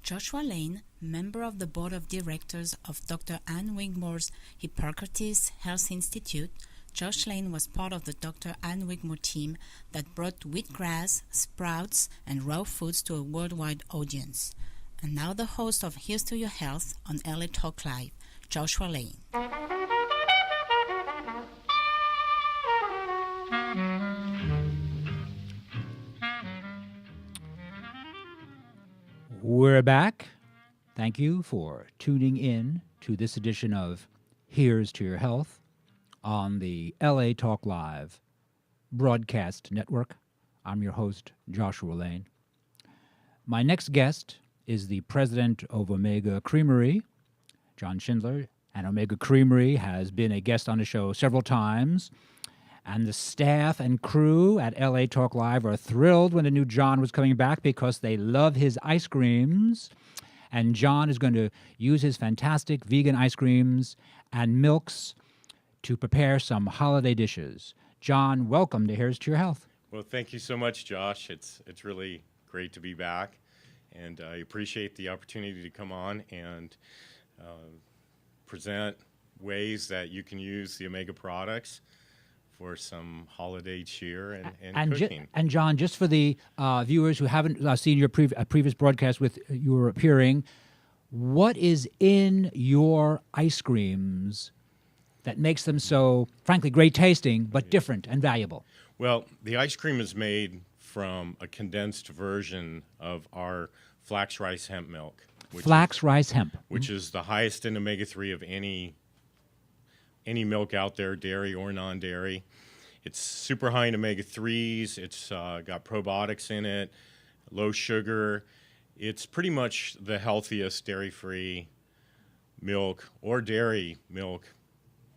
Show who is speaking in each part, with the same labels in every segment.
Speaker 1: Joshua Lane, member of the board of directors of Dr. Ann Wigmore's Hippocrates Health Institute, Josh Lane was part of the Dr. Ann Wigmore team that brought wheatgrass, sprouts, and raw foods to a worldwide audience. And now the host of Here's to Your Health on LA Talk Live, Joshua Lane.
Speaker 2: We're back. Thank you for tuning in to this edition of Here's to Your Health on the LA Talk Live broadcast network. I'm your host, Joshua Lane. My next guest is the president of Omega Creamery, John Schindler. And Omega Creamery has been a guest on the show several times. And the staff and crew at LA Talk Live are thrilled when the new John was coming back because they love his ice creams. And John is going to use his fantastic vegan ice creams and milks to prepare some holiday dishes. John, welcome to Here's to Your Health.
Speaker 3: Well, thank you so much, Josh. It's really great to be back. And I appreciate the opportunity to come on and present ways that you can use the Omega products for some holiday cheer and cooking.
Speaker 2: And John, just for the viewers who haven't seen your previous broadcast with your appearing, what is in your ice creams that makes them so, frankly, great tasting, but different and valuable?
Speaker 3: Well, the ice cream is made from a condensed version of our flax rice hemp milk.
Speaker 2: Rice hemp.
Speaker 3: Which is the highest in omega-3 of any milk out there, dairy or non-dairy. It's super high in omega-3s. It's got probiotics in it, low sugar. It's pretty much the healthiest dairy-free milk or dairy milk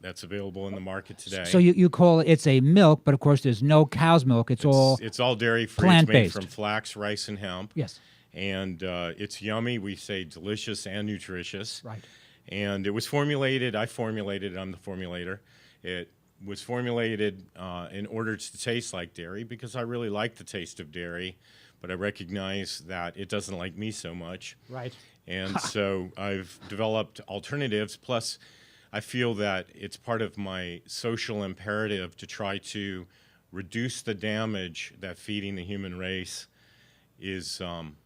Speaker 3: that's available in the market today.
Speaker 2: So you call it's a milk, but of course there's no cow's milk. It's all
Speaker 3: dairy-free.
Speaker 2: Plant-based.
Speaker 3: It's made from flax, rice, and hemp.
Speaker 2: Yes.
Speaker 3: And it's yummy. We say delicious and nutritious.
Speaker 2: Right.
Speaker 3: And it was formulated, I'm the formulator. It was formulated in order to taste like dairy because I really like the taste of dairy, but I recognize that it doesn't like me so much.
Speaker 2: Right.
Speaker 3: And so I've developed alternatives, plus I feel that it's part of my social imperative to try to reduce the damage that feeding the human race is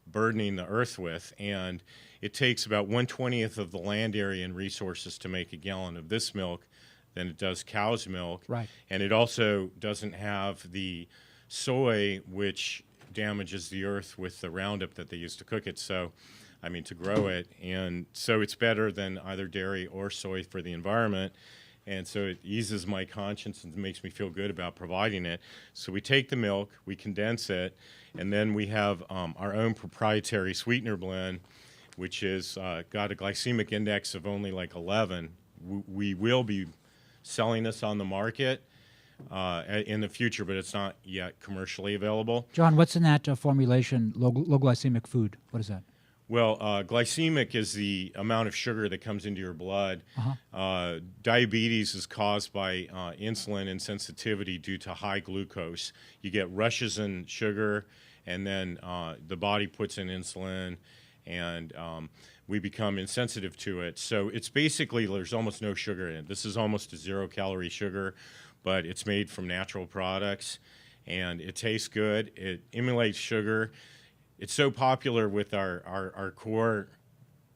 Speaker 3: burdening the earth with. And it takes about 1/20th of the land area and resources to make a gallon of this milk than it does cow's milk.
Speaker 2: Right.
Speaker 3: And it also doesn't have the soy, which damages the earth with the Roundup that they use to cook it. So, to grow it. And so it's better than either dairy or soy for the environment. And so it eases my conscience and makes me feel good about providing it. So we take the milk, we condense it, and then we have our own proprietary sweetener blend, which is got a glycemic index of only like 11. We will be selling this on the market in the future, but it's not yet commercially available.
Speaker 2: John, what's in that formulation, low glycemic food? What is that?
Speaker 3: Well, glycemic is the amount of sugar that comes into your blood.
Speaker 2: Uh-huh.
Speaker 3: Diabetes is caused by insulin insensitivity due to high glucose. You get rushes in sugar, and then the body puts in insulin, and we become insensitive to it. So it's basically, there's almost no sugar in it. This is almost a 0-calorie sugar, but it's made from natural products, and it tastes good. It emulates sugar. It's so popular with our core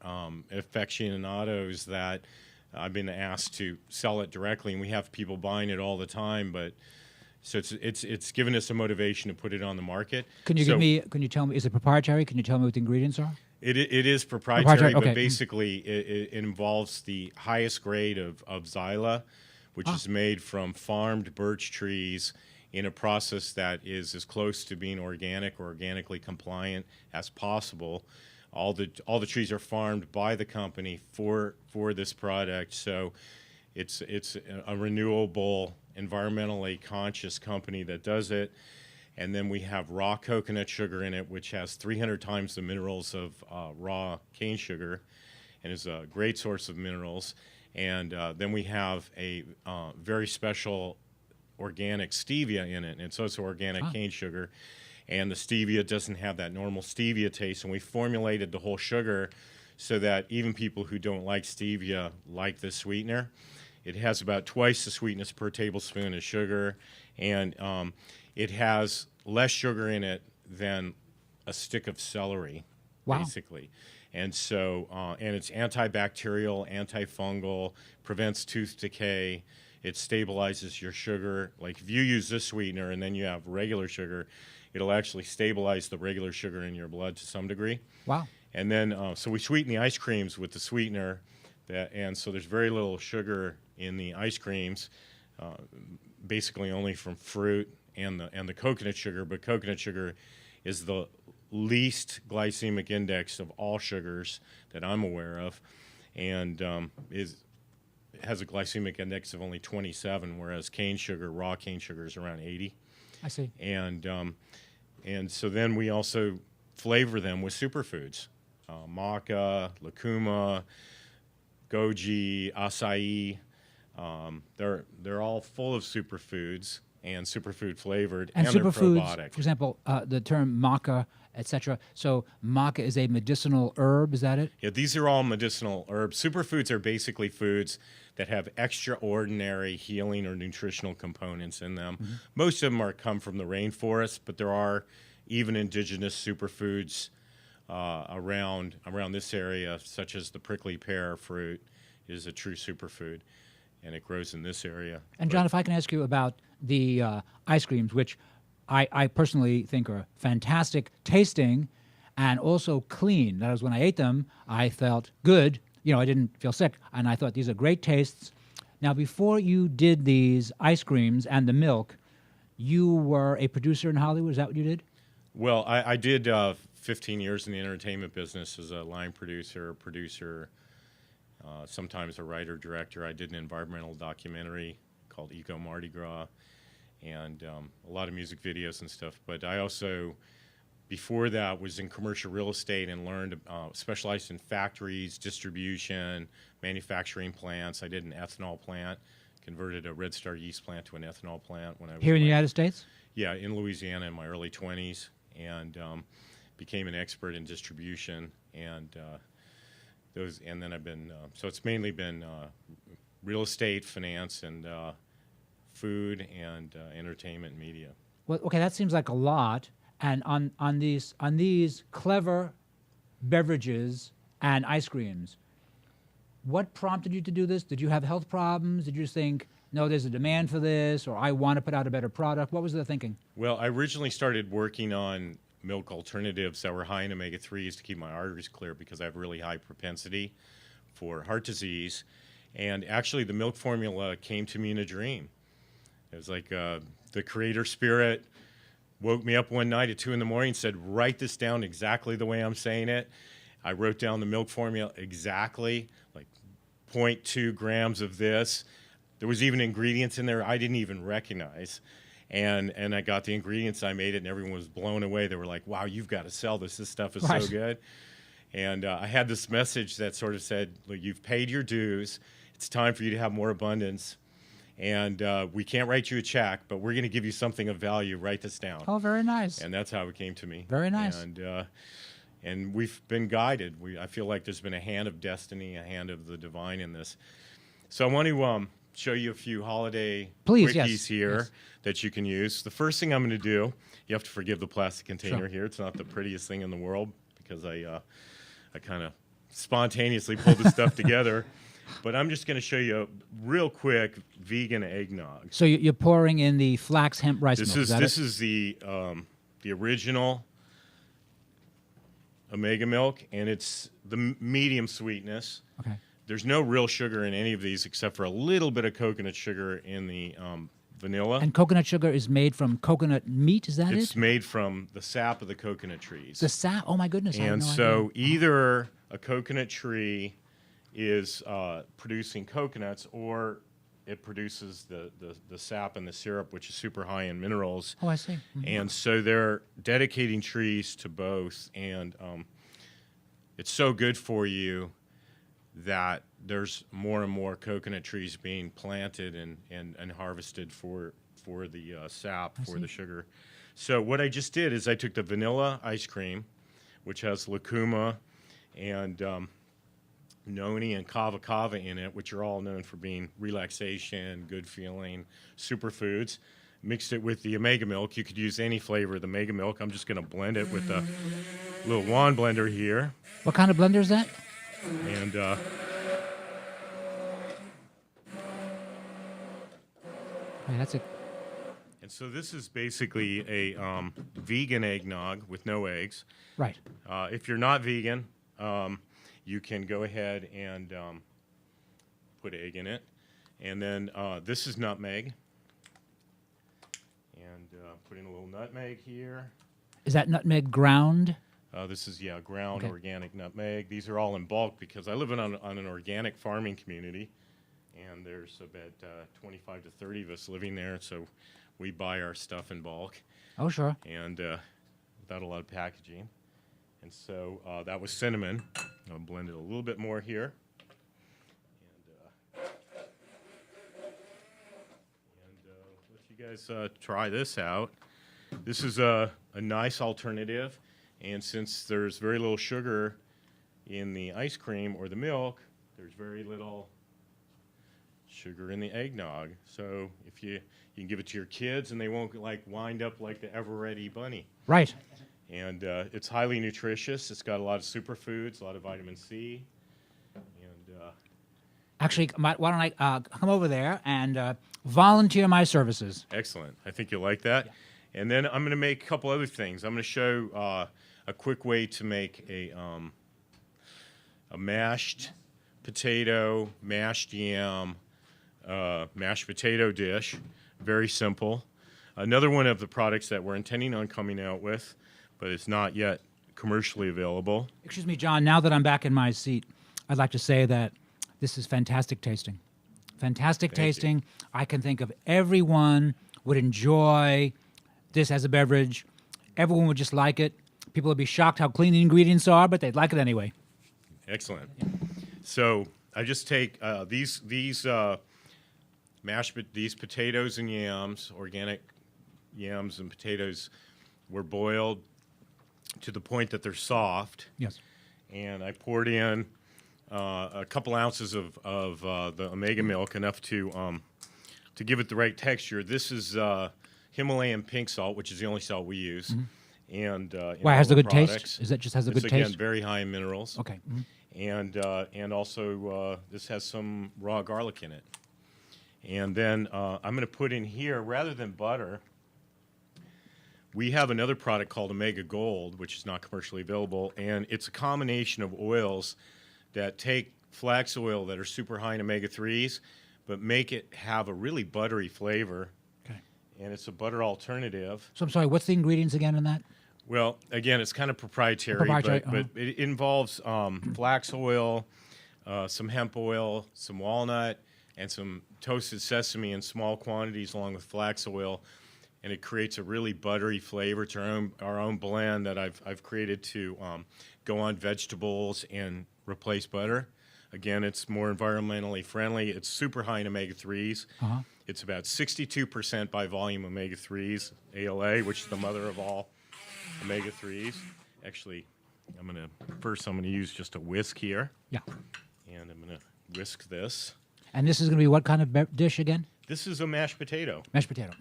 Speaker 3: aficionados that I've been asked to sell it directly, and we have people buying it all the time. But so it's given us a motivation to put it on the market.
Speaker 2: Can you tell me, is it proprietary? Can you tell me what the ingredients are?
Speaker 3: It is proprietary,
Speaker 2: okay.
Speaker 3: But basically it involves the highest grade of xyla, which is made from farmed birch trees in a process that is as close to being organic or organically compliant as possible. All the trees are farmed by the company for this product, so it's a renewable, environmentally conscious company that does it. And then we have raw coconut sugar in it, which has 300 times the minerals of raw cane sugar, and is a great source of minerals. And then we have a very special organic stevia in it, and so it's organic cane sugar. and the stevia doesn't have that normal stevia taste. And we formulated the whole sugar so that even people who don't like stevia like this sweetener. It has about twice the sweetness per tablespoon of sugar, and it has less sugar in it than a stick of celery,
Speaker 2: Wow.
Speaker 3: basically. And so, and it's antibacterial, antifungal, prevents tooth decay. It stabilizes your sugar. Like if you use this sweetener and then you have regular sugar, it'll actually stabilize the regular sugar in your blood to some degree.
Speaker 2: Wow.
Speaker 3: And then, so we sweeten the ice creams with the sweetener, and so there's very little sugar in the ice creams, basically only from fruit and the coconut sugar. But coconut sugar is the least glycemic index of all sugars that I'm aware of, and has a glycemic index of only 27, whereas cane sugar, raw cane sugar, is around 80.
Speaker 2: I see.
Speaker 3: And so then we also flavor them with superfoods, maca, lucuma, goji, acai. They're all full of superfoods and superfood flavored,
Speaker 2: And
Speaker 3: they're
Speaker 2: superfoods,
Speaker 3: probiotic.
Speaker 2: for example, the term maca, etc. So maca is a medicinal herb, is that it?
Speaker 3: Yeah, these are all medicinal herbs. Superfoods are basically foods that have extraordinary healing or nutritional components in them.
Speaker 2: Mm-hmm.
Speaker 3: Most of them come from the rainforest, but there are even indigenous superfoods around this area, such as the prickly pear fruit is a true superfood, and it grows in this area.
Speaker 2: And John, if I can ask you about the ice creams, which I personally think are fantastic tasting and also clean. That is, when I ate them, I felt good. You know, I didn't feel sick, and I thought these are great tastes. Now, before you did these ice creams and the milk, you were a producer in Hollywood. Is that what you did?
Speaker 3: Well, I did 15 years in the entertainment business as a line producer, sometimes a writer, director. I did an environmental documentary called Eco Mardi Gras, and a lot of music videos and stuff. But I also, before that, was in commercial real estate and learned, specialized in factories, distribution, manufacturing plants. I did an ethanol plant, converted a Red Star yeast plant to an ethanol plant when I was
Speaker 2: Here in the United States?
Speaker 3: Yeah, in Louisiana in my early 20s, and became an expert in distribution, and then I've been, so it's mainly been real estate, finance, and food, and entertainment and media.
Speaker 2: Well, okay, that seems like a lot. And on these clever beverages and ice creams, what prompted you to do this? Did you have health problems? Did you just think, no, there's a demand for this, or I want to put out a better product? What was the thinking?
Speaker 3: Well, I originally started working on milk alternatives that were high in omega-3s to keep my arteries clear because I have really high propensity for heart disease. And actually, the milk formula came to me in a dream. It was like the creator spirit woke me up one night at 2 a.m. and said, write this down exactly the way I'm saying it. I wrote down the milk formula exactly, like 0.2 grams of this. There was even ingredients in there I didn't even recognize. And I got the ingredients, I made it, and everyone was blown away. They were like, wow, you've got to sell this. This stuff is
Speaker 2: Right.
Speaker 3: so good. And I had this message that sort of said, look, you've paid your dues. It's time for you to have more abundance. And we can't write you a check, but we're going to give you something of value. Write this down.
Speaker 2: Oh, very nice.
Speaker 3: And that's how it came to me.
Speaker 2: Very nice.
Speaker 3: And we've been guided. I feel like there's been a hand of destiny, a hand of the divine in this. So I want to show you a few holiday
Speaker 2: Please,
Speaker 3: quickies
Speaker 2: yes,
Speaker 3: here
Speaker 2: yes.
Speaker 3: that you can use. The first thing I'm going to do, you have to forgive the plastic container
Speaker 2: Sure.
Speaker 3: here. It's not the prettiest thing in the world because I kind of spontaneously pulled this stuff together. But I'm just going to show you a real quick vegan eggnog.
Speaker 2: So you're pouring in the flax hemp rice milk.
Speaker 3: This is the original Omega milk, and it's the medium sweetness.
Speaker 2: Okay.
Speaker 3: There's no real sugar in any of these except for a little bit of coconut sugar in the vanilla.
Speaker 2: And coconut sugar is made from coconut meat, is that
Speaker 3: It's
Speaker 2: it?
Speaker 3: made from the sap of the coconut trees.
Speaker 2: The sap? Oh, my goodness. I had
Speaker 3: And
Speaker 2: no
Speaker 3: so
Speaker 2: idea.
Speaker 3: either a coconut tree is producing coconuts, or it produces the sap and the syrup, which is super high in minerals.
Speaker 2: Oh, I see. Mhm.
Speaker 3: And so they're dedicating trees to both, and it's so good for you that there's more and more coconut trees being planted and harvested for the sap, for the sugar. So what I just did is I took the vanilla ice cream, which has lucuma and noni and kava kava in it, which are all known for being relaxation, good feeling, superfoods. Mixed it with the Omega milk. You could use any flavor of the Omega milk. I'm just going to blend it with a little wand blender here.
Speaker 2: What kind of blender is that?
Speaker 3: And
Speaker 2: Hey, that's a
Speaker 3: and so this is basically a vegan eggnog with no eggs.
Speaker 2: right.
Speaker 3: If you're not vegan, you can go ahead and put egg in it. And then this is nutmeg. And put in a little nutmeg here.
Speaker 2: Is that nutmeg ground?
Speaker 3: This is, ground
Speaker 2: Okay.
Speaker 3: organic nutmeg. These are all in bulk because I live on an organic farming community. And there's about 25 to 30 of us living there. So we buy our stuff in bulk
Speaker 2: Oh, sure.
Speaker 3: and without a lot of packaging. And so that was cinnamon. I'll blend it a little bit more here. And let you guys try this out. This is a nice alternative. And since there's very little sugar in the ice cream or the milk, there's very little sugar in the eggnog. So if you can give it to your kids and they won't wind up like the Ever-Ready bunny.
Speaker 2: Right.
Speaker 3: And it's highly nutritious. It's got a lot of superfoods, a lot of vitamin C. And
Speaker 2: Actually, why don't I come over there and volunteer my services?
Speaker 3: excellent. I think you'll like that. And then I'm going to make a couple other things. I'm going to show a quick way to make a mashed potato, mashed yam, mashed potato dish. Very simple. Another one of the products that we're intending on coming out with, but it's not yet commercially available.
Speaker 2: Excuse me, John, now that I'm back in my seat, I'd like to say that this is fantastic tasting. Fantastic
Speaker 3: Thank you.
Speaker 2: tasting. I can think of everyone would enjoy this as a beverage. Everyone would just like it. People would be shocked how clean the ingredients are, but they'd like it anyway.
Speaker 3: Excellent. So I just take these these potatoes and yams, organic yams and potatoes, were boiled to the point that they're soft,
Speaker 2: Yes.
Speaker 3: and I poured in a couple ounces of the Omega milk, enough to give it the right texture. This is Himalayan pink salt, which is the only salt we use. And in
Speaker 2: Why,
Speaker 3: all
Speaker 2: has a
Speaker 3: the
Speaker 2: good
Speaker 3: products.
Speaker 2: taste? Is that just has a
Speaker 3: It's,
Speaker 2: good
Speaker 3: again,
Speaker 2: taste?
Speaker 3: very high in minerals.
Speaker 2: Okay.
Speaker 3: And also this has some raw garlic in it. And then I'm going to put in here, rather than butter, we have another product called Omega Gold, which is not commercially available, and it's a combination of oils that take flax oil that are super high in omega-3s, but make it have a really buttery flavor,
Speaker 2: Okay.
Speaker 3: and it's a butter alternative.
Speaker 2: So I'm sorry, what's the ingredients again in that?
Speaker 3: Well, again, it's kind of proprietary,
Speaker 2: Proprietary,
Speaker 3: but it involves flax oil, some hemp oil, some walnut, and some toasted sesame in small quantities along with flax oil, and it creates a really buttery flavor to our own blend that I've created to go on vegetables and replace butter. Again, it's more environmentally friendly. It's super high in omega-3s.
Speaker 2: Uh-huh.
Speaker 3: It's about 62% by volume omega-3s, ALA, which is the mother of all omega-3s. Actually, I'm going to use just a whisk here,
Speaker 2: Yeah.
Speaker 3: and I'm going to whisk this.
Speaker 2: And this is going to be what kind of dish again?
Speaker 3: This is a mashed potato,
Speaker 2: Mashed potato.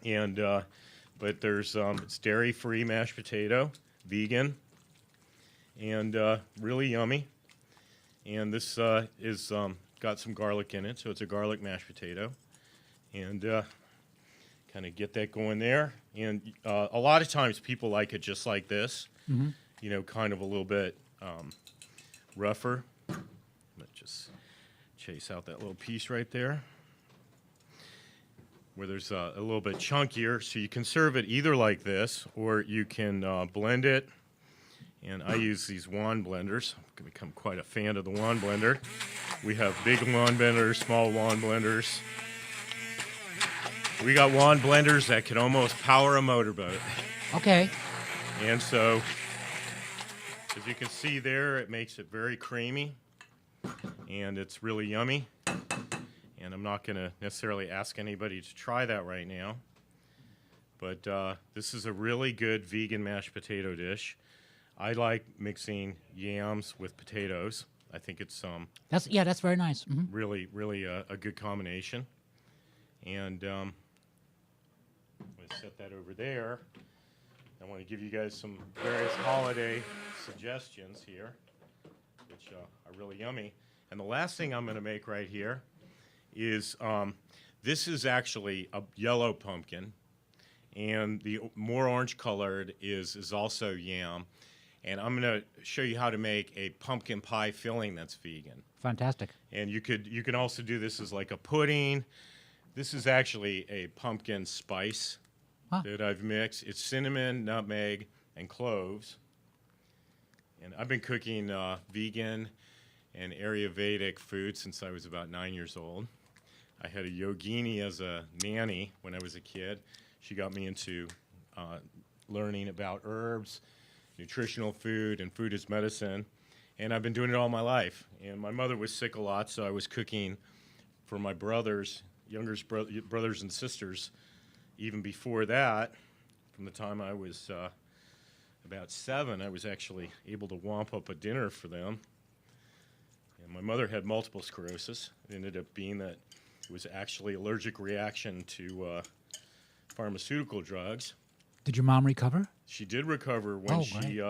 Speaker 3: and but there's it's dairy-free mashed potato, vegan, and really yummy. And this is got some garlic in it, so it's a garlic mashed potato, and kind of get that going there. And a lot of times people like it just like this, you know, kind of a little bit rougher. Let's just chase out that little piece right there, where there's a little bit chunkier. So you can serve it either like this, or you can blend it. And I use these wand blenders. I've become quite a fan of the wand blender. We have big wand blenders, small wand blenders. We got wand blenders that can almost power a motorboat.
Speaker 2: Okay.
Speaker 3: And so, as you can see there, it makes it very creamy. And it's really yummy. And I'm not going to necessarily ask anybody to try that right now. But this is a really good vegan mashed potato dish. I like mixing yams with potatoes. I think it's
Speaker 2: That's very nice.
Speaker 3: really a good combination. And I'm going to set that over there. I want to give you guys some various holiday suggestions here, which are really yummy. And the last thing I'm going to make right here is this is actually a yellow pumpkin, and the more orange colored is also yam. And I'm going to show you how to make a pumpkin pie filling that's vegan.
Speaker 2: Fantastic.
Speaker 3: And you can also do this as like a pudding. This is actually a pumpkin spice that I've mixed. It's cinnamon, nutmeg, and cloves. And I've been cooking vegan and Ayurvedic food since I was about 9 years old. I had a yogini as a nanny when I was a kid. She got me into learning about herbs, nutritional food, and food as medicine. And I've been doing it all my life. And my mother was sick a lot, so I was cooking for my brothers, brothers and sisters. Even before that, from the time I was about 7, I was actually able to wamp up a dinner for them. And my mother had multiple sclerosis. It ended up being that it was actually allergic reaction to pharmaceutical drugs.
Speaker 2: Did your mom recover?
Speaker 3: She did recover when she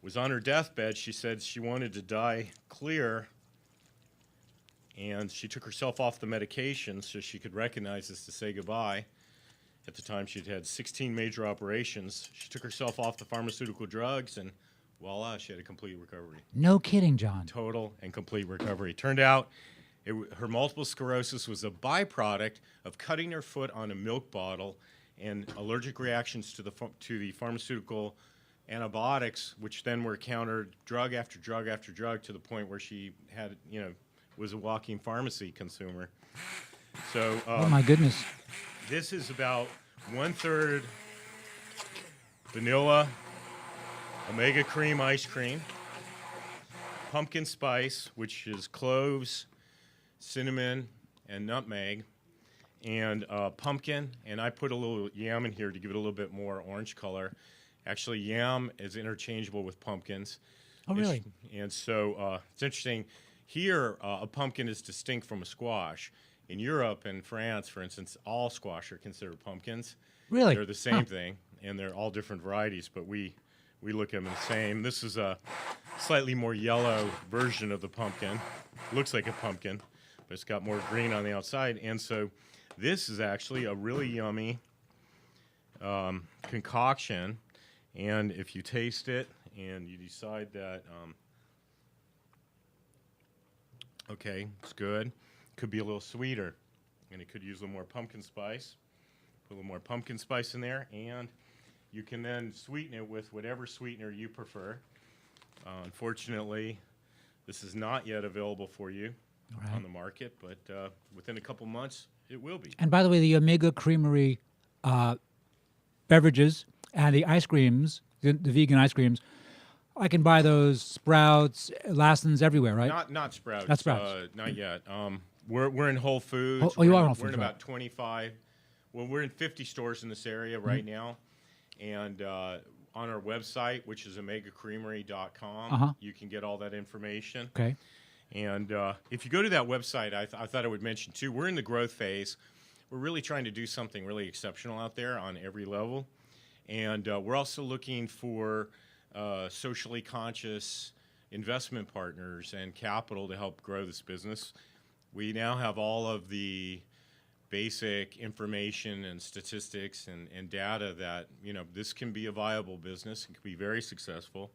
Speaker 3: was on her deathbed. She said she wanted to die clear, and she took herself off the medication so she could recognize this to say goodbye. At the time, she'd had 16 major operations. She took herself off the pharmaceutical drugs, and voila, she had a complete recovery.
Speaker 2: No kidding, John.
Speaker 3: Total and complete recovery. Turned out her multiple sclerosis was a byproduct of cutting her foot on a milk bottle and allergic reactions to the pharmaceutical antibiotics, which then were countered drug after drug after drug to the point where she had, was a walking pharmacy consumer. So,
Speaker 2: oh my goodness.
Speaker 3: This is about 1/3 vanilla, omega cream ice cream, pumpkin spice, which is cloves, cinnamon, and nutmeg, and pumpkin. And I put a little yam in here to give it a little bit more orange color. Actually, yam is interchangeable with pumpkins.
Speaker 2: Oh, really?
Speaker 3: And so it's interesting. Here, a pumpkin is distinct from a squash. In Europe and France, for instance, all squash are considered pumpkins.
Speaker 2: Really?
Speaker 3: They're the same thing, and they're all different varieties, but we look at them the same. This is a slightly more yellow version of the pumpkin. Looks like a pumpkin, but it's got more green on the outside. And so this is actually a really yummy concoction. And if you taste it and you decide that, okay, it's good, could be a little sweeter, and it could use a little more pumpkin spice. Put a little more pumpkin spice in there, and you can then sweeten it with whatever sweetener you prefer. Unfortunately, this is not yet available for you on the market, but within a couple months, it will be.
Speaker 2: And by the way, the Omega Creamery beverages and the ice creams, the vegan ice creams, I can buy those Sprouts, Lassen's, everywhere, right?
Speaker 3: Not Sprouts.
Speaker 2: Not Sprouts.
Speaker 3: Not yet. We're in Whole Foods.
Speaker 2: Oh, you are in Whole
Speaker 3: We're
Speaker 2: Foods,
Speaker 3: in
Speaker 2: right.
Speaker 3: about 25. Well, we're in 50 stores in this area right now. And on our website, which is omegacreamery.com, you can get all that information.
Speaker 2: Okay.
Speaker 3: And if you go to that website, I thought I would mention, too, we're in the growth phase. We're really trying to do something really exceptional out there on every level. And we're also looking for socially conscious investment partners and capital to help grow this business. We now have all of the basic information and statistics and data that, this can be a viable business. It can be very successful.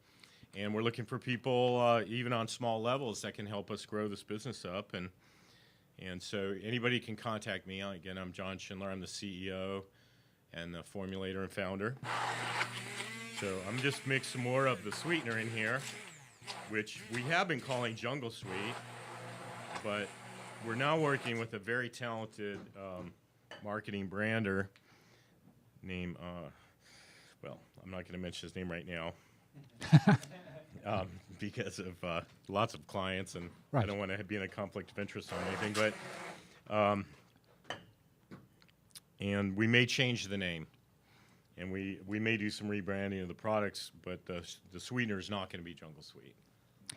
Speaker 3: And we're looking for people, even on small levels, that can help us grow this business up. And so anybody can contact me. Again, I'm John Schindler. I'm the CEO and the formulator and founder. So I'm just mixing more of the sweetener in here, which we have been calling Jungle Sweet, but we're now working with a very talented marketing brander named, well, I'm not going to mention his name right now because of lots of clients, and I don't want to be in a conflict of interest on anything, but and we may change the name. And we may do some rebranding of the products, but the sweetener is not going to be Jungle Sweet.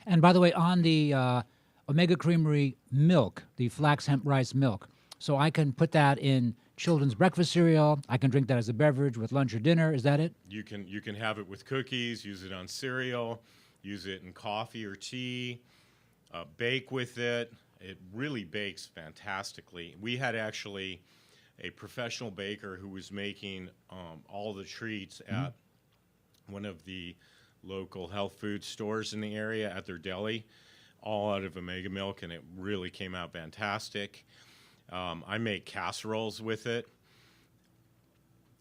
Speaker 2: And by the way, on the Omega Creamery milk, the flax hemp rice milk, so I can put that in children's breakfast cereal. I can drink that as a beverage with lunch or dinner. Is that it?
Speaker 3: You can have it with cookies, use it on cereal, use it in coffee or tea, bake with it. It really bakes fantastically. We had actually a professional baker who was making all the treats at one of the local health food stores in the area at their deli, all out of Omega milk, and it really came out fantastic. I make casseroles with it.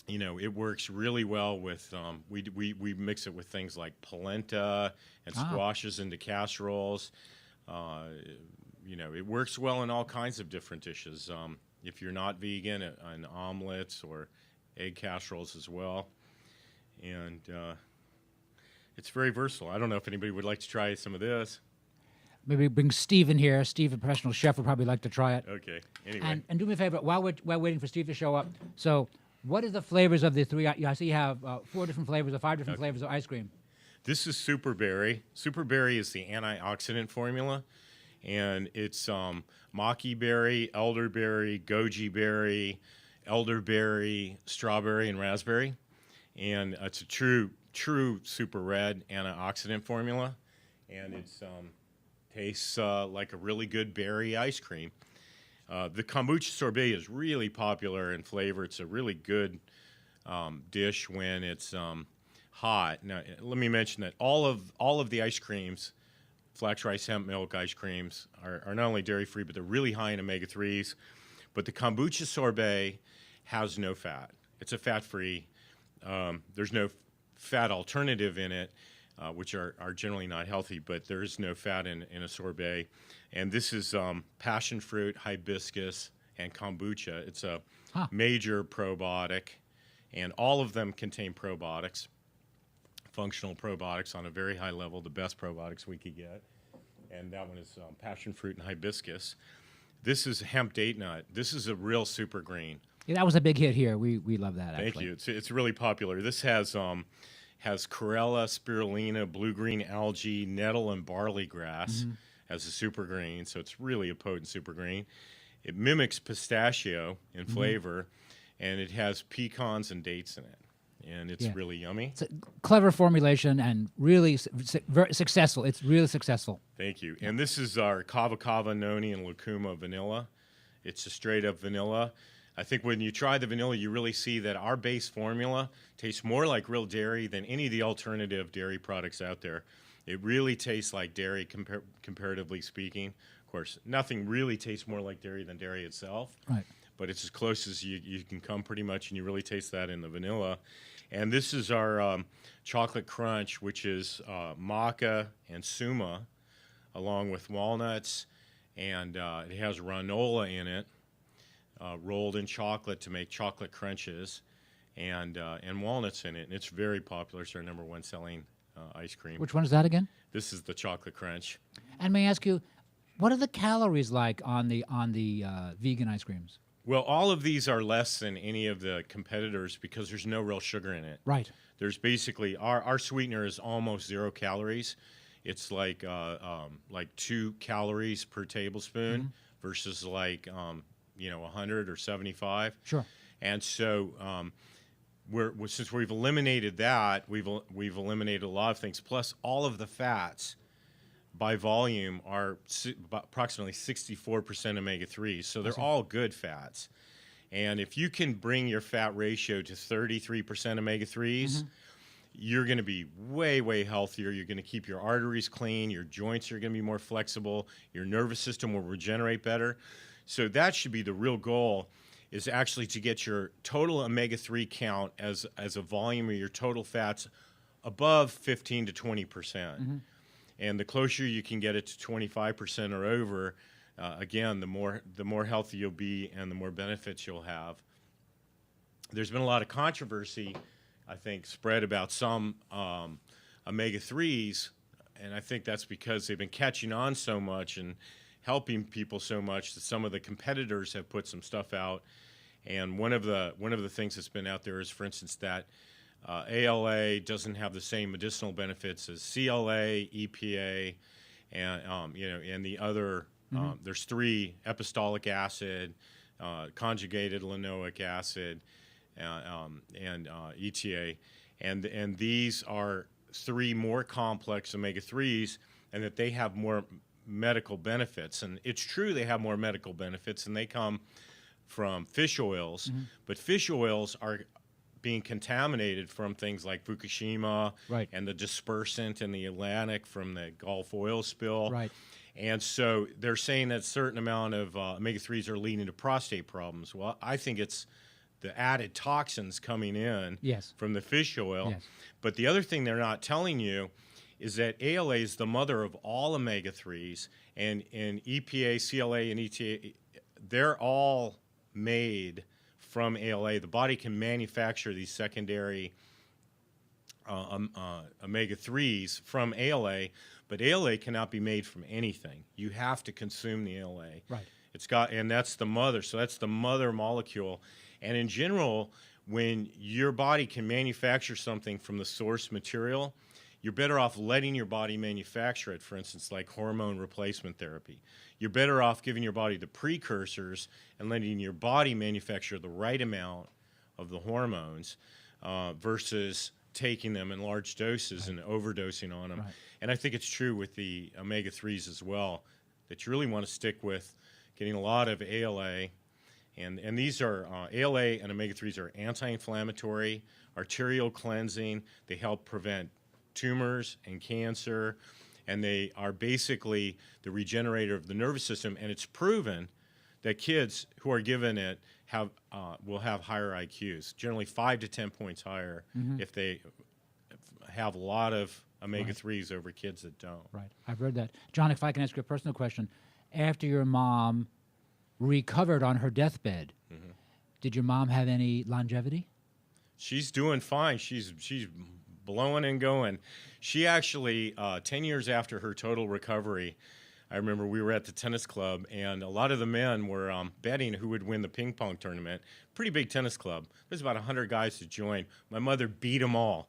Speaker 3: You know, it works really well with, we mix it with things like polenta and squashes into casseroles. You know, it works well in all kinds of different dishes. If you're not vegan, on omelets or egg casseroles as well. And it's very versatile. I don't know if anybody would like to try some of this.
Speaker 2: Maybe bring Steve in here. Steve, a professional chef, would probably like to try it.
Speaker 3: Okay. Anyway.
Speaker 2: And do me a favor, while we're waiting for Steve to show up, so what are the flavors of the three? I see you have 4 different flavors or 5 different flavors of ice cream.
Speaker 3: This is Super Berry. Super Berry is the antioxidant formula, and it's maki berry, elderberry, goji berry, elderberry, strawberry, and raspberry. And it's a true super red antioxidant formula, and it's tastes like a really good berry ice cream. The kombucha sorbet is really popular in flavor. It's a really good dish when it's hot. Now, let me mention that all of the ice creams, flax rice hemp milk ice creams, are not only dairy-free, but they're really high in omega-3s. But the kombucha sorbet has no fat. It's a fat-free. There's no fat alternative in it, which are generally not healthy, but there is no fat in a sorbet. And this is passion fruit, hibiscus, and kombucha. It's a major probiotic, and all of them contain probiotics, functional probiotics on a very high level, the best probiotics we could get. And that one is passion fruit and hibiscus. This is hemp date nut. This is a real super green.
Speaker 2: Yeah, that was a big hit here. We love that,
Speaker 3: Thank
Speaker 2: actually.
Speaker 3: you. It's really popular. This has chlorella, spirulina, blue-green algae, nettle, and barley grass as a super green, so it's really a potent super green. It mimics pistachio in flavor, and it has pecans and dates in it, and it's really yummy.
Speaker 2: It's a clever formulation and really very successful. It's really successful.
Speaker 3: Thank you. And this is our kava kava, noni, and lucuma vanilla. It's a straight-up vanilla. I think when you try the vanilla, you really see that our base formula tastes more like real dairy than any of the alternative dairy products out there. It really tastes like dairy, comparatively speaking. Of course, nothing really tastes more like dairy than dairy itself.
Speaker 2: Right.
Speaker 3: But it's as close as you can come pretty much, and you really taste that in the vanilla. And this is our chocolate crunch, which is maca and suma, along with walnuts, and it has granola in it. Rolled in chocolate to make chocolate crunches, and walnuts in it. And it's very popular. It's our #1 selling ice cream.
Speaker 2: Which one is that again?
Speaker 3: This is the chocolate crunch.
Speaker 2: And may I ask you, what are the calories like on the vegan ice creams?
Speaker 3: Well, all of these are less than any of the competitors because there's no real sugar in it.
Speaker 2: Right.
Speaker 3: There's basically our sweetener is almost 0 calories. It's like 2 calories per tablespoon versus 100 or 75.
Speaker 2: Sure.
Speaker 3: And so since we've eliminated that, we've eliminated a lot of things. Plus, all of the fats by volume are approximately 64% omega-3s. So they're all good fats. And if you can bring your fat ratio to 33% omega-3s, you're going to be way, way healthier. You're going to keep your arteries clean. Your joints are going to be more flexible. Your nervous system will regenerate better. So that should be the real goal, is actually to get your total omega-3 count as a volume of your total fats above 15 to 20%. And the closer you can get it to 25% or over, again, the more healthy you'll be and the more benefits you'll have. There's been a lot of controversy, I think, spread about some omega-3s, and I think that's because they've been catching on so much and helping people so much that some of the competitors have put some stuff out. And one of the things that's been out there is, for instance, that ALA doesn't have the same medicinal benefits as CLA, EPA, and and the other. There's 3: epistolic acid, conjugated linoleic acid, and ETA, and these are 3 more complex omega-3s, and that they have more medical benefits. And it's true they have more medical benefits, and they come from fish oils, but fish oils are being contaminated from things like Fukushima,
Speaker 2: right,
Speaker 3: and the dispersant in the Atlantic from the Gulf oil spill.
Speaker 2: Right.
Speaker 3: And so they're saying that a certain amount of omega-3s are leading to prostate problems. Well, I think it's the added toxins coming in
Speaker 2: Yes.
Speaker 3: from the fish oil.
Speaker 2: Yes.
Speaker 3: But the other thing they're not telling you is that ALA is the mother of all omega-3s, and EPA, CLA, and ETA, they're all made from ALA. The body can manufacture these secondary omega-3s from ALA, but ALA cannot be made from anything. You have to consume the ALA.
Speaker 2: Right.
Speaker 3: And that's the mother. So that's the mother molecule. And in general, when your body can manufacture something from the source material, you're better off letting your body manufacture it, for instance, like hormone replacement therapy. You're better off giving your body the precursors and letting your body manufacture the right amount of the hormones versus taking them in large doses and overdosing on them.
Speaker 2: Right.
Speaker 3: And I think it's true with the omega-3s as well, that you really want to stick with getting a lot of ALA. And these are, ALA and omega-3s are anti-inflammatory, arterial cleansing. They help prevent tumors and cancer, and they are basically the regenerator of the nervous system. And it's proven that kids who are given it will have higher IQs, generally 5 to 10 points higher if they have a lot of omega-3s over kids that don't.
Speaker 2: Right. I've heard that. John, if I can ask you a personal question. After your mom recovered on her deathbed, did your mom have any longevity?
Speaker 3: She's doing fine. She's blowing and going. She actually, 10 years after her total recovery, I remember we were at the tennis club, and a lot of the men were betting who would win the ping pong tournament. Pretty big tennis club. There's about 100 guys to join. My mother beat them all.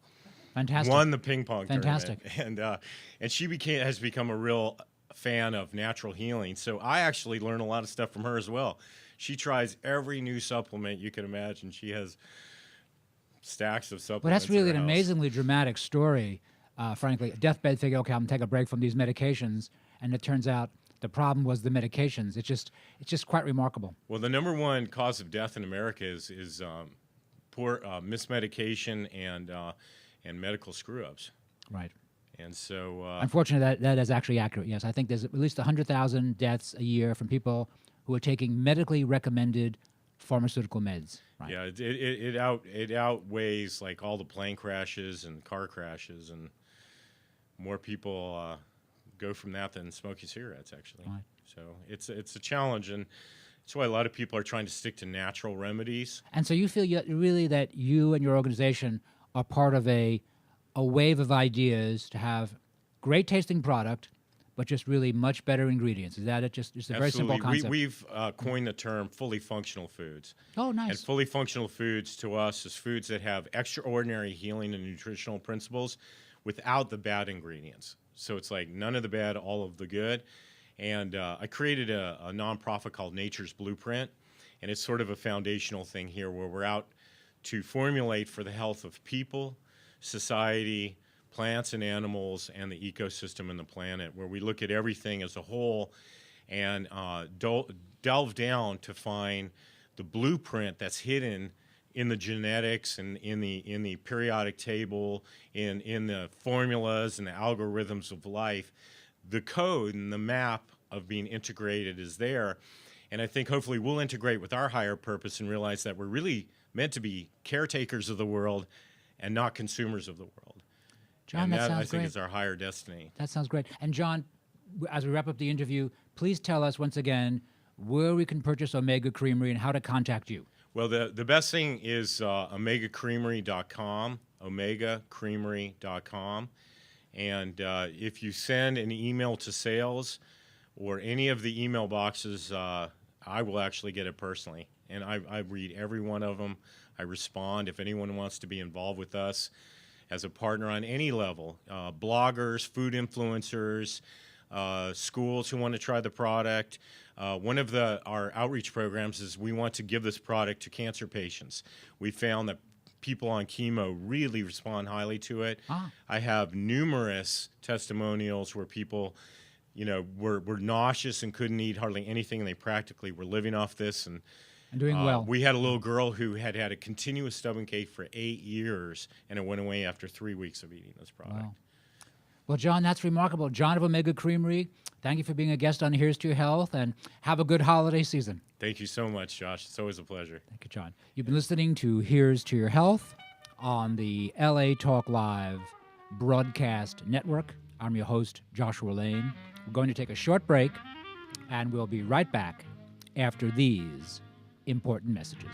Speaker 2: Fantastic.
Speaker 3: Won the ping pong
Speaker 2: Fantastic.
Speaker 3: tournament. And she has become a real fan of natural healing. So I actually learned a lot of stuff from her as well. She tries every new supplement you can imagine. She has stacks of supplements.
Speaker 2: Well, that's really
Speaker 3: in
Speaker 2: an
Speaker 3: her house.
Speaker 2: amazingly dramatic story. Frankly, a deathbed thinking, okay, I'm gonna take a break from these medications, and it turns out the problem was the medications. It's just quite remarkable.
Speaker 3: Well, the number one cause of death in America is poor mismedication and medical screw-ups.
Speaker 2: Right.
Speaker 3: And so,
Speaker 2: Unfortunately, that is actually accurate. Yes, I think there's at least 100,000 deaths a year from people who are taking medically recommended pharmaceutical meds. Right.
Speaker 3: yeah, it outweighs like all the plane crashes and car crashes, and more people go from that than smoking cigarettes, actually.
Speaker 2: Right.
Speaker 3: So it's a challenge, and that's why a lot of people are trying to stick to natural remedies.
Speaker 2: And so you feel really that you and your organization are part of a wave of ideas to have great tasting product, but just really much better ingredients. Is that it? Just a very simple concept.
Speaker 3: We've coined the term fully functional foods.
Speaker 2: Oh,
Speaker 3: And
Speaker 2: nice.
Speaker 3: fully functional foods to us is foods that have extraordinary healing and nutritional principles without the bad ingredients. So it's like none of the bad, all of the good. And I created a nonprofit called Nature's Blueprint, and it's sort of a foundational thing here where we're out to formulate for the health of people, society, plants and animals, and the ecosystem and the planet, where we look at everything as a whole and delve down to find the blueprint that's hidden in the genetics and in the periodic table, in the formulas and the algorithms of life. The code and the map of being integrated is there. And I think hopefully we'll integrate with our higher purpose and realize that we're really meant to be caretakers of the world and not consumers of the world.
Speaker 2: John,
Speaker 3: and
Speaker 2: that sounds
Speaker 3: I think
Speaker 2: great.
Speaker 3: is our higher destiny.
Speaker 2: That sounds great. And John, as we wrap up the interview, please tell us once again where we can purchase Omega Creamery and how to contact you.
Speaker 3: Well, the best thing is omegacreamery.com, omegacreamery.com. And if you send an email to sales or any of the email boxes, I will actually get it personally. and I read every one of them. I respond if anyone wants to be involved with us as a partner on any level, bloggers, food influencers, schools who want to try the product. One of our outreach programs is we want to give this product to cancer patients. We found that people on chemo really respond highly to it. I have numerous testimonials where people, were nauseous and couldn't eat hardly anything, and they practically were living off this. And
Speaker 2: doing well.
Speaker 3: We had a little girl who had a continuous stomach ache for 8 years, and it went away after 3 weeks of eating this product.
Speaker 2: Wow. Well, John, that's remarkable. John of Omega Creamery, thank you for being a guest on Here's to Your Health, and have a good holiday season.
Speaker 3: Thank you so much, Josh. It's always a pleasure.
Speaker 2: Thank you, John. You've been listening to Here's to Your Health on the LA Talk Live broadcast network. I'm your host, Joshua Lane. We're going to take a short break, and we'll be right back after these important messages.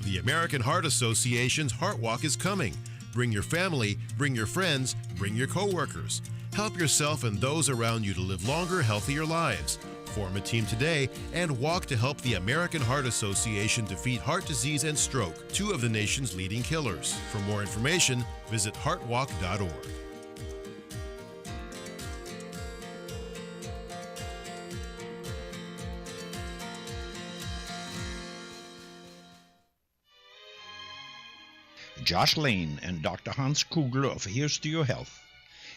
Speaker 4: The American Heart Association's Heart Walk is coming. Bring your family, bring your friends, bring your coworkers. Help yourself and those around you to live longer, healthier lives. Form a team today and walk to help the American Heart Association defeat heart disease and stroke, two of the nation's leading killers. For more information, visit heartwalk.org.
Speaker 5: Josh Lane and Dr. Hans Kugler of Here's to Your Health,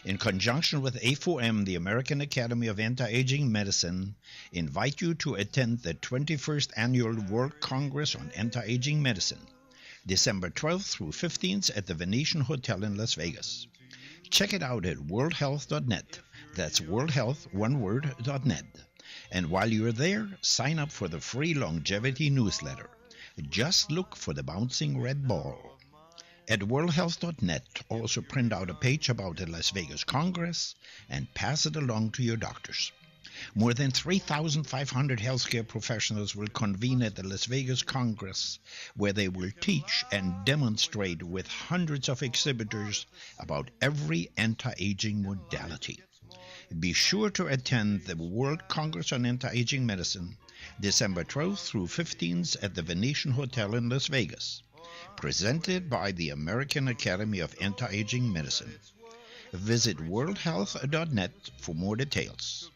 Speaker 5: in conjunction with A4M, the American Academy of Anti-Aging Medicine, invite you to attend the 21st Annual World Congress on Anti-Aging Medicine, December 12th through 15th at the Venetian Hotel in Las Vegas. Check it out at worldhealth.net. That's worldhealth, one word, .net. And while you're there, sign up for the free longevity newsletter. Just look for the bouncing red ball. At worldhealth.net, also print out a page about the Las Vegas Congress and pass it along to your doctors. More than 3,500 healthcare professionals will convene at the Las Vegas Congress, where they will teach and demonstrate with hundreds of exhibitors about every anti-aging modality. Be sure to attend the World Congress on Anti-Aging Medicine, December 12th through 15th at the Venetian Hotel in Las Vegas. Presented by the American Academy of Anti-Aging Medicine. Visit worldhealth.net for more details.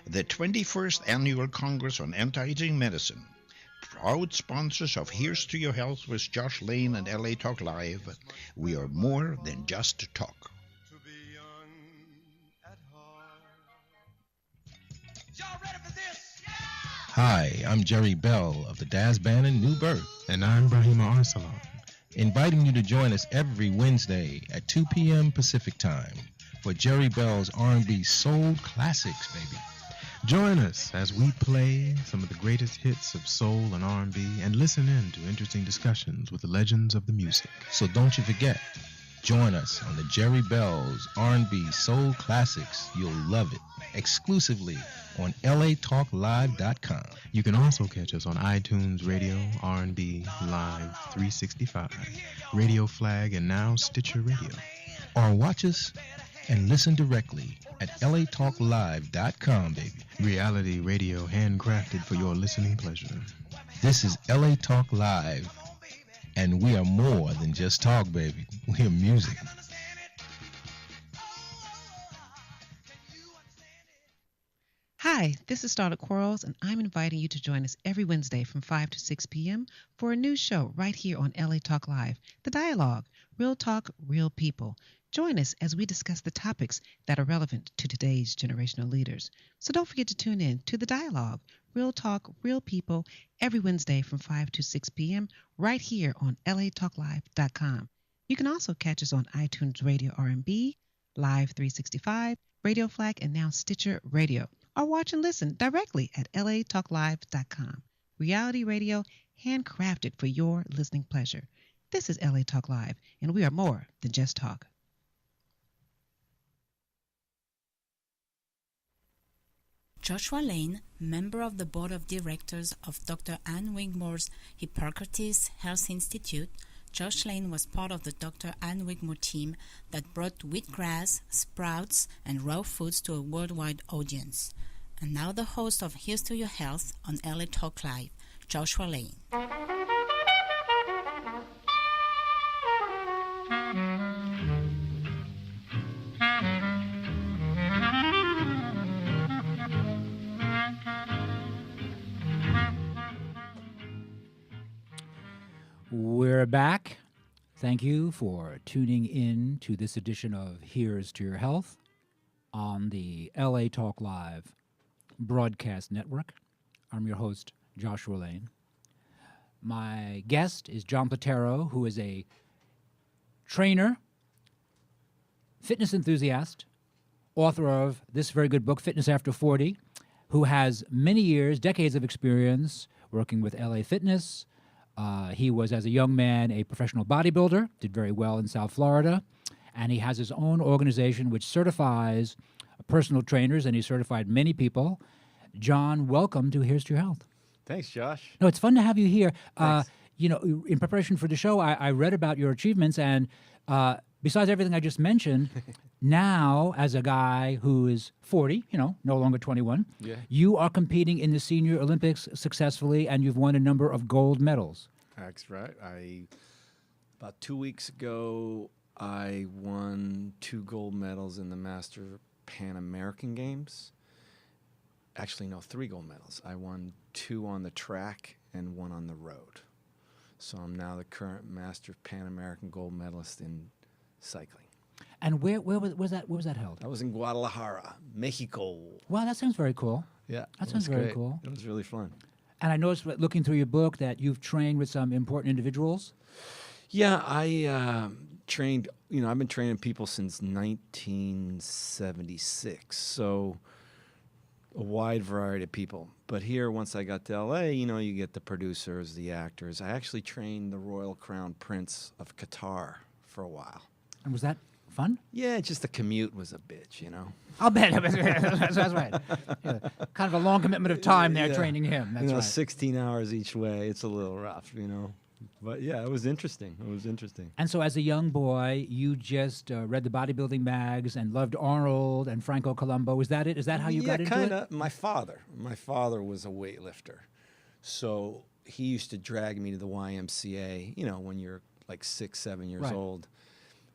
Speaker 5: The 21st Annual Congress on Anti-Aging Medicine, proud sponsors of Here's to Your Health with Josh Lane and LA Talk Live. We are more than just talk.
Speaker 6: Hi, I'm Jerry Bell of the Daz Band in New Birth. And I'm Brahima Arsalan, inviting you to join us every Wednesday at 2 p.m. Pacific Time for Jerry Bell's R&B Soul Classics, baby. Join us as we play some of the greatest hits of soul and R&B and listen in to interesting discussions with the legends of the music. So don't you forget, join us on the Jerry Bell's R&B Soul Classics. You'll love it. Exclusively on latalklive.com. You can also catch us on iTunes Radio, R&B, Live 365, Radio Flag, and now Stitcher Radio. Or watch us and listen directly at latalklive.com, baby. Reality radio handcrafted for your listening pleasure. This is LA Talk Live, and we are more than just talk, baby. We're music.
Speaker 7: Hi, this is Starlet Quarles, and I'm inviting you to join us every Wednesday from 5 to 6 p.m. for a new show right here on LA Talk Live, The Dialogue, Real Talk, Real People. Join us as we discuss the topics that are relevant to today's generational leaders. So don't forget to tune in to The Dialogue, Real Talk, Real People, every Wednesday from 5 to 6 p.m. right here on latalklive.com. You can also catch us on iTunes Radio R&B, Live 365, Radio Flag, and now Stitcher Radio. Or watch and listen directly at latalklive.com. Reality radio handcrafted for your listening pleasure. This is LA Talk Live, and we are more than just talk.
Speaker 1: Joshua Lane, member of the board of directors of Dr. Ann Wigmore's Hippocrates Health Institute, Josh Lane was part of the Dr. Ann Wigmore team that brought wheatgrass, sprouts, and raw foods to a worldwide audience. And now the host of Here's to Your Health on LA Talk Live, Joshua Lane.
Speaker 2: We're back. Thank you for tuning in to this edition of Here's to Your Health on the LA Talk Live broadcast network. I'm your host, Joshua Lane. My guest is John Platero, who is a trainer, fitness enthusiast, author of this very good book, Fitness After 40, who has many years, decades of experience working with LA Fitness. He was, as a young man, a professional bodybuilder, did very well in South Florida, and he has his own organization which certifies personal trainers, and he certified many people. John, welcome to Here's to Your Health.
Speaker 8: Thanks, Josh.
Speaker 2: No, it's fun to have you here.
Speaker 8: Thanks.
Speaker 2: In preparation for the show, I read about your achievements, and besides everything I just mentioned, now, as a guy who is 40, no longer 21, you are competing in the Senior Olympics successfully, and you've won a number of gold medals.
Speaker 8: That's right. About 2 weeks ago, I won 2 gold medals in the Master Pan American Games. Actually, no, 3 gold medals. I won 2 on the track and 1 on the road. So I'm now the current Master Pan American gold medalist in cycling.
Speaker 2: And where was that held?
Speaker 8: I was in Guadalajara, Mexico.
Speaker 2: Wow, that sounds very cool.
Speaker 8: Yeah,
Speaker 2: that sounds very
Speaker 8: great.
Speaker 2: cool.
Speaker 8: It was really fun.
Speaker 2: And I noticed, looking through your book, that you've trained with some important individuals.
Speaker 8: Yeah, I trained, I've been training people since 1976, so a wide variety of people. But here, once I got to LA, you get the producers, the actors. I actually trained the Royal Crown Prince of Qatar for a while.
Speaker 2: And was that fun?
Speaker 8: Yeah, just the commute was a bitch,
Speaker 2: I'll bet. That's right. Yeah, kind of a long commitment of time there training him. That's right.
Speaker 8: 16 hours each way. It's a little rough, But yeah, it was interesting.
Speaker 2: And so as a young boy, you just read the bodybuilding mags and loved Arnold and Franco Columbu. Is that it? Is that how you got into
Speaker 8: kinda.
Speaker 2: it?
Speaker 8: My father was a weightlifter. So he used to drag me to the YMCA, when you're like 6, 7 years old.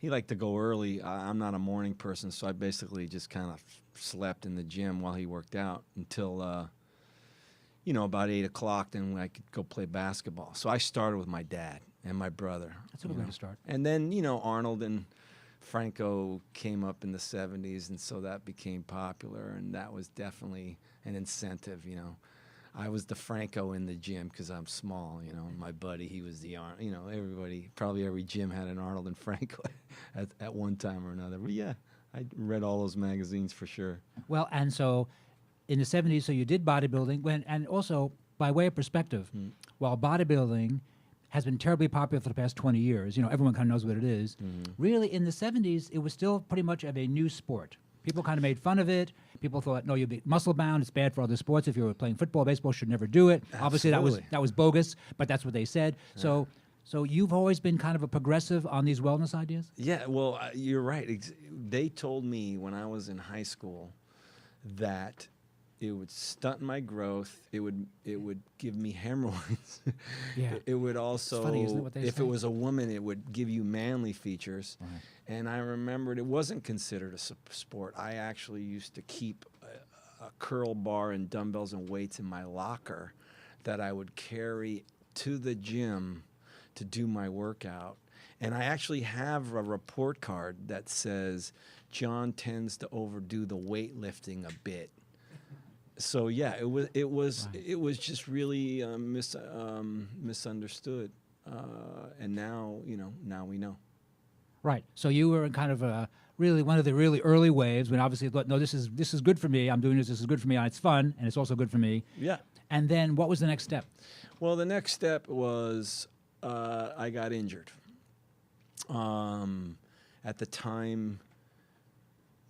Speaker 8: He liked to go early. I'm not a morning person, so I basically just kind of slept in the gym while he worked out until, about 8 o'clock. Then I could go play basketball. So I started with my dad and my brother.
Speaker 2: That's a good way to start.
Speaker 8: And then, Arnold and Franco came up in the 70s, and so that became popular, and that was definitely an incentive, I was the Franco in the gym because I'm small, My buddy, he was the Arnold. Everybody, probably every gym had an Arnold and Franco at one time or another. But yeah, I read all those magazines for sure.
Speaker 2: Well, and so in the 70s, so you did bodybuilding, and also by way of perspective, while bodybuilding has been terribly popular for the past 20 years, everyone kind of knows what it is. Really, in the 70s, it was still pretty much of a new sport. People kind of made fun of it. People thought, no, you'll be muscle-bound. It's bad for other sports. If you were playing football, baseball, should never do it. Obviously, that was bogus, but that's what they said. Yeah. So you've always been kind of a progressive on these wellness ideas?
Speaker 8: Yeah, well, you're right. They told me when I was in high school that it would stunt my growth. It would give me hemorrhoids.
Speaker 2: Yeah.
Speaker 8: It would also,
Speaker 2: it's funny, isn't it, what they
Speaker 8: if
Speaker 2: say?
Speaker 8: it was a woman, it would give you manly features. Right. And I remembered it wasn't considered a sport. I actually used to keep a curl bar and dumbbells and weights in my locker that I would carry to the gym to do my workout. And I actually have a report card that says John tends to overdo the weightlifting a bit. So yeah, it was just really misunderstood, and now we know.
Speaker 2: Right. So you were in kind of really one of the really early waves when obviously you thought, no, this is good for me. I'm doing this. This is good for me. And it's fun, and it's also good for me.
Speaker 8: Yeah.
Speaker 2: And then what was the next step?
Speaker 8: Well, the next step was I got injured. At the time,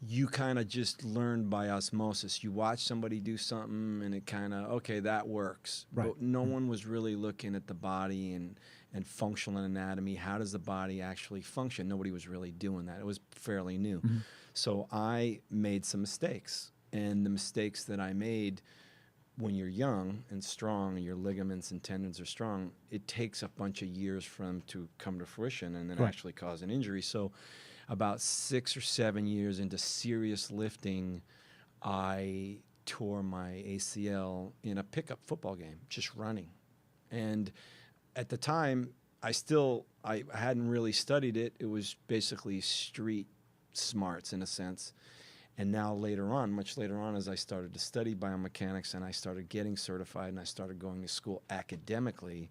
Speaker 8: you kind of just learned by osmosis. You watch somebody do something, and it kind of, okay, that works.
Speaker 2: Right.
Speaker 8: But no one was really looking at the body and functional anatomy. How does the body actually function? Nobody was really doing that. It was fairly new. So I made some mistakes. And the mistakes that I made, when you're young and strong and your ligaments and tendons are strong, it takes a bunch of years for them to come to fruition and then
Speaker 2: Right.
Speaker 8: actually cause an injury. So about 6 or 7 years into serious lifting, I tore my ACL in a pickup football game, just running. And at the time, I hadn't really studied it. It was basically street smarts in a sense. And now later on, much later on, as I started to study biomechanics and I started getting certified and I started going to school academically,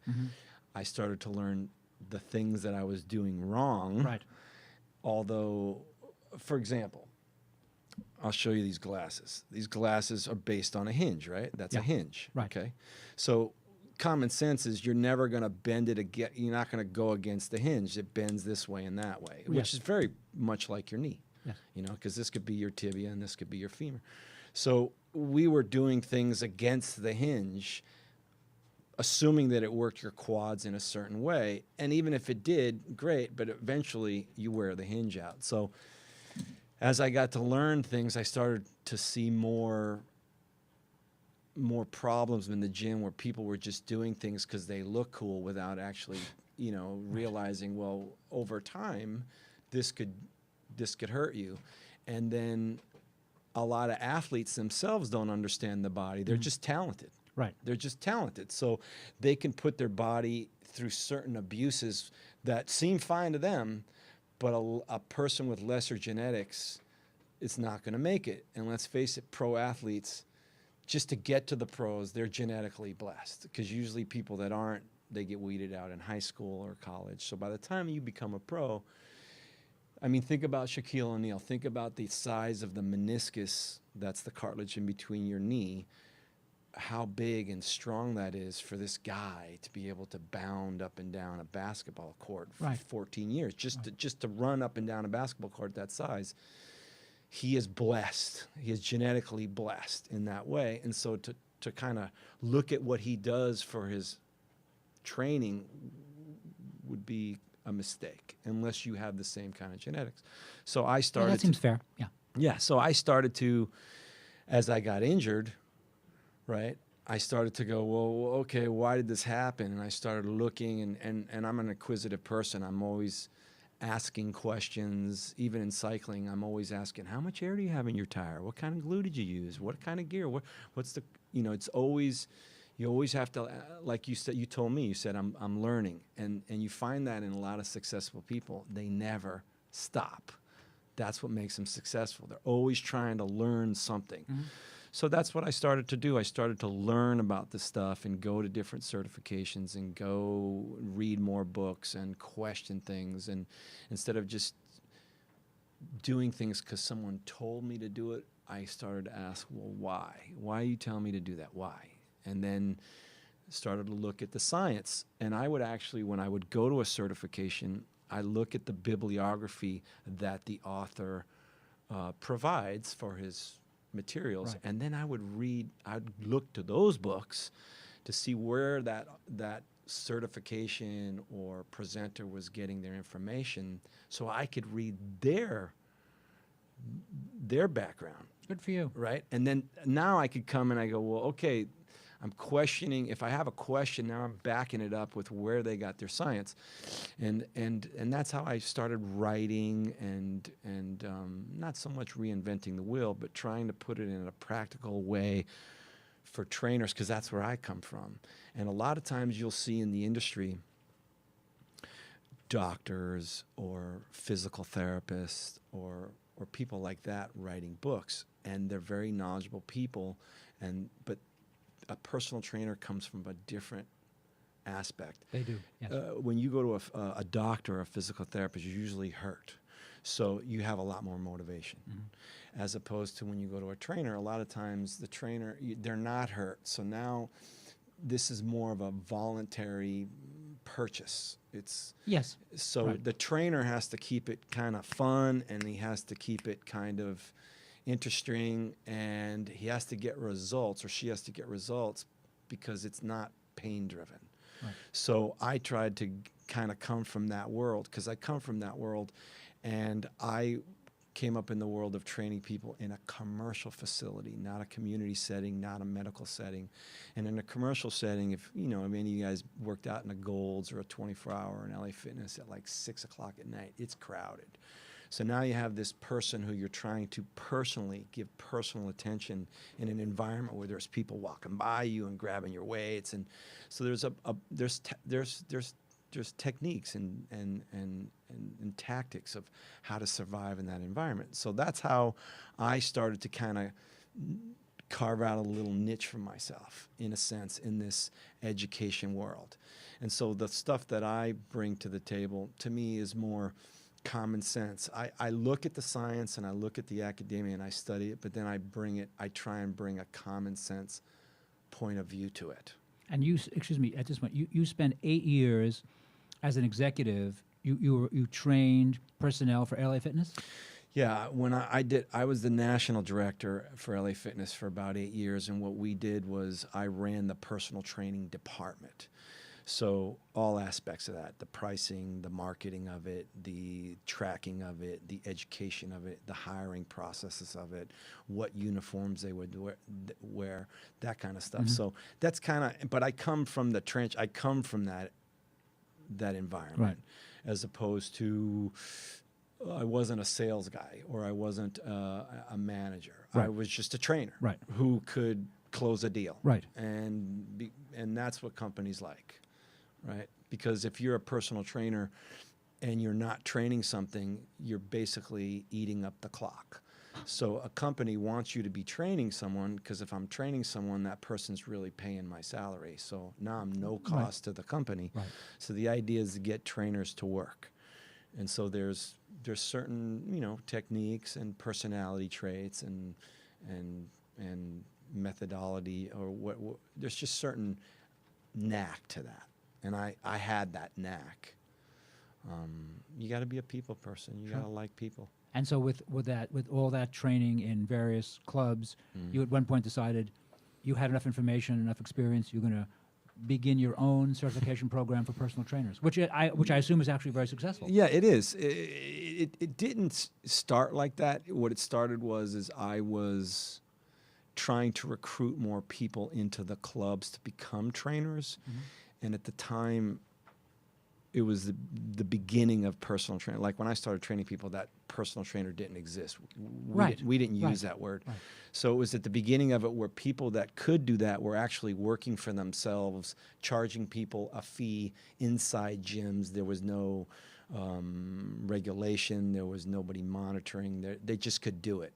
Speaker 8: I started to learn the things that I was doing wrong.
Speaker 2: Right.
Speaker 8: Although, for example, I'll show you these glasses. These glasses are based on a hinge, right? That's a hinge.
Speaker 2: Right.
Speaker 8: Okay. So common sense is you're never going to bend it again. You're not going to go against the hinge. It bends this way and that way, which is very much like your knee. You know, because this could be your tibia and this could be your femur. So we were doing things against the hinge, assuming that it worked your quads in a certain way. And even if it did, great, but eventually you wear the hinge out. So as I got to learn things, I started to see more problems in the gym where people were just doing things because they look cool without actually, you know, realizing, well, over time, this could hurt you. And then a lot of athletes themselves don't understand the body. They're just talented.
Speaker 2: Right.
Speaker 8: They're just talented. So they can put their body through certain abuses that seem fine to them, but a person with lesser genetics is not going to make it. And let's face it, pro athletes, just to get to the pros, they're genetically blessed. Because usually people that aren't, they get weeded out in high school or college. So by the time you become a pro, I mean, think about Shaquille O'Neal. Think about the size of the meniscus, that's the cartilage in between your knee, how big and strong that is for this guy to be able to bound up and down a basketball court for 14 years, just to run up and down a basketball court that size. He is blessed. He is genetically blessed in that way. And so to kind of look at what he does for his training would be a mistake unless you have the same kind of genetics. So I started.
Speaker 2: That seems fair. Yeah.
Speaker 8: Yeah. So I started to, as I got injured, right, I started to go, well, okay, why did this happen? And I started looking, and I'm an inquisitive person. I'm always asking questions. Even in cycling, I'm always asking, how much air do you have in your tire? What kind of glue did you use? What kind of gear? What's the, you know, it's always, you always have to, like you said, you told me, you said, I'm learning. And you find that in a lot of successful people, they never stop. That's what makes them successful. They're always trying to learn something. So that's what I started to do. I started to learn about this stuff and go to different certifications and go read more books and question things. And instead of just doing things because someone told me to do it, I started to ask, well, why? Why are you telling me to do that? Why? And then started to look at the science. And I would actually, when I would go to a certification, I look at the bibliography that the author provides for his materials.
Speaker 2: Right.
Speaker 8: And then I would read, I'd look to those books to see where that certification or presenter was getting their information so I could read their background.
Speaker 2: Good for you.
Speaker 8: Right? And then now I could come and I go, well, okay, I'm questioning. If I have a question, now I'm backing it up with where they got their science, and that's how I started writing and not so much reinventing the wheel, but trying to put it in a practical way for trainers, because that's where I come from. And a lot of times you'll see in the industry doctors or physical therapists or people like that writing books, and they're very knowledgeable people, but a personal trainer comes from a different aspect.
Speaker 2: They do, yes.
Speaker 8: When you go to a doctor or a physical therapist, you're usually hurt. So you have a lot more motivation. As opposed to when you go to a trainer, a lot of times the trainer, they're not hurt. So now this is more of a voluntary purchase. It's
Speaker 2: Yes.
Speaker 8: so
Speaker 2: Right.
Speaker 8: the trainer has to keep it kind of fun, and he has to keep it kind of interesting, and he has to get results, or she has to get results, because it's not pain driven.
Speaker 2: Right.
Speaker 8: So I tried to kind of come from that world, because I come from that world, and I came up in the world of training people in a commercial facility, not a community setting, not a medical setting. And in a commercial setting, if any of you guys worked out in a Gold's or a 24-hour in LA Fitness at like 6 o'clock at night, it's crowded. So now you have this person who you're trying to personally give personal attention in an environment where there's people walking by you and grabbing your weights, and so there's techniques and tactics of how to survive in that environment. So that's how I started to kind of carve out a little niche for myself, in a sense, in this education world. And so the stuff that I bring to the table, to me, is more common sense. I look at the science and I look at the academia and I study it, but then I try and bring a common sense point of view to it.
Speaker 2: And you, excuse me, at this point, you spent 8 years as an executive. You trained personnel for LA Fitness?
Speaker 8: Yeah, when I was the national director for LA Fitness for about 8 years, and what we did was I ran the personal training department. So all aspects of that, the pricing, the marketing of it, the tracking of it, the education of it, the hiring processes of it, what uniforms they would wear, that kind of stuff. So that's kind of, but I come from the trench. I come from that environment, as opposed to, I wasn't a sales guy, or I wasn't a manager. I was just a trainer who could close a deal. And that's what companies like. Right? Because if you're a personal trainer and you're not training something, you're basically eating up the clock. So a company wants you to be training someone, because if I'm training someone, that person's really paying my salary. So now I'm no cost to the company. So the idea is to get trainers to work. And so there's certain, techniques and personality traits and methodology, or what there's just certain knack to that. And I had that knack. You got to be a people person. You got to like people.
Speaker 2: And so with all that training in various clubs, you at one point decided you had enough information, enough experience, you're going to begin your own certification program for personal trainers, which I assume is actually very successful.
Speaker 8: Yeah, it is. It didn't start like that. What it started is I was trying to recruit more people into the clubs to become trainers. And at the time, it was the beginning of personal training. Like when I started training people, that personal trainer didn't exist. We didn't use that word. So it was at the beginning of it where people that could do that were actually working for themselves, charging people a fee inside gyms. There was no regulation. There was nobody monitoring. They just could do it.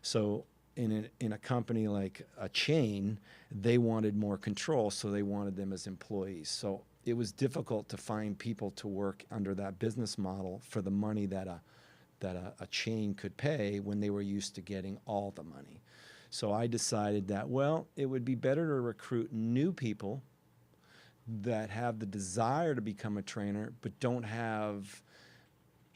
Speaker 8: So in a company like a chain, they wanted more control, so they wanted them as employees. So it was difficult to find people to work under that business model for the money that a chain could pay, when they were used to getting all the money. So I decided that, it would be better to recruit new people that have the desire to become a trainer, but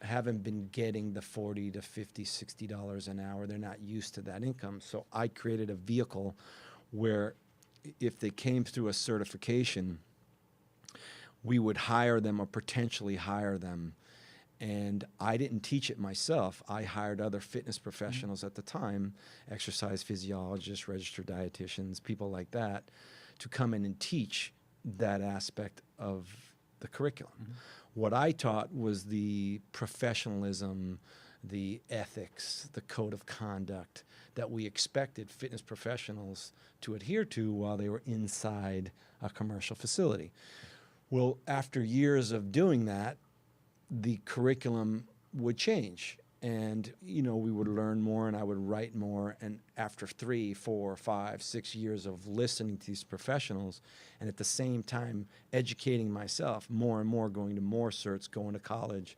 Speaker 8: haven't been getting the $40 to $50, $60 an hour. They're not used to that income. So I created a vehicle where if they came through a certification, we would hire them or potentially hire them. And I didn't teach it myself. I hired other fitness professionals at the time, exercise physiologists, registered dietitians, people like that, to come in and teach that aspect of the curriculum. What I taught was the professionalism, the ethics, the code of conduct that we expected fitness professionals to adhere to while they were inside a commercial facility. Well, after years of doing that, the curriculum would change. And, we would learn more and I would write more. And after 3, 4, 5, 6 years of listening to these professionals, and at the same time educating myself more and more, going to more certs, going to college,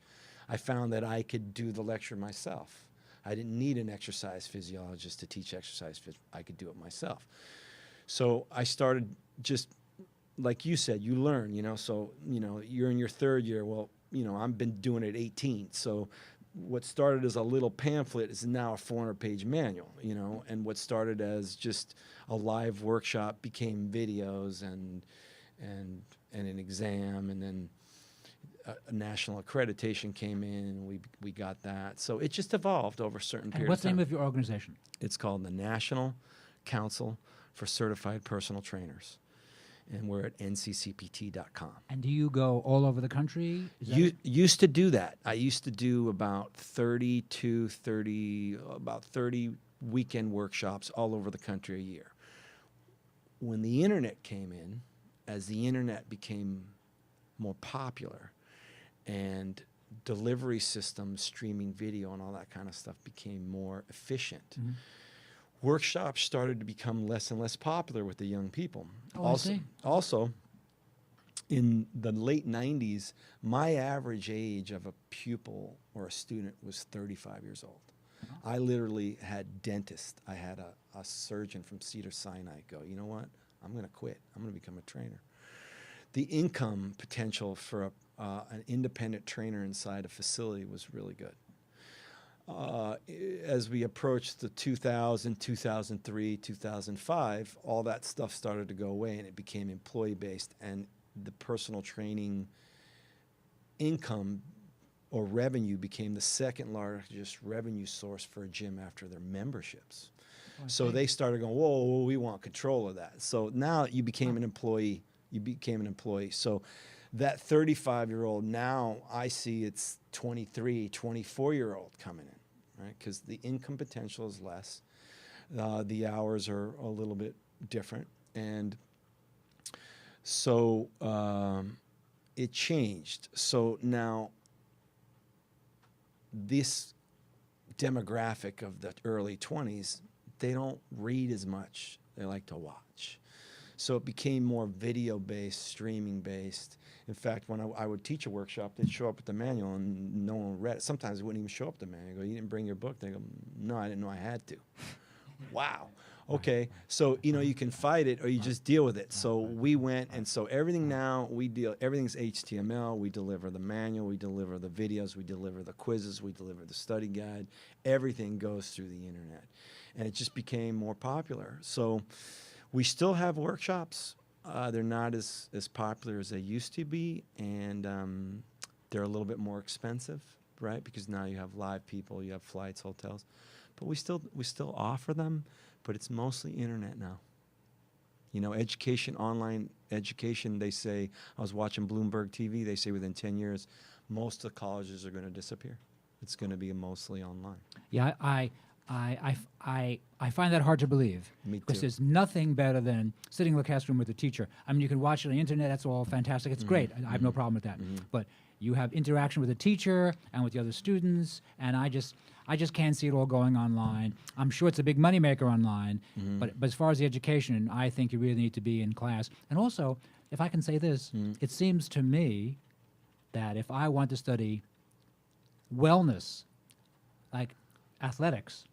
Speaker 8: I found that I could do the lecture myself. I didn't need an exercise physiologist to teach exercise. I could do it myself. So I started just, like you said, you learn, so, you're in your third year. Well, I've been doing it 18. So what started as a little pamphlet is now a 400-page manual, and what started as just a live workshop became videos and an exam, and then a national accreditation came in, and we got that. So it just evolved over a certain period of time.
Speaker 2: And what's the name of your organization?
Speaker 8: It's called the National Council for Certified Personal Trainers, and we're at nccpt.com.
Speaker 2: And do you go all over the country?
Speaker 8: Used to do that. I used to do about 30 weekend workshops all over the country a year. When the internet came in, as the internet became more popular and delivery systems, streaming video and all that kind of stuff became more efficient, workshops started to become less and less popular with the young people.
Speaker 2: I see.
Speaker 8: Also, in the late 90s, my average age of a pupil or a student was 35 years old. I literally had dentists. I had a surgeon from Cedars-Sinai go, you know what? I'm going to quit. I'm going to become a trainer. The income potential for an independent trainer inside a facility was really good. As we approached the 2000, 2003, 2005, all that stuff started to go away, and it became employee-based, and the personal training income or revenue became the second largest revenue source for a gym after their memberships. Okay. So they started going, whoa, we want control of that. So now you became an employee. So that 35-year-old, now I see it's 23, 24-year-old coming in, right? Because the income potential is less. The hours are a little bit different. And so it changed. So now this demographic of the early 20s, they don't read as much. They like to watch. So it became more video-based, streaming-based. In fact, when I would teach a workshop, they'd show up with the manual and no one read it. Sometimes it wouldn't even show up the manual. I go, you didn't bring your book? They go, no, I didn't know I had to. Wow. Okay. So, you can fight it or you just deal with it. So we went, and so everything now, everything's HTML. We deliver the manual, we deliver the videos, we deliver the quizzes, we deliver the study guide. Everything goes through the internet. And it just became more popular. So we still have workshops. They're not as popular as they used to be, and they're a little bit more expensive, right? Because now you have live people, you have flights, hotels. But we still offer them, but it's mostly internet now. Education, online education, they say, I was watching Bloomberg TV, they say within 10 years, most of the colleges are going to disappear. It's going to be mostly online.
Speaker 2: Yeah, I find that hard to believe.
Speaker 8: Me too.
Speaker 2: Because there's nothing better than sitting in the classroom with a teacher. I mean, you can watch it on the internet. That's all fantastic. It's great. I have no problem with that. But you have interaction with the teacher and with the other students, and I just can't see it all going online. I'm sure it's a big moneymaker online, but as far as the education, I think you really need to be in class. And also, if I can say this, it seems to me that if I want to study wellness, like athletics,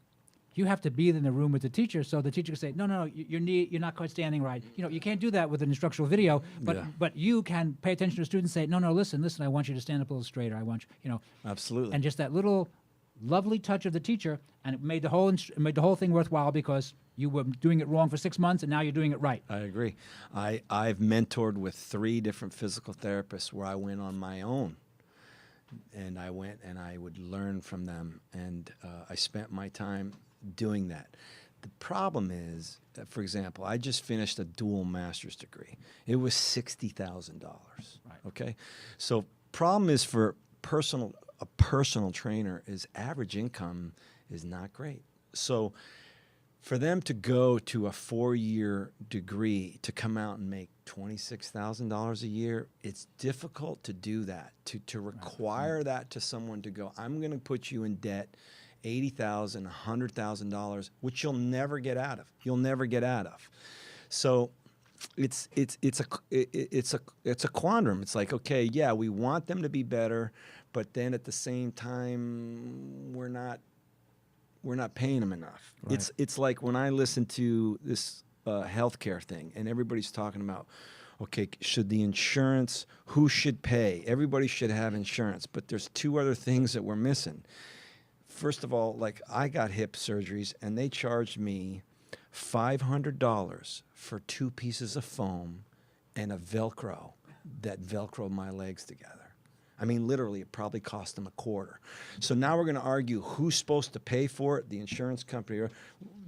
Speaker 2: you have to be in the room with the teacher, so the teacher can say, no, you're not quite standing right. You can't do that with an instructional video, but you can pay attention to the student and say, no, listen, I want you to stand up a little straighter. I want you,
Speaker 8: Absolutely.
Speaker 2: And just that little lovely touch of the teacher, and it made the whole thing worthwhile because you were doing it wrong for 6 months, and now you're doing it right.
Speaker 8: I agree. I've mentored with 3 different physical therapists where I went on my own. And I went and I would learn from them, and I spent my time doing that. The problem is, for example, I just finished a dual master's degree. It was $60,000. Right. Okay, so problem is for a personal trainer is average income is not great. So for them to go to a 4-year degree to come out and make $26,000 a year, it's difficult to do that, to require that to someone to go, I'm going to put you in debt $80,000, $100,000, which you'll never get out of. So it's a quandrum. It's like, okay, yeah, we want them to be better, but then at the same time, we're not paying them enough.
Speaker 2: Right.
Speaker 8: It's like when I listen to this healthcare thing, and everybody's talking about, okay, should the insurance, who should pay? Everybody should have insurance, but there's two other things that we're missing. First of all, like I got hip surgeries, and they charged me $500 for 2 pieces of foam and a Velcro that Velcroed my legs together. I mean, literally, it probably cost them $25. So now we're going to argue who's supposed to pay for it, the insurance company.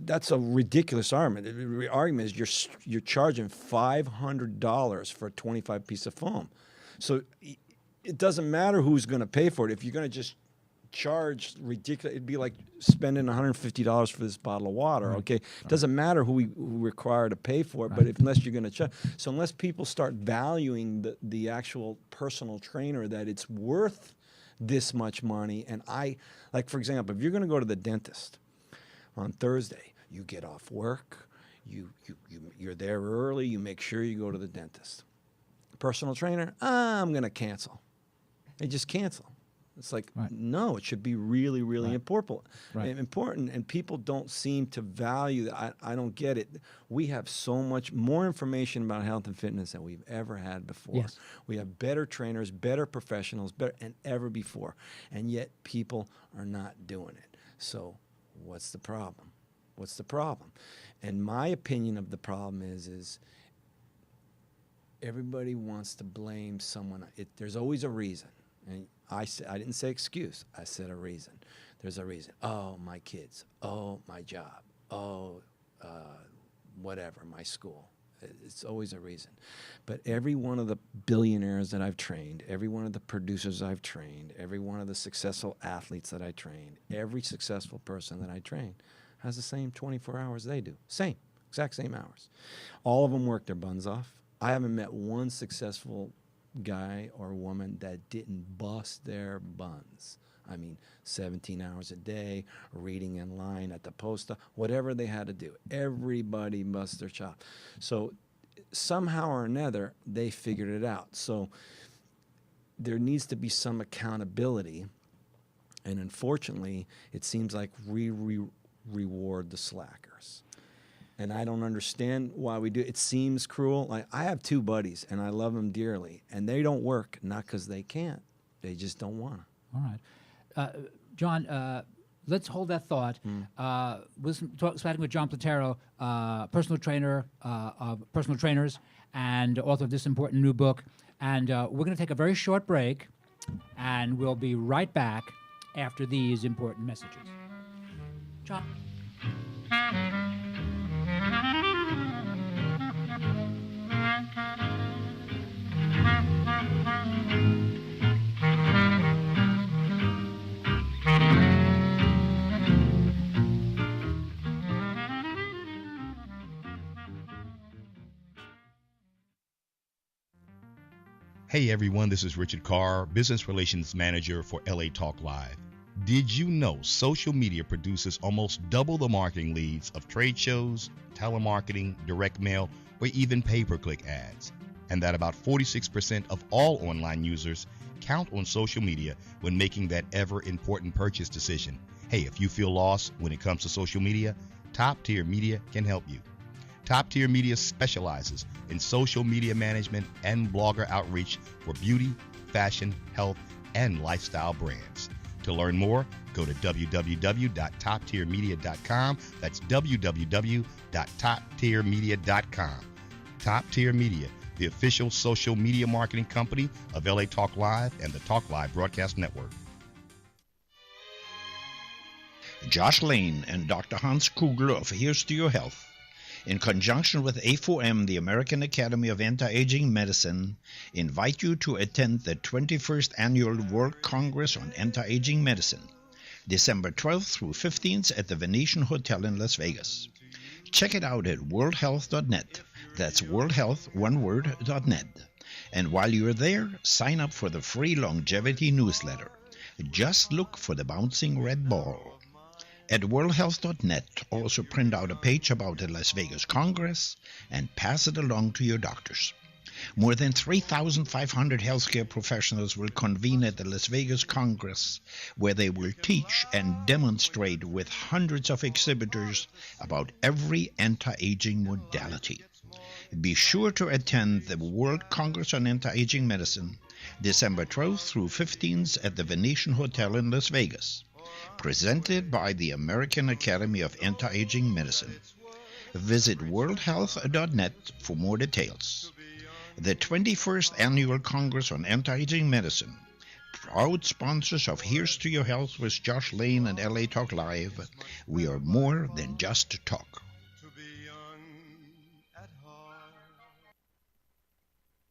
Speaker 8: That's a ridiculous argument. The argument is you're charging $500 for a 25-piece of foam. So it doesn't matter who's going to pay for it. If you're going to just charge ridiculous, it'd be like spending $150 for this bottle of water.
Speaker 2: Right.
Speaker 8: Okay, it doesn't matter who require to pay for it, but unless you're going to charge, so unless people start valuing the actual personal trainer, that it's worth this much money. And like for example, if you're going to go to the dentist on Thursday, you get off work, you're there early, you make sure you go to the dentist. Personal trainer, I'm going to cancel. They just cancel. It's like, no, it should be really, really important. And people don't seem to value that. I don't get it. We have so much more information about health and fitness than we've ever had before.
Speaker 2: Yes.
Speaker 8: We have better trainers, better professionals, better than ever before. And yet people are not doing it. So what's the problem? What's the problem? And my opinion of the problem is everybody wants to blame someone. There's always a reason. And I didn't say excuse. I said a reason. There's a reason. Oh, my kids. Oh, my job. Oh, whatever, my school. It's always a reason. But every one of the billionaires that I've trained, every one of the producers I've trained, every one of the successful athletes that I trained, every successful person that I train has the same 24 hours they do. Same, exact same hours. All of them work their buns off. I haven't met one successful guy or woman that didn't bust their buns. I mean, 17 hours a day, reading in line at the post, whatever they had to do. Everybody busts their chop. So somehow or another, they figured it out. So there needs to be some accountability. And unfortunately, it seems like we reward the slackers. And I don't understand why we do it. It seems cruel. Like, I have 2 buddies, and I love them dearly, and they don't work, not because they can't. They just don't want to.
Speaker 2: All right. John, let's hold that thought. Speaking with John Platero, personal trainer of personal trainers and author of this important new book. And we're going to take a very short break, and we'll be right back after these important messages. John.
Speaker 6: Hey everyone, this is Richard Carr, Business Relations Manager for LA Talk Live. Did you know social media produces almost double the marketing leads of trade shows, telemarketing, direct mail, or even pay-per-click ads? And that about 46% of all online users count on social media when making that ever-important purchase decision. Hey, if you feel lost when it comes to social media, Top Tier Media can help you. Top Tier Media specializes in social media management and blogger outreach for beauty, fashion, health, and lifestyle brands. To learn more, go to www.toptiermedia.com. That's www.toptiermedia.com. Top Tier Media, the official social media marketing company of LA Talk Live and the Talk Live Broadcast Network.
Speaker 5: Josh Lane and Dr. Hans Kugler of Here's to Your Health, in conjunction with A4M, the American Academy of Anti-Aging Medicine, invite you to attend the 21st Annual World Congress on Anti-Aging Medicine, December 12th through 15th at the Venetian Hotel in Las Vegas. Check it out at worldhealth.net. That's worldhealth.net. And while you're there, sign up for the free longevity newsletter. Just look for the bouncing red ball. At worldhealth.net, also print out a page about the Las Vegas Congress and pass it along to your doctors. More than 3,500 healthcare professionals will convene at the Las Vegas Congress, where they will teach and demonstrate with hundreds of exhibitors about every anti-aging modality. Be sure to attend the World Congress on Anti-Aging Medicine, December 12th through 15th at the Venetian Hotel in Las Vegas, presented by the American Academy of Anti-Aging Medicine. Visit worldhealth.net for more details. The 21st Annual Congress on Anti-Aging Medicine, proud sponsors of Here's to Your Health with Josh Lane and LA Talk Live. We are more than just talk.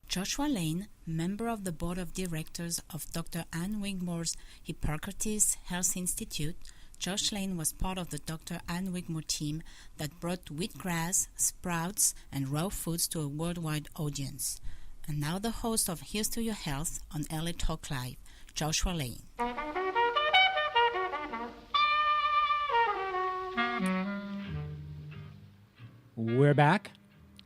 Speaker 1: Joshua Lane, member of the board of directors of Dr. Ann Wigmore's Hippocrates Health Institute, Josh Lane was part of the Dr. Ann Wigmore team that brought wheatgrass, sprouts, and raw foods to a worldwide audience. And now the host of Here's to Your Health on LA Talk Live, Joshua Lane.
Speaker 2: We're back.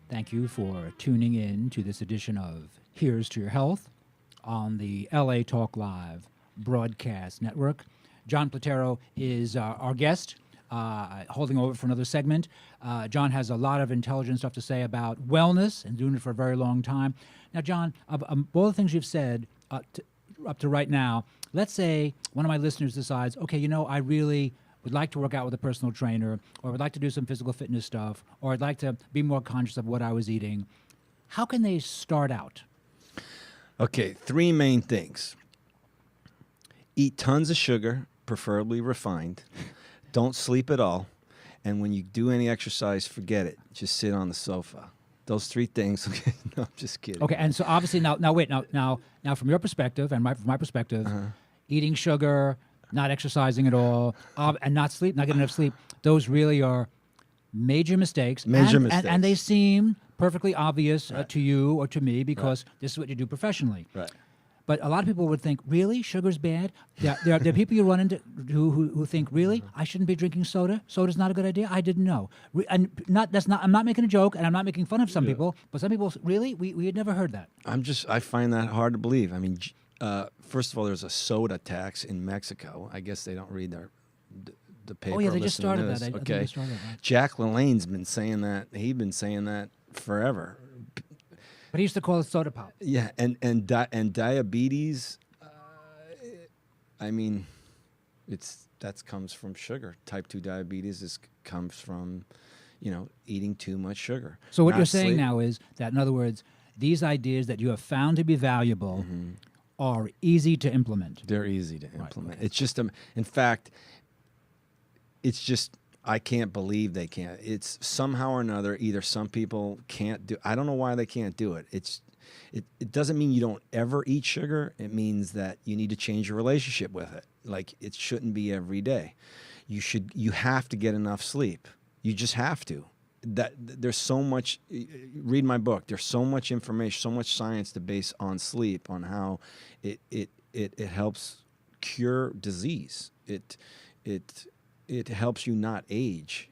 Speaker 2: Thank you for tuning in to this edition of Here's to Your Health on the LA Talk Live broadcast network. John Platero is our guest, holding over for another segment. John has a lot of intelligent stuff to say about wellness and doing it for a very long time. Now, John, of all the things you've said up to right now, let's say one of my listeners decides, okay, I really would like to work out with a personal trainer, or would like to do some physical fitness stuff, or I'd like to be more conscious of what I was eating. How can they start out?
Speaker 8: Okay, three main things. Eat tons of sugar, preferably refined. Don't sleep at all. And when you do any exercise, forget it. Just sit on the sofa. Those three things. Okay, no, I'm just kidding.
Speaker 2: Okay, and so obviously now from your perspective and from my perspective, eating sugar, not exercising at all, and not getting enough sleep, those really are major mistakes. And they seem perfectly obvious to you or to me because this is what you do professionally.
Speaker 8: Right.
Speaker 2: But a lot of people would think, really, sugar's bad? There are people you run into who think, really, I shouldn't be drinking soda? Soda's not a good idea? I didn't know. I'm not making a joke, and I'm not making fun of some people, but some people, really? We had never heard that.
Speaker 8: I find that hard to believe. I mean, first of all, there's a soda tax in Mexico. I guess they don't read the paper.
Speaker 2: Oh, yeah, they just started that.
Speaker 8: Okay.
Speaker 2: I think they started that.
Speaker 8: Jack LaLanne's been saying that. He's been saying that forever.
Speaker 2: But he used to call it soda pop.
Speaker 8: Yeah, and diabetes. I mean, that comes from sugar. Type 2 diabetes comes from, eating too much sugar.
Speaker 2: So what you're saying now is that, in other words, these ideas that you have found to be valuable are easy to implement.
Speaker 8: They're easy to implement.
Speaker 2: Right, okay.
Speaker 8: It's just, in fact, it's just. I can't believe they can't. It's somehow or another, either some people can't do. I don't know why they can't do it. It doesn't mean you don't ever eat sugar. It means that you need to change your relationship with it. Like, it shouldn't be every day. You have to get enough sleep. You just have to. There's so much. Read my book. There's so much information, so much science to base on sleep, on how it helps cure disease. It helps you not age.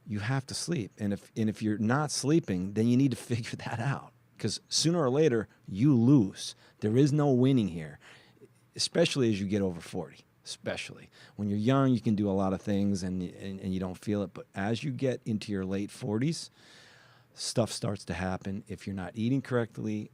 Speaker 8: You have to sleep, and if you're not sleeping, then you need to figure that out, because sooner or later you lose. There is no winning here, especially as you get over 40. Especially when you're young, you can do a lot of things and you don't feel it. But as you get into your late 40s, stuff starts to happen if you're not eating correctly,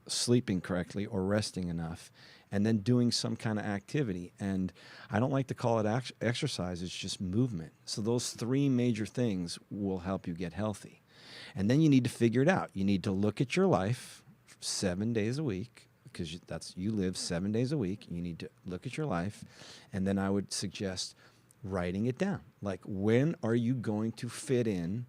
Speaker 8: sleeping correctly, or resting enough, and then doing some kind of activity. And I don't like to call it exercise, it's just movement. So those three major things will help you get healthy. And then you need to figure it out. You need to look at your life 7 days a week, because you live 7 days a week. You need to look at your life. And then I would suggest writing it down. Like, when are you going to fit in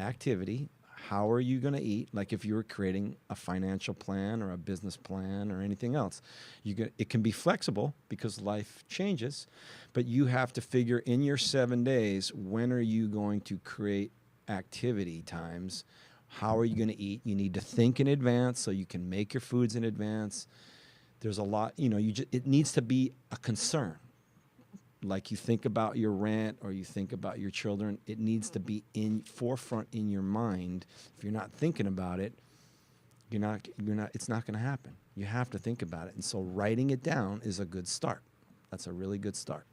Speaker 8: activity? How are you going to eat? Like, if you were creating a financial plan or a business plan or anything else, it can be flexible because life changes, but you have to figure in your 7 days, when are you going to create activity times? How are you going to eat? You need to think in advance so you can make your foods in advance. There's a lot, it needs to be a concern. Like, you think about your rent or you think about your children, it needs to be in forefront in your mind. If you're not thinking about it, It's not going to happen. You have to think about it. And so writing it down is a good start. That's a really good start.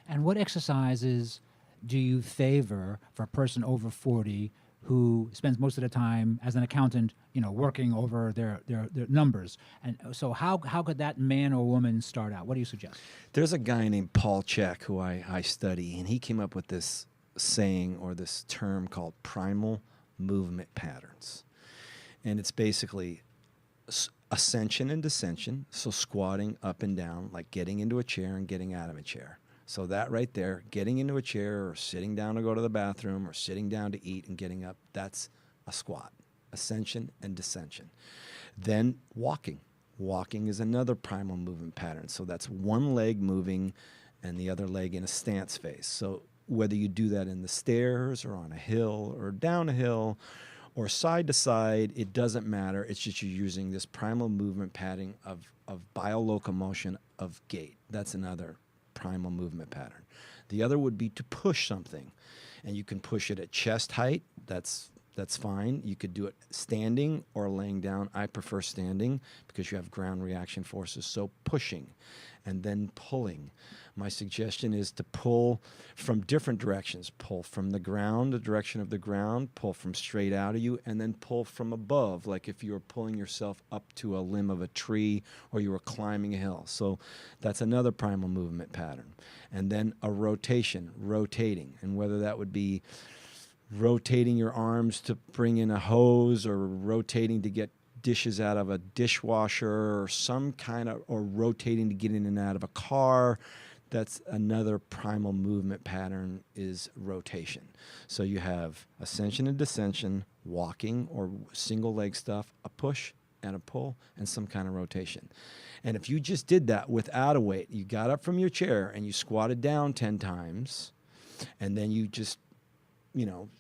Speaker 2: And what exercises do you favor for a person over 40 who spends most of the time as an accountant, working over their numbers? And so how could that man or woman start out? What do you suggest?
Speaker 8: There's a guy named Paul Chek who I study, and he came up with this saying or this term called primal movement patterns. And it's basically ascension and descension, so squatting up and down, like getting into a chair and getting out of a chair. So that right there, getting into a chair or sitting down to go to the bathroom or sitting down to eat and getting up, that's a squat, ascension and descension. Then walking. Walking is another primal movement pattern. So that's one leg moving and the other leg in a stance phase. So whether you do that in the stairs or on a hill or down a hill or side to side, it doesn't matter. It's just you're using this primal movement pattern of biolocomotion of gait. That's another primal movement pattern. The other would be to push something, and you can push it at chest height. That's fine. You could do it standing or laying down. I prefer standing because you have ground reaction forces. So pushing and then pulling. My suggestion is to pull from different directions. Pull from the ground, the direction of the ground, pull from straight out of you, and then pull from above, like if you were pulling yourself up to a limb of a tree or you were climbing a hill. So that's another primal movement pattern. And then a rotation, rotating, and whether that would be rotating your arms to bring in a hose or rotating to get dishes out of a dishwasher or some kind of, or rotating to get in and out of a car. That's another primal movement pattern, is rotation. So you have ascension and descension, walking or single leg stuff, a push and a pull, and some kind of rotation. And if you just did that without a weight, you got up from your chair and you squatted down 10 times, and then you just,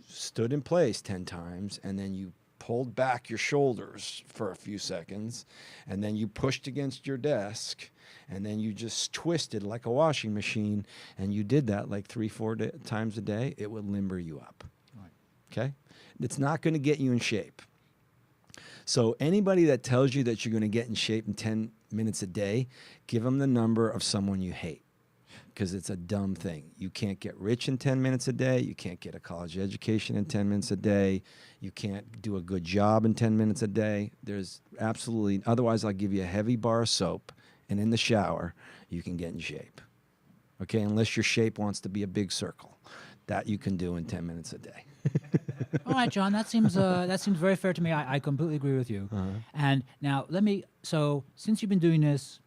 Speaker 8: stood in place 10 times, and then you pulled back your shoulders for a few seconds, and then you pushed against your desk, and then you just twisted like a washing machine, and you did that like 3-4 times a day, it would limber you up. Right. Okay? It's not going to get you in shape. So anybody that tells you that you're going to get in shape in 10 minutes a day, give them the number of someone you hate, because it's a dumb thing. You can't get rich in 10 minutes a day. You can't get a college education in 10 minutes a day. You can't do a good job in 10 minutes a day. There's absolutely, otherwise I'll give you a heavy bar of soap, and in the shower, you can get in shape. Okay, unless your shape wants to be a big circle. That you can do in 10 minutes a day.
Speaker 2: All right, John, that seems very fair to me. I completely agree with you. Uh-huh. And now so since you've been doing this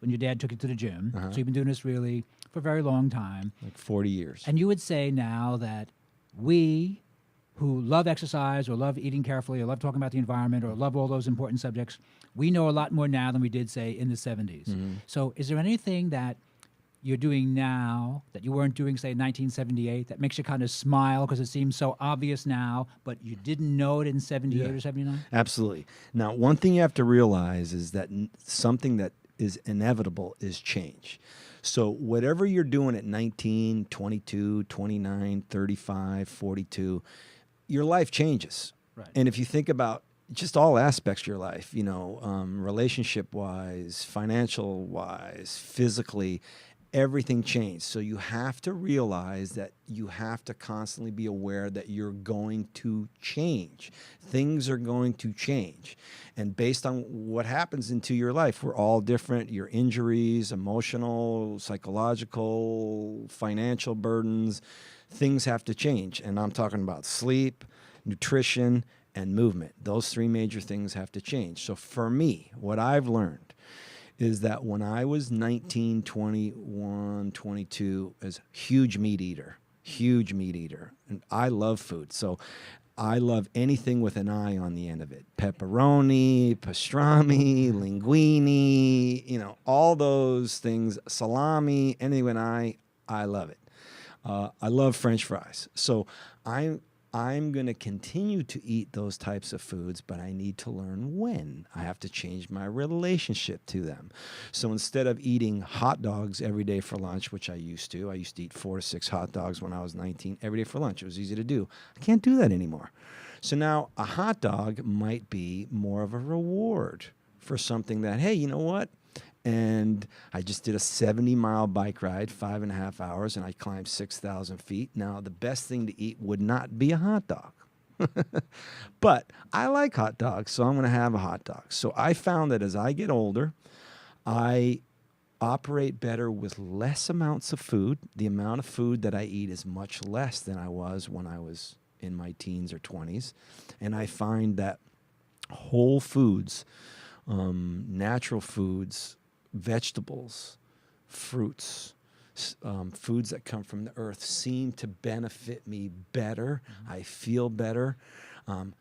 Speaker 2: when your dad took you to the gym, so you've been doing this really for a very long time.
Speaker 8: Like 40 years.
Speaker 2: And you would say now that we who love exercise or love eating carefully or love talking about the environment or love all those important subjects, we know a lot more now than we did, say, in the 70s. Mm-hmm. So is there anything that you're doing now that you weren't doing, say, in 1978 that makes you kind of smile because it seems so obvious now, but you didn't know it in 78 or 79?
Speaker 8: Absolutely. Now, one thing you have to realize is that something that is inevitable is change. So whatever you're doing at 19, 22, 29, 35, 42, your life changes. Right. And if you think about just all aspects of your life, relationship-wise, financial-wise, physically, everything changed. So you have to realize that you have to constantly be aware that you're going to change. Things are going to change. And based on what happens into your life, we're all different. Your injuries, emotional, psychological, financial burdens, things have to change. And I'm talking about sleep, nutrition, and movement. Those three major things have to change. So for me, what I've learned is that when I was 19, 21, 22, as huge meat eater. And I love food. So I love anything with an I on the end of it. Pepperoni, pastrami, linguine, all those things, salami, anything with an I love it. I love French fries. So I'm going to continue to eat those types of foods, but I need to learn when. I have to change my relationship to them. So instead of eating hot dogs every day for lunch, which I used to eat 4 to 6 hot dogs when I was 19 every day for lunch. It was easy to do. I can't do that anymore. So now a hot dog might be more of a reward for something that, hey, you know what? And I just did a 70-mile bike ride, 5.5 hours, and I climbed 6,000 feet. Now, the best thing to eat would not be a hot dog. But I like hot dogs, so I'm going to have a hot dog. So I found that as I get older, I operate better with less amounts of food. The amount of food that I eat is much less than I was when I was in my teens or 20s. And I find that whole foods, natural foods, vegetables, fruits, foods that come from the earth seem to benefit me better. I feel better.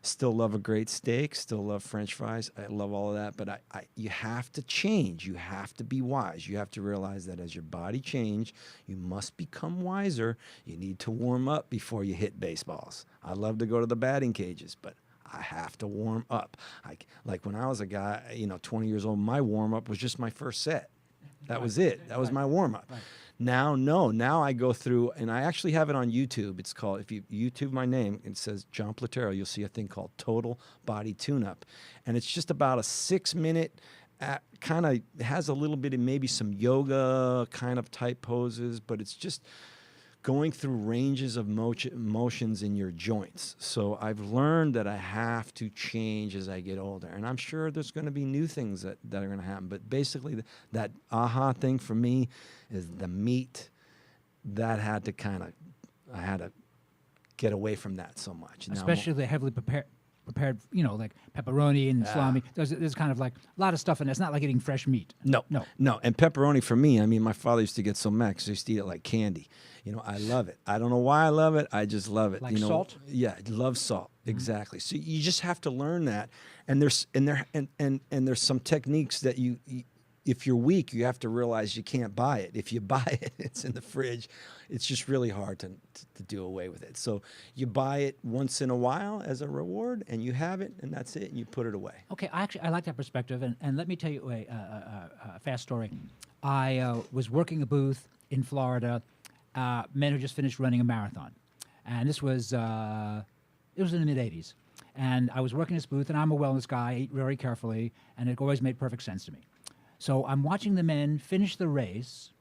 Speaker 8: Still love a great steak, still love French fries. I love all of that, but you have to change. You have to be wise. You have to realize that as your body changes, you must become wiser. You need to warm up before you hit baseballs. I love to go to the batting cages, but I have to warm up. Like when I was a guy, 20 years old, my warm up was just my first set. That was it. That was my warm up. Now I go through, and I actually have it on YouTube. It's called, if you YouTube my name, it says John Platero, you'll see a thing called Total Body Tune-Up. And it's just about a 6-minute, kind of has a little bit of maybe some yoga kind of type poses, but it's just going through ranges of motions in your joints. So I've learned that I have to change as I get older. And I'm sure there's going to be new things that are going to happen. But basically, that aha thing for me is the meat. That had to I had to get away from that so much.
Speaker 2: Especially the heavily prepared, like pepperoni and salami. There's kind of like a lot of stuff in it. It's not like eating fresh meat.
Speaker 8: No. And pepperoni for me, I mean, my father used to get so mad because he used to eat it like candy. I love it. I don't know why I love it. I just love it.
Speaker 2: Like salt?
Speaker 8: Yeah, I love salt. Exactly. So you just have to learn that. And there's some techniques that you if you're weak, you have to realize you can't buy it. If you buy it, it's in the fridge. It's just really hard to do away with it. So you buy it once in a while as a reward, and you have it, and that's it, and you put it away.
Speaker 2: Okay, I like that perspective, and let me tell you a fast story. I was working a booth in Florida, men who just finished running a marathon, and this was it was in the mid-'80s, and I was working this booth, and I'm a wellness guy, I eat very carefully, and it always made perfect sense to me. So I'm watching the men finish the race,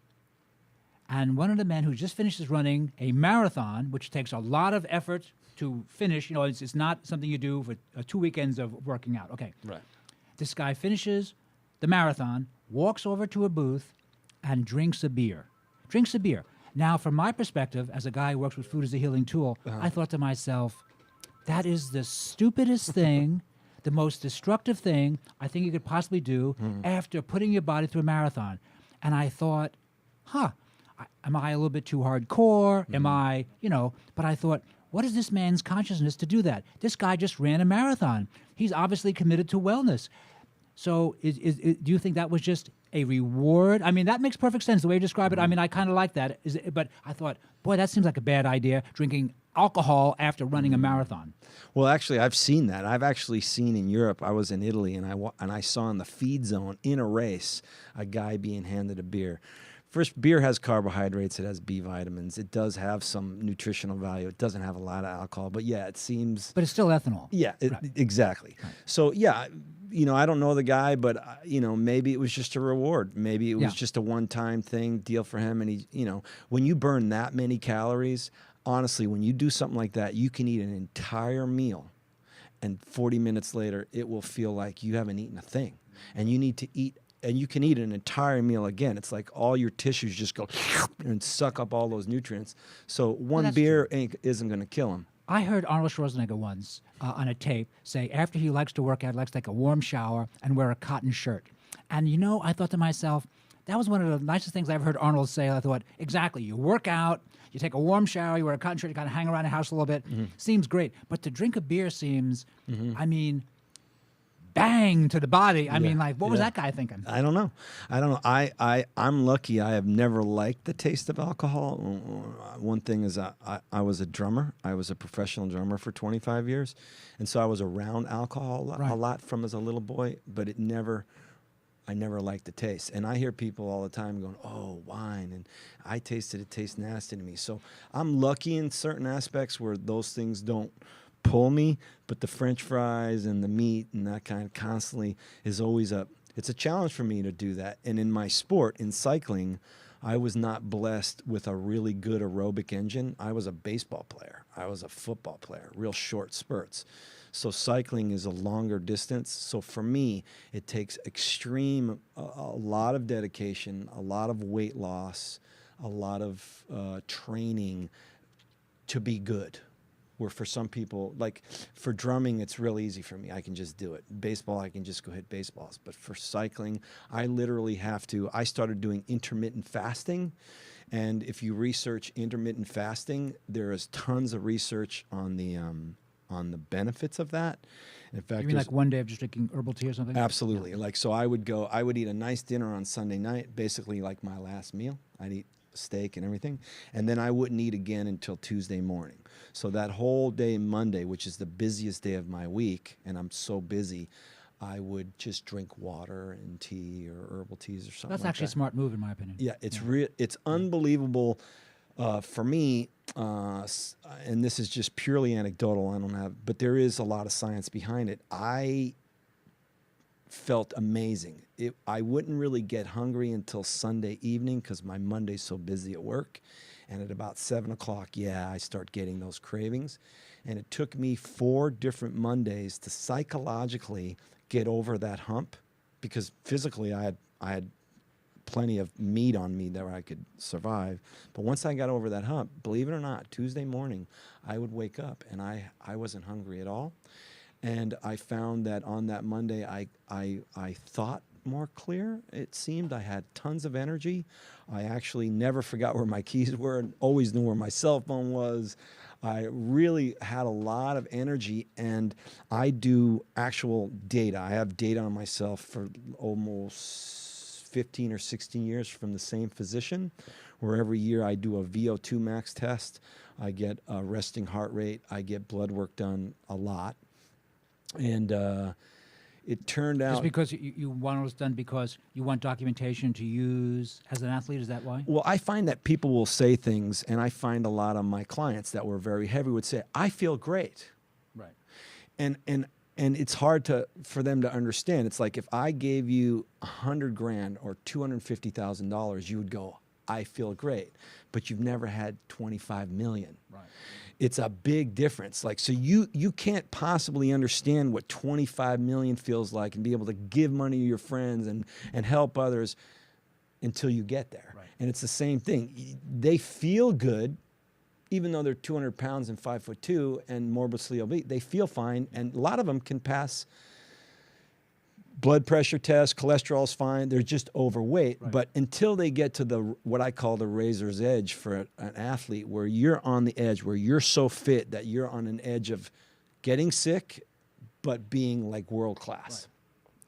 Speaker 2: and one of the men who just finishes running a marathon, which takes a lot of effort to finish, it's not something you do for 2 weekends of working out. Okay.
Speaker 8: Right.
Speaker 2: This guy finishes the marathon, walks over to a booth, and drinks a beer. Now, from my perspective, as a guy who works with food as a healing tool, I thought to myself, that is the stupidest thing, the most destructive thing I think you could possibly do after putting your body through a marathon. And I thought, am I a little bit too hardcore? Am I, but I thought, what is this man's consciousness to do that? This guy just ran a marathon. He's obviously committed to wellness. So do you think that was just a reward? I mean, that makes perfect sense, the way you describe it. I mean, I kind of like that. But I thought, boy, that seems like a bad idea, drinking alcohol after running a marathon.
Speaker 8: Well, actually, I've seen that. I've actually seen in Europe. I was in Italy, and I saw in the feed zone in a race a guy being handed a beer. First, beer has carbohydrates. It has B vitamins. It does have some nutritional value. It doesn't have a lot of alcohol, but yeah, it seems.
Speaker 2: But it's still ethanol.
Speaker 8: Yeah,
Speaker 2: right.
Speaker 8: Exactly. Right. So yeah, I don't know the guy, but maybe it was just a reward. Maybe it was just a one-time thing deal for him, and he, when you burn that many calories. Honestly, when you do something like that, you can eat an entire meal, and 40 minutes later, it will feel like you haven't eaten a thing. And you need to eat, and you can eat an entire meal again. It's like all your tissues just go and suck up all those nutrients. So one beer isn't going to kill him.
Speaker 2: I heard Arnold Schwarzenegger once on a tape say after he likes to work out, he likes to take a warm shower and wear a cotton shirt. And I thought to myself, that was one of the nicest things I ever heard Arnold say. I thought, exactly, you work out, you take a warm shower, you wear a cotton shirt, you kind of hang around the house a little bit. Seems great. But to drink a beer seems, bang to the body. I mean, like, what was that guy thinking?
Speaker 8: I don't know. I'm lucky. I have never liked the taste of alcohol. One thing is I was a drummer. I was a professional drummer for 25 years. And so I was around alcohol a lot from as a little boy, but I never liked the taste. And I hear people all the time going, oh, wine. And I tasted it tastes nasty to me. So I'm lucky in certain aspects where those things don't pull me, but the French fries and the meat and that kind of constantly is always it's a challenge for me to do that. And in my sport, in cycling, I was not blessed with a really good aerobic engine. I was a baseball player. I was a football player, real short spurts. So cycling is a longer distance. So for me, it takes a lot of dedication, a lot of weight loss, a lot of training to be good. Where for some people, like for drumming, it's real easy for me. I can just do it. Baseball, I can just go hit baseballs. But for cycling, I literally I started doing intermittent fasting. And if you research intermittent fasting, there is tons of research on the benefits of that. In fact,
Speaker 2: You mean like one day of just drinking herbal tea or something?
Speaker 8: absolutely. Like, so I would eat a nice dinner on Sunday night, basically like my last meal. I'd eat steak and everything. And then I wouldn't eat again until Tuesday morning. So that whole day, Monday, which is the busiest day of my week, and I'm so busy, I would just drink water and tea or herbal teas or something.
Speaker 2: That's
Speaker 8: like
Speaker 2: actually a
Speaker 8: that.
Speaker 2: smart move, in my opinion.
Speaker 8: Yeah, it's unbelievable for me, and this is just purely anecdotal. But there is a lot of science behind it. I felt amazing. I wouldn't really get hungry until Sunday evening because my Monday's so busy at work. And at about 7 o'clock, I start getting those cravings. And it took me 4 different Mondays to psychologically get over that hump, because physically I had plenty of meat on me that I could survive. But once I got over that hump, believe it or not, Tuesday morning, I would wake up and I wasn't hungry at all. And I found that on that Monday, I thought more clear. It seemed I had tons of energy. I actually never forgot where my keys were and always knew where my cell phone was. I really had a lot of energy, and I do actual data. I have data on myself for almost 15 or 16 years from the same physician, where every year I do a VO2 max test. I get a resting heart rate. I get blood work done a lot. And it turned out...
Speaker 2: Just because you want it done because you want documentation to use as an athlete? Is that why?
Speaker 8: Well, I find that people will say things, and I find a lot of my clients that were very heavy would say, I feel great.
Speaker 2: Right.
Speaker 8: And it's hard for them to understand. It's like if I gave you $100,000 or $250,000, you would go, I feel great. But you've never had 25 million.
Speaker 2: Right.
Speaker 8: It's a big difference. Like, so you can't possibly understand what 25 million feels like and be able to give money to your friends and help others until you get there.
Speaker 2: Right.
Speaker 8: And it's the same thing. They feel good, even though they're 200 pounds and 5'2" and morbidly obese. They feel fine, and a lot of them can pass blood pressure tests, cholesterol's fine. They're just overweight.
Speaker 2: Right.
Speaker 8: But until they get to what I call the razor's edge for an athlete, where you're on the edge, where you're so fit that you're on an edge of getting sick, but being like world class.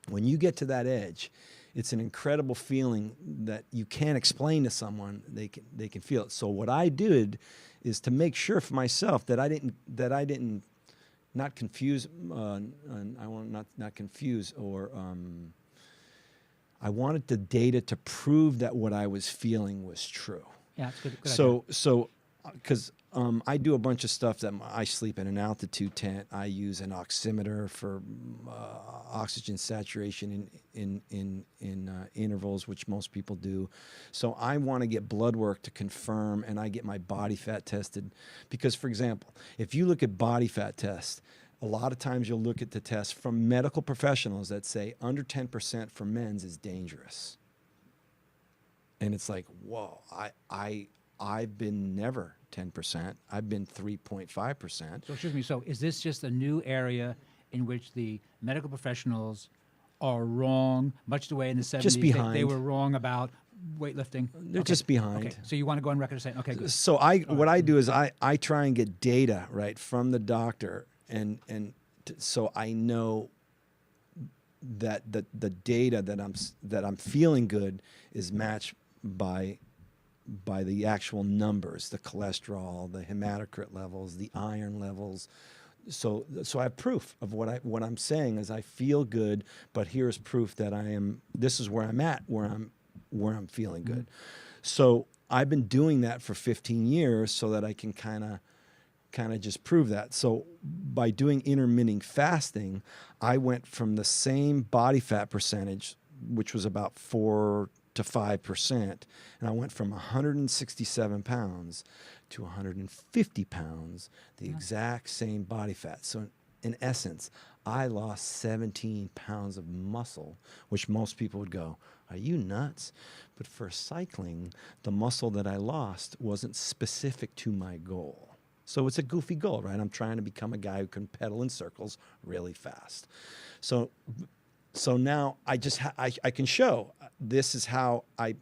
Speaker 8: Right. When you get to that edge, it's an incredible feeling that you can't explain to someone. They can feel it. So what I did is to make sure for myself that I didn't not confuse, I want not confuse, or I wanted the data to prove that what I was feeling was true.
Speaker 2: Yeah, that's good.
Speaker 8: So, because I do a bunch of stuff that I sleep in an altitude tent. I use an oximeter for oxygen saturation in intervals, which most people do. So I want to get blood work to confirm, and I get my body fat tested. Because, for example, if you look at body fat tests, a lot of times you'll look at the tests from medical professionals that say under 10% for men's is dangerous. And it's like, whoa, I've been never 10%. I've been 3.5%.
Speaker 2: So excuse me. So is this just a new area in which the medical professionals are wrong, much the way in the 70s
Speaker 8: Just behind.
Speaker 2: They were wrong about weightlifting?
Speaker 8: They're just behind.
Speaker 2: Okay. So you want to go on record and say, okay, good.
Speaker 8: So what I do is I try and get data right from the doctor, so I know that the data that I'm feeling good is matched by the actual numbers, the cholesterol, the hematocrit levels, the iron levels. So I have proof of what I'm saying is I feel good, but here's proof that this is where I'm at, where I'm feeling good. So I've been doing that for 15 years so that I can kind kind of just proved that. So by doing intermittent fasting, I went from the same body fat percentage, which was about 4 to 5%, and I went from 167 pounds to 150 pounds, the exact same body fat. So in essence, I lost 17 pounds of muscle, which most people would go, are you nuts? But for cycling, the muscle that I lost wasn't specific to my goal. So it's a goofy goal, right? I'm trying to become a guy who can pedal in circles really fast. So now I just I can show this is how I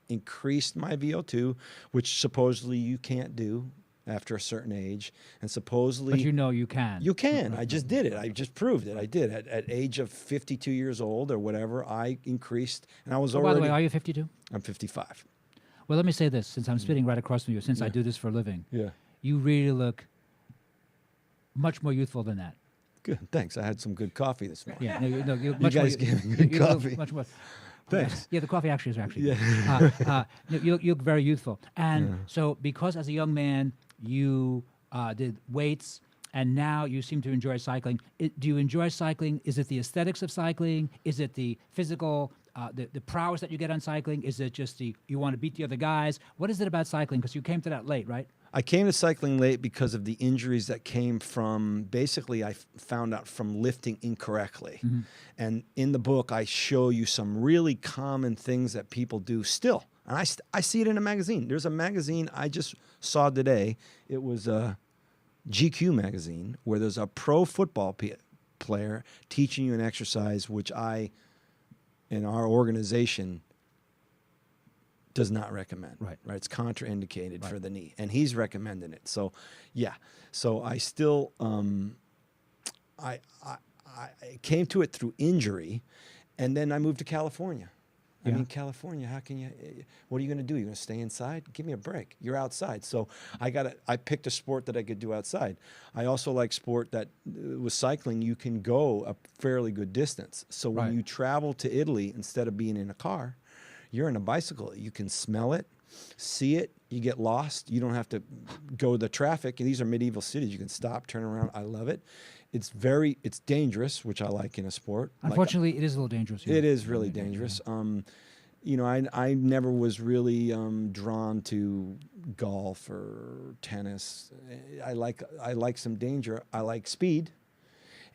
Speaker 8: increased my VO2, which supposedly you can't do after a certain age, and supposedly...
Speaker 2: But you know you can.
Speaker 8: You can. I just did it. I just proved it. I did. At age of 52 years old or whatever, I increased, and I was already...
Speaker 2: By the way, are you 52?
Speaker 8: I'm 55.
Speaker 2: Well, let me say this, since I'm sitting right across from you, since I do this for a living.
Speaker 8: Yeah.
Speaker 2: You really look much more youthful than that.
Speaker 8: Good. Thanks. I had some good coffee this morning.
Speaker 2: Yeah, no, you look
Speaker 8: You
Speaker 2: much
Speaker 8: guys
Speaker 2: more,
Speaker 8: gave me good
Speaker 2: you look
Speaker 8: coffee.
Speaker 2: much more.
Speaker 8: Thanks.
Speaker 2: Yeah, the coffee actually is actually
Speaker 8: Yeah.
Speaker 2: good. No, you look very youthful. And so because as a young man you did weights and now you seem to enjoy cycling, do you enjoy cycling? Is it the aesthetics of cycling? Is it the physical, the prowess that you get on cycling? Is it just you want to beat the other guys? What is it about cycling? Because you came to that late, right?
Speaker 8: I came to cycling late because of the injuries that came from, basically I found out from lifting incorrectly.
Speaker 2: Mm-hmm.
Speaker 8: And in the book, I show you some really common things that people do still. And I see it in a magazine. There's a magazine I just saw today. It was a GQ magazine where there's a pro football player teaching you an exercise which in our organization, does not recommend.
Speaker 2: Right.
Speaker 8: It's contraindicated for the knee, and he's recommending it. So, yeah. So I still, I came to it through injury, and then I moved to California. I
Speaker 2: Yeah.
Speaker 8: mean, California, how can you, what are you going to do? You're going to stay inside? Give me a break. You're outside. So I picked a sport that I could do outside. I also like sport that with cycling, you can go a fairly good distance. So when
Speaker 2: Right.
Speaker 8: you travel to Italy, instead of being in a car, you're in a bicycle. You can smell it, see it. You get lost. You don't have to go the traffic. These are medieval cities. You can stop, turn around. I love it. It's dangerous, which I like in a sport.
Speaker 2: Unfortunately, it is a little dangerous.
Speaker 8: It is really dangerous. I never was really drawn to golf or tennis. I like some danger. I like speed.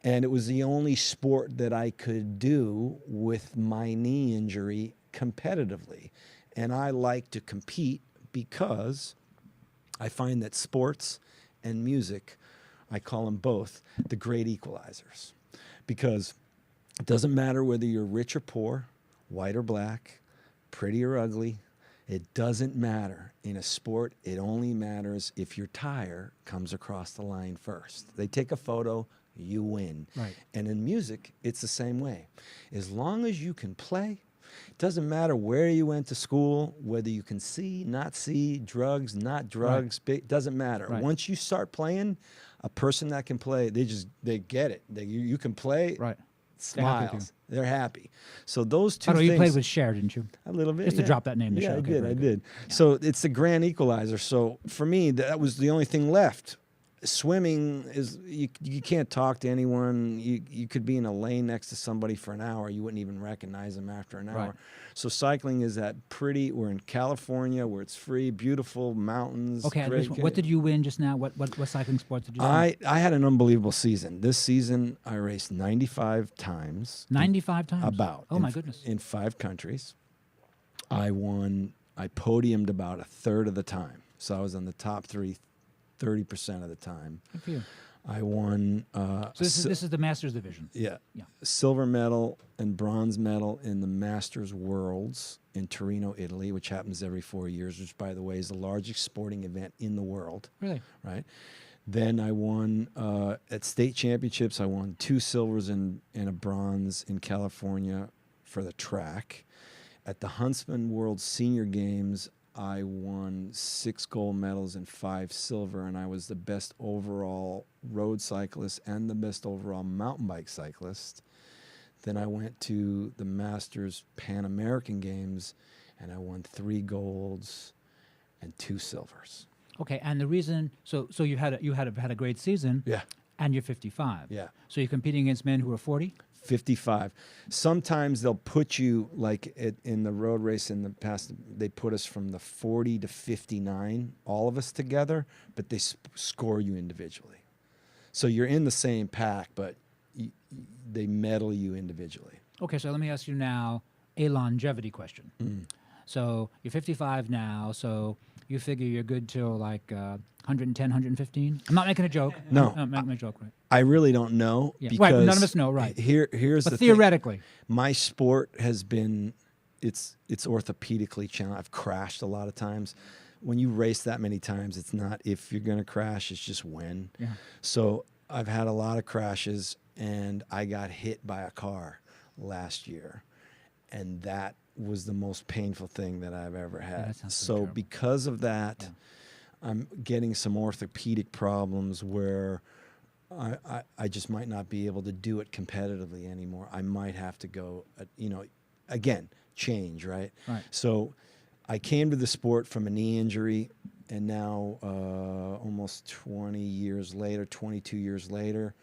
Speaker 8: And it was the only sport that I could do with my knee injury competitively. And I like to compete because I find that sports and music, I call them both the great equalizers. Because it doesn't matter whether you're rich or poor, white or black, pretty or ugly. It doesn't matter. In a sport, it only matters if your tire comes across the line first. They take a photo, you win.
Speaker 2: Right.
Speaker 8: And in music, it's the same way. As long as you can play, it doesn't matter where you went to school, whether you can see, not see, drugs, not drugs, it doesn't matter.
Speaker 2: Right.
Speaker 8: Once you start playing, a person that can play, they get it. You can play,
Speaker 2: Right.
Speaker 8: smiles. They're happy. So those two
Speaker 2: Oh, no,
Speaker 8: things.
Speaker 2: you played with Cher, didn't you?
Speaker 8: A little bit.
Speaker 2: Just to drop that name to
Speaker 8: Yeah,
Speaker 2: Cher.
Speaker 8: I
Speaker 2: Okay,
Speaker 8: did.
Speaker 2: very
Speaker 8: I
Speaker 2: good.
Speaker 8: did. So it's the grand equalizer. So for me, that was the only thing left. Swimming is you can't talk to anyone. You could be in a lane next to somebody for an hour. You wouldn't even recognize them after an hour.
Speaker 2: Right.
Speaker 8: So cycling is that pretty. We're in California where it's free, beautiful mountains.
Speaker 2: Okay,
Speaker 8: great
Speaker 2: what did you win just now? What cycling sports did you win?
Speaker 8: I had an unbelievable season. This season, I raced 95 times.
Speaker 2: 95 times?
Speaker 8: About.
Speaker 2: Oh, my goodness.
Speaker 8: In 5 countries. I podiumed about a third of the time. So I was on the top 30% of the time.
Speaker 2: Good for you.
Speaker 8: I won.
Speaker 2: So this is the Masters division.
Speaker 8: Yeah.
Speaker 2: Yeah.
Speaker 8: Silver medal and bronze medal in the Masters Worlds in Torino, Italy, which happens every 4 years, which, by the way, is the largest sporting event in the world.
Speaker 2: Really?
Speaker 8: Right. Then I won at state championships. I won 2 silvers and a bronze in California for the track. At the Huntsman World Senior Games, I won 6 gold medals and 5 silver, and I was the best overall road cyclist and the best overall mountain bike cyclist. Then I went to the Masters Pan American Games, and I won 3 golds and 2 silvers.
Speaker 2: Okay, and the reason, so you had a great season.
Speaker 8: Yeah.
Speaker 2: And you're 55.
Speaker 8: Yeah.
Speaker 2: So you're competing against men who are 40.
Speaker 8: 55. Sometimes they'll put you like in the road race in the past. They put us from the 40 to 59, all of us together, but they score you individually. So you're in the same pack, but they medal you individually.
Speaker 2: Okay, so let me ask you now a longevity question. So you're 55 now, so you figure you're good till like 110, 115? I'm not making a joke.
Speaker 8: No.
Speaker 2: I'm not making a joke, right?
Speaker 8: I really don't know.
Speaker 2: Yeah.
Speaker 8: Because
Speaker 2: Right, none of us know, right.
Speaker 8: Here's
Speaker 2: But
Speaker 8: the
Speaker 2: theoretically.
Speaker 8: thing. My sport has been, it's orthopedically challenged. I've crashed a lot of times. When you race that many times, it's not if you're going to crash, it's just when.
Speaker 2: Yeah.
Speaker 8: So I've had a lot of crashes, and I got hit by a car last year, and that was the most painful thing that I've ever had.
Speaker 2: that sounds
Speaker 8: So
Speaker 2: terrible.
Speaker 8: because of that, I'm getting some orthopedic problems where I just might not be able to do it competitively anymore. I might have to go, again, change, right?
Speaker 2: Right.
Speaker 8: So I came to the sport from a knee injury, and now almost 20 years later, 22 years later,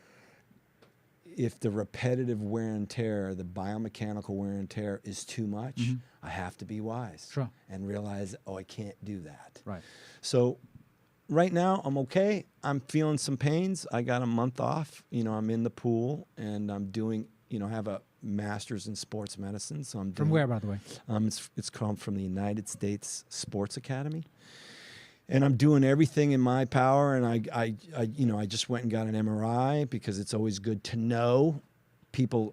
Speaker 8: if the repetitive wear and tear, the biomechanical wear and tear is too much, I have to be wise
Speaker 2: Sure.
Speaker 8: and realize, I can't do that.
Speaker 2: Right.
Speaker 8: So right now I'm okay. I'm feeling some pains. I got a month off. I'm in the pool, and I'm doing, have a master's in sports medicine. So I'm doing,
Speaker 2: From where, by the way?
Speaker 8: It's come from the United States Sports Academy. And I'm doing everything in my power, and I just went and got an MRI because it's always good to know.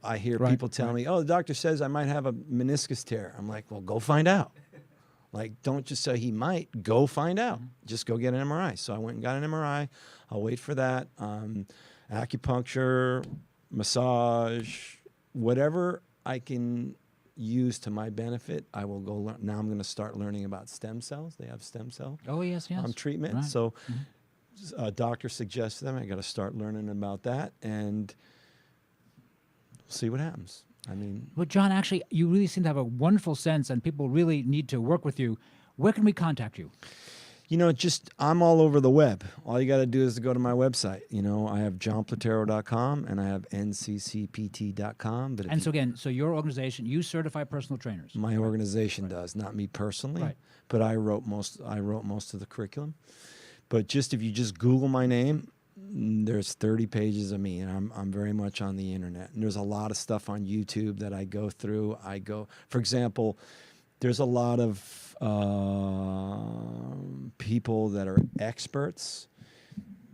Speaker 8: I hear
Speaker 2: Right,
Speaker 8: people tell me, the doctor says I might have a meniscus tear. I'm like, well, go find out. Like, don't just say he might. Go find out. Just go get an MRI. So I went and got an MRI. I'll wait for that. Acupuncture, massage, whatever I can use to my benefit, I will go learn. Now I'm going to start learning about stem cells. They have stem cell
Speaker 2: Oh, yes.
Speaker 8: treatment.
Speaker 2: Right.
Speaker 8: So a doctor suggests them. I got to start learning about that and see what happens. I mean,
Speaker 2: Well, John, actually, you really seem to have a wonderful sense, and people really need to work with you. Where can we contact you?
Speaker 8: I'm all over the web. All you got to do is to go to my website. I have johnplatero.com and I have nccpt.com. But
Speaker 2: And so again, your organization, you certify personal trainers.
Speaker 8: my organization does, not me personally,
Speaker 2: Right.
Speaker 8: but I wrote most of the curriculum. But if you just Google my name, there's 30 pages of me, and I'm very much on the internet. And there's a lot of stuff on YouTube that I go through. For example, there's a lot of people that are experts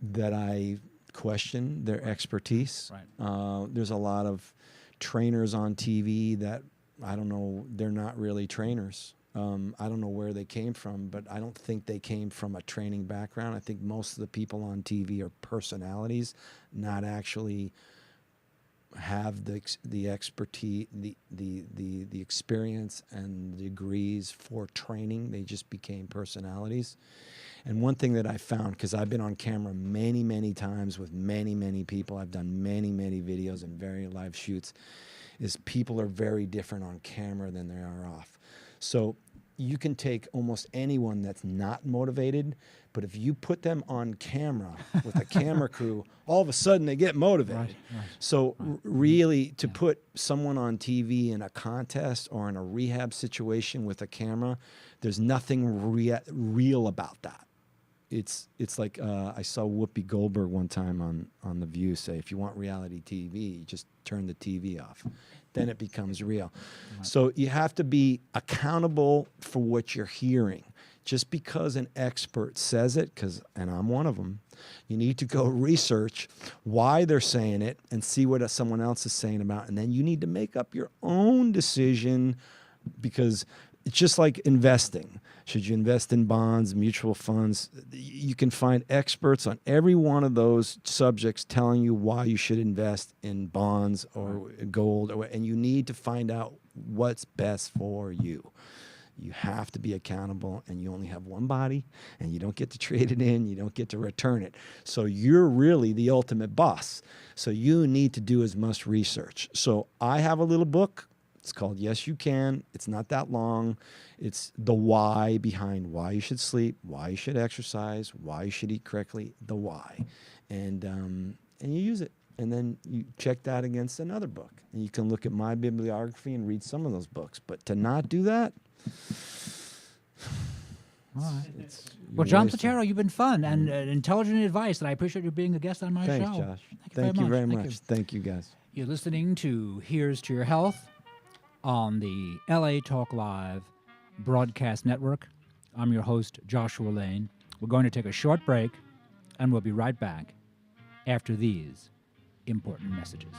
Speaker 8: that I question their expertise.
Speaker 2: Right.
Speaker 8: There's a lot of trainers on TV that I don't know, they're not really trainers. I don't know where they came from, but I don't think they came from a training background. I think most of the people on TV are personalities, not actually have the expertise, the experience and the degrees for training. They just became personalities. And one thing that I found, because I've been on camera many, many times with many, many people, I've done many, many videos and very live shoots, is people are very different on camera than they are off. So you can take almost anyone that's not motivated, but if you put them on camera with a camera crew, all of a sudden they get motivated.
Speaker 2: Right.
Speaker 8: So really, to put someone on TV in a contest or in a rehab situation with a camera, there's nothing real about that. It's like I saw Whoopi Goldberg one time on The View say, if you want reality TV, just turn the TV off. Then it becomes real. Right. So you have to be accountable for what you're hearing. Just because an expert says it, and I'm one of them, you need to go research why they're saying it and see what someone else is saying about it. And then you need to make up your own decision, because it's just like investing. Should you invest in bonds, mutual funds? You can find experts on every one of those subjects telling you why you should invest in bonds or gold, and you need to find out what's best for you. You have to be accountable, and you only have one body, and you don't get to trade it in, you don't get to return it. So you're really the ultimate boss. So you need to do as much research. So I have a little book. It's called Yes You Can. It's not that long. It's the why behind why you should sleep, why you should exercise, why you should eat correctly, the why. And you use it. And then you check that against another book. And you can look at my bibliography and read some of those books. But to not do that,
Speaker 2: all right. Well, John Platero, you've been fun and intelligent advice, and I appreciate you being a guest on my
Speaker 8: Thanks,
Speaker 2: show.
Speaker 8: Josh.
Speaker 2: Thank you very much.
Speaker 8: Thank you, guys.
Speaker 2: You're listening to Here's to Your Health on the LA Talk Live broadcast network. I'm your host, Joshua Lane. We're going to take a short break, and we'll be right back after these important messages.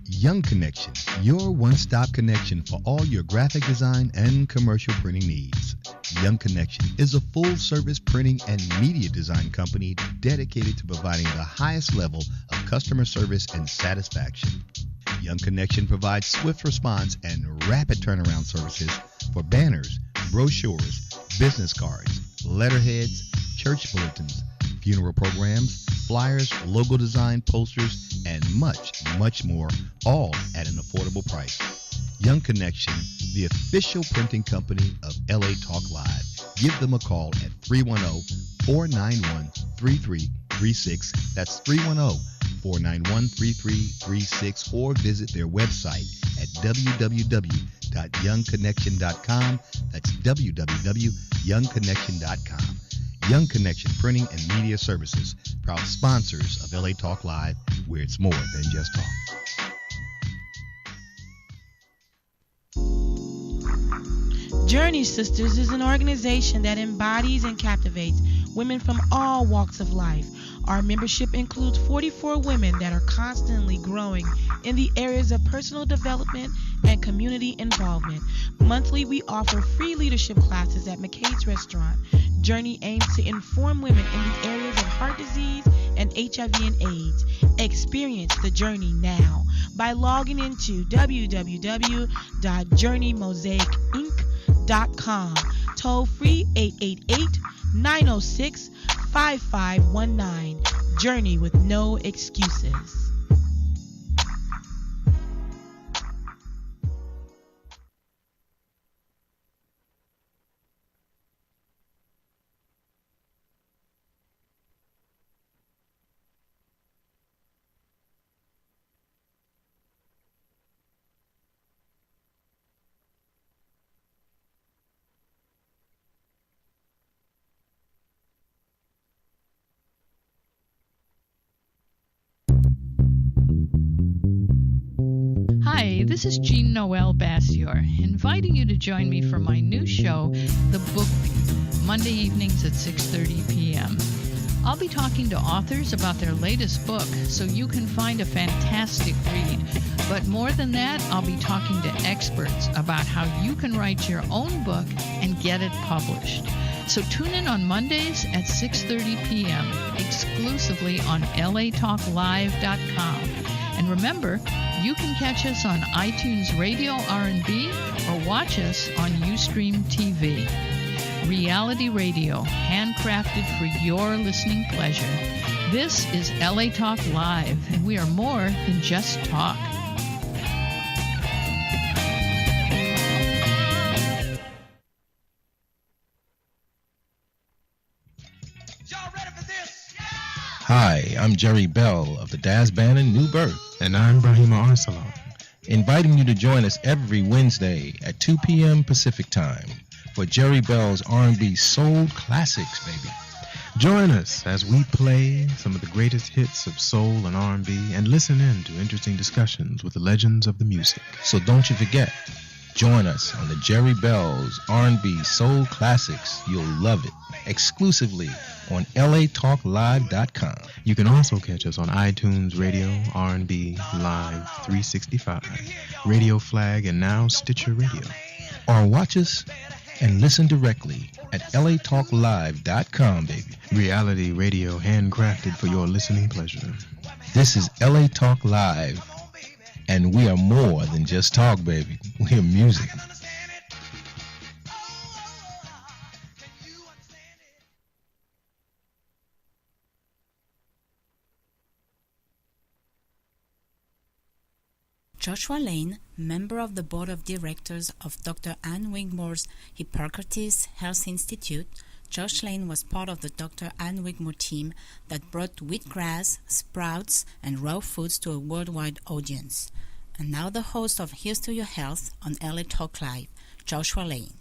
Speaker 9: Young Connection, your one-stop connection for all your graphic design and commercial printing needs. Young Connection is a full-service printing and media design company dedicated to providing the highest level of customer service and satisfaction. Young Connection provides swift response and rapid turnaround services for banners, brochures, business cards, letterheads, church bulletins, funeral programs, flyers, logo design, posters, and much, much more, all at an affordable price. Young Connection, the official printing company of LA Talk Live. Give them a call at 310-491-3336. That's 310-491-3336, or visit their website at www.youngconnection.com. That's www.youngconnection.com. Young Connection Printing and Media Services, proud sponsors of LA Talk Live, where it's more than just talk.
Speaker 10: Journey Sisters is an organization that embodies and captivates women from all walks of life. Our membership includes 44 women that are constantly growing in the areas of personal development and community involvement. Monthly, we offer free leadership classes at McCade's Restaurant. Journey aims to inform women in the areas of heart disease and HIV and AIDS. Experience the journey now by logging into www.journeymosaicinc.com. Toll free 888-906-5519. Journey with no excuses.
Speaker 11: Hi, this is Jean Noel Bassior, inviting you to join me for my new show, The Book Beat, Monday evenings at 6:30 p.m. I'll be talking to authors about their latest book so you can find a fantastic read. But more than that, I'll be talking to experts about how you can write your own book and get it published. So tune in on Mondays at 6:30 p.m. exclusively on latalklive.com. And remember, you can catch us on iTunes Radio R&B or watch us on Ustream TV. Reality radio, handcrafted for your listening pleasure. This is LA Talk Live, and we are more than just talk.
Speaker 6: Hi, I'm Jerry Bell of the Daz Band in New Birth.
Speaker 12: And I'm Brahima Arsalan.
Speaker 6: Inviting you to join us every Wednesday at 2 p.m. Pacific Time for Jerry Bell's R&B Soul Classics, baby.
Speaker 12: Join us as we play some of the greatest hits of soul and R&B and listen in to interesting discussions with the legends of the music.
Speaker 6: So don't you forget, join us on the Jerry Bell's R&B Soul Classics. You'll love it. Exclusively on latalklive.com.
Speaker 12: You can also catch us on iTunes Radio, R&B, Live 365, Radio Flag, and now Stitcher Radio.
Speaker 6: Or watch us and listen directly at latalklive.com, baby.
Speaker 12: Reality radio handcrafted for your listening pleasure.
Speaker 6: This is LA Talk Live, and we are more than just talk, baby. We are music.
Speaker 1: Joshua Lane, member of the board of directors of Dr. Ann Wigmore's Hippocrates Health Institute, Josh Lane was part of the Dr. Ann Wigmore team that brought wheatgrass, sprouts, and raw foods to a worldwide audience. And now the host of Here's to Your Health on LA Talk Live, Joshua Lane.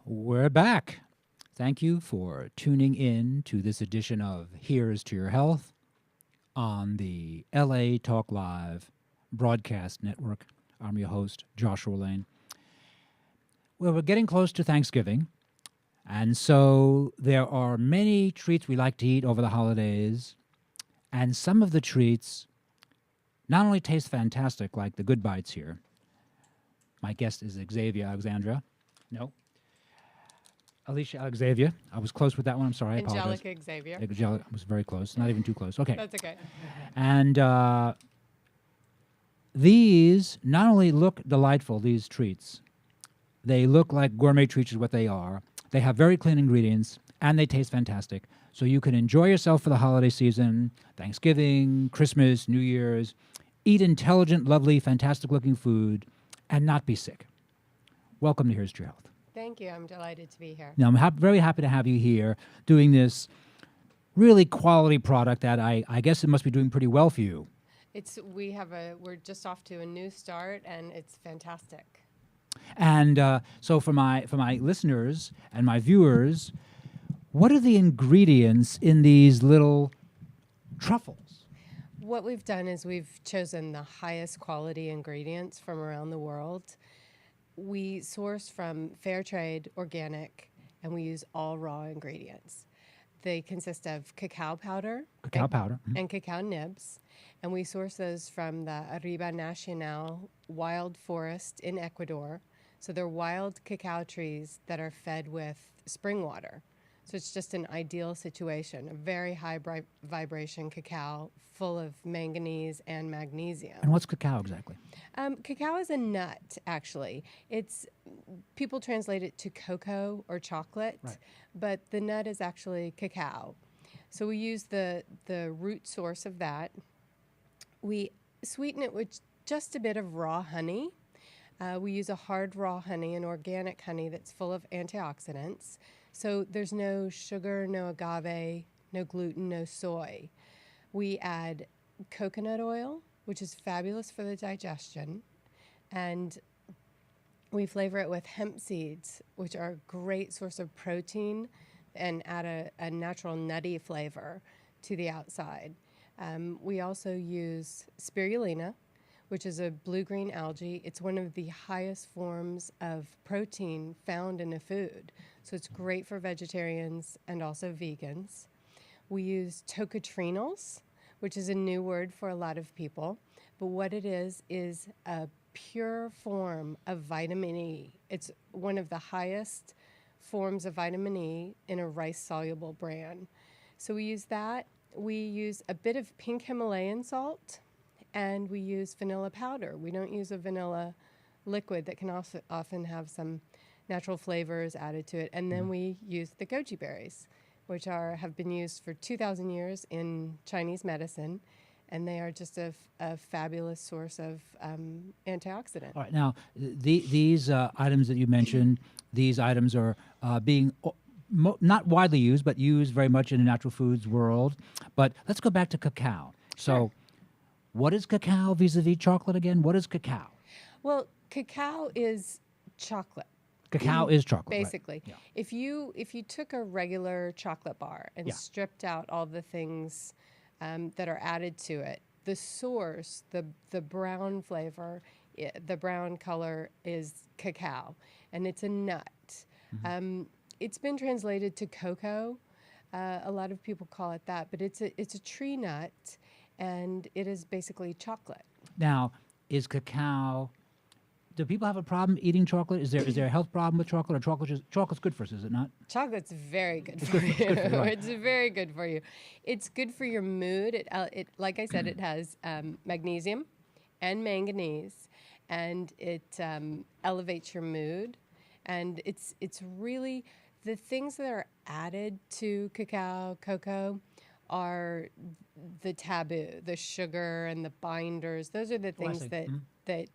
Speaker 2: We're back. Thank you for tuning in to this edition of Here's to Your Health on the LA Talk Live broadcast network. I'm your host, Joshua Lane. Well, we're getting close to Thanksgiving, and so there are many treats we like to eat over the holidays, and some of the treats not only taste fantastic, like the Good Bites here. My guest is Xavier Alexandra. No. Alicia Xavier. I was close with that one. I'm sorry. I apologize.
Speaker 13: Angelica Xavier.
Speaker 2: Angelica. I was very close. Not even too close. Okay.
Speaker 13: That's okay.
Speaker 2: And these not only look delightful, these treats, they look like gourmet treats is what they are. They have very clean ingredients, and they taste fantastic. So you can enjoy yourself for the holiday season, Thanksgiving, Christmas, New Year's, eat intelligent, lovely, fantastic-looking food, and not be sick. Welcome to Here's to Your Health.
Speaker 13: Thank you. I'm delighted to be here.
Speaker 2: Now, I'm very happy to have you here doing this really quality product that I guess it must be doing pretty well for you.
Speaker 13: We're just off to a new start, and it's fantastic.
Speaker 2: And so for my listeners and my viewers, what are the ingredients in these little truffles?
Speaker 13: What we've done is we've chosen the highest quality ingredients from around the world. We source from fair trade, organic, and we use all raw ingredients. They consist of cacao powder, and cacao nibs, and we source those from the Arriba Nacional wild forest in Ecuador. So they're wild cacao trees that are fed with spring water. So it's just an ideal situation, a very high vibration cacao full of manganese and magnesium.
Speaker 2: And what's cacao exactly?
Speaker 13: Cacao is a nut, actually. People translate it to cocoa or chocolate, right, but the nut is actually cacao. So we use the root source of that. We sweeten it with just a bit of raw honey. We use a hard raw honey, an organic honey that's full of antioxidants. So there's no sugar, no agave, no gluten, no soy. We add coconut oil, which is fabulous for the digestion, and we flavor it with hemp seeds, which are a great source of protein and add a natural nutty flavor to the outside. We also use spirulina, which is a blue-green algae. It's one of the highest forms of protein found in a food. So it's great for vegetarians and also vegans. We use tocotrienols, which is a new word for a lot of people. But what it is a pure form of vitamin E. It's one of the highest forms of vitamin E in a rice-soluble bran. So we use that. We use a bit of pink Himalayan salt, and we use vanilla powder. We don't use a vanilla liquid that can also often have some natural flavors added to it. And then we use the goji berries, which have been used for 2,000 years in Chinese medicine, and they are just a fabulous source of antioxidant.
Speaker 2: All right, now, these items that you mentioned, these items are being not widely used, but used very much in the natural foods world. But let's go back to cacao. So What is cacao vis-a-vis chocolate again? What is cacao?
Speaker 13: Well, cacao is chocolate.
Speaker 2: Cacao is chocolate, right.
Speaker 13: basically.
Speaker 2: Yeah.
Speaker 13: If you took a regular chocolate bar and
Speaker 2: Yeah.
Speaker 13: stripped out all the things that are added to it, the source, the brown flavor, the brown color is cacao, and it's a nut. It's been translated to cocoa. A lot of people call it that, but it's a tree nut, and it is basically chocolate.
Speaker 2: Now, is cacao? Do people have a problem eating chocolate? Is there a health problem with chocolate, or chocolate's good for us? Is it not?
Speaker 13: Chocolate's very good for you.
Speaker 2: good for you, right.
Speaker 13: It's very good for you. It's good for your mood. It like I said, it has magnesium and manganese, and it elevates your mood. And it's really the things that are added to cocoa are the taboo, the sugar and the binders. Those are the things that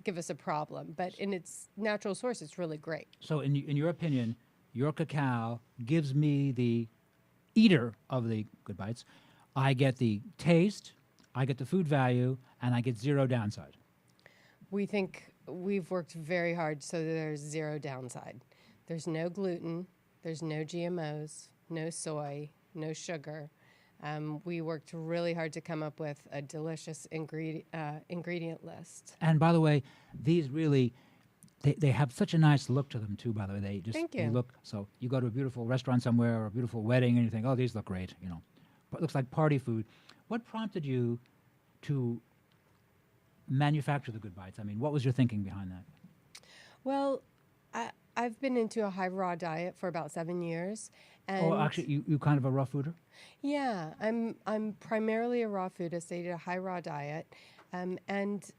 Speaker 13: give us a problem. But in its natural source, it's really great.
Speaker 2: So, in your opinion, your cacao gives me, the eater of the Good Bites, I get the taste, I get the food value, and I get zero downside.
Speaker 13: We think we've worked very hard so there's zero downside. There's no gluten, there's no GMOs, no soy, no sugar. We worked really hard to come up with a delicious ingredient list.
Speaker 2: And by the way, these really, they have such a nice look to them too. By the way,
Speaker 13: Thank
Speaker 2: they
Speaker 13: you.
Speaker 2: look. So you go to a beautiful restaurant somewhere or a beautiful wedding, and you think, oh, these look great. You know, but it looks like party food. What prompted you to manufacture the Good Bites? I mean, what was your thinking behind that?
Speaker 13: Well, I've been into a high raw diet for about 7 years. And
Speaker 2: Oh, actually, you kind of a raw fooder?
Speaker 13: yeah, I'm primarily a raw foodist. I eat a high raw diet, and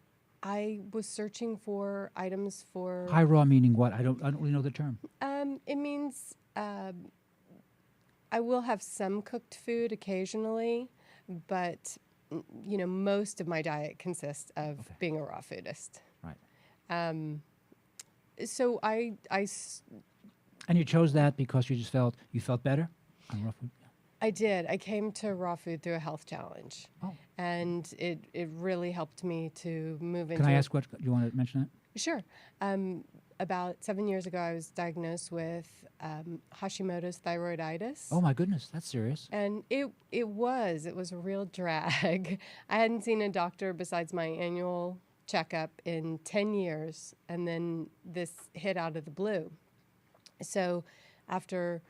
Speaker 13: I was searching for items for
Speaker 2: High raw meaning what? I don't really know the term.
Speaker 13: It means I will have some cooked food occasionally, but most of my diet consists of being a raw foodist.
Speaker 2: Right.
Speaker 13: So
Speaker 2: And you chose that because you just felt better on raw food?
Speaker 13: I did. I came to raw food through a health challenge.
Speaker 2: Oh.
Speaker 13: And it really helped me to move into
Speaker 2: Can I ask what you want to mention that?
Speaker 13: Sure. About 7 years ago, I was diagnosed with Hashimoto's thyroiditis.
Speaker 2: Oh my goodness, that's serious.
Speaker 13: And it was a real drag. I hadn't seen a doctor besides my annual checkup in 10 years, and then this hit out of the blue. So after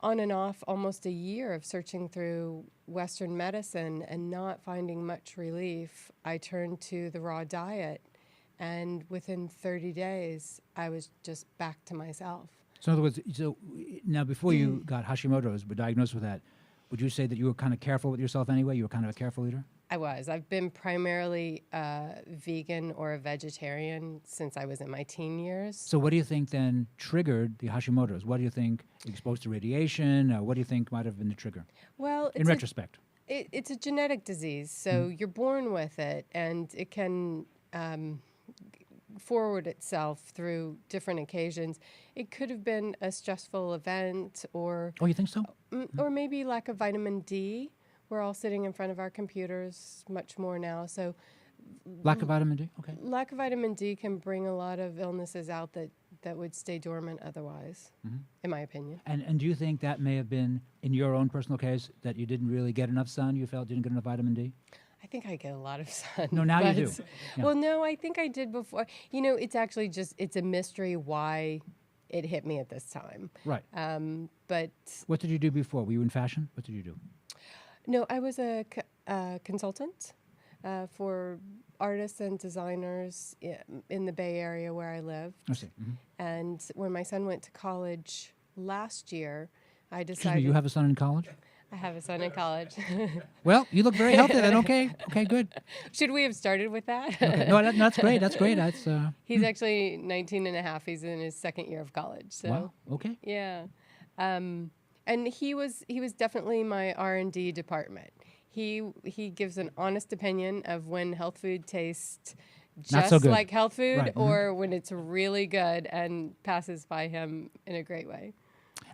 Speaker 13: on and off almost a year of searching through Western medicine and not finding much relief, I turned to the raw diet, and within 30 days, I was just back to myself.
Speaker 2: So in other words, now before you got Hashimoto's, were diagnosed with that, would you say that you were kind of careful with yourself anyway? You were kind of a careful eater?
Speaker 13: I was. I've been primarily vegan or a vegetarian since I was in my teen years.
Speaker 2: So what do you think then triggered the Hashimoto's? What do you think, exposed to radiation? What do you think might have been the trigger?
Speaker 13: Well,
Speaker 2: in retrospect.
Speaker 13: It's a genetic disease, so you're born with it, and it can forward itself through different occasions. It could have been a stressful event, or
Speaker 2: oh, you think so?
Speaker 13: Or maybe lack of vitamin D. We're all sitting in front of our computers much more now, so
Speaker 2: lack of vitamin D. Okay.
Speaker 13: Lack of vitamin D can bring a lot of illnesses out that would stay dormant otherwise, in my opinion.
Speaker 2: And do you think that may have been, in your own personal case, that you didn't really get enough sun? You felt didn't get enough vitamin D?
Speaker 13: I think I get a lot of sun.
Speaker 2: No, now you do. Yeah.
Speaker 13: Well, no, I think I did before. It's actually it's a mystery why it hit me at this time.
Speaker 2: Right.
Speaker 13: But
Speaker 2: what did you do before? Were you in fashion? What did you do?
Speaker 13: No, I was a consultant for artists and designers in the Bay Area where I lived.
Speaker 2: I see.
Speaker 13: And when my son went to college last year, I decided...
Speaker 2: Excuse me, you have a son in college?
Speaker 13: I have a son in college.
Speaker 2: Well, you look very healthy then. Okay, good.
Speaker 13: Should we have started with that?
Speaker 2: Okay. No, that's great. That's great. That's.
Speaker 13: He's actually 19 and a half. He's in his second year of college. So,
Speaker 2: wow. Okay.
Speaker 13: Yeah. And he was definitely my R&D department. He gives an honest opinion of when health food tastes just
Speaker 2: so good.
Speaker 13: like health food,
Speaker 2: right.
Speaker 13: or when it's really good and passes by him in a great way.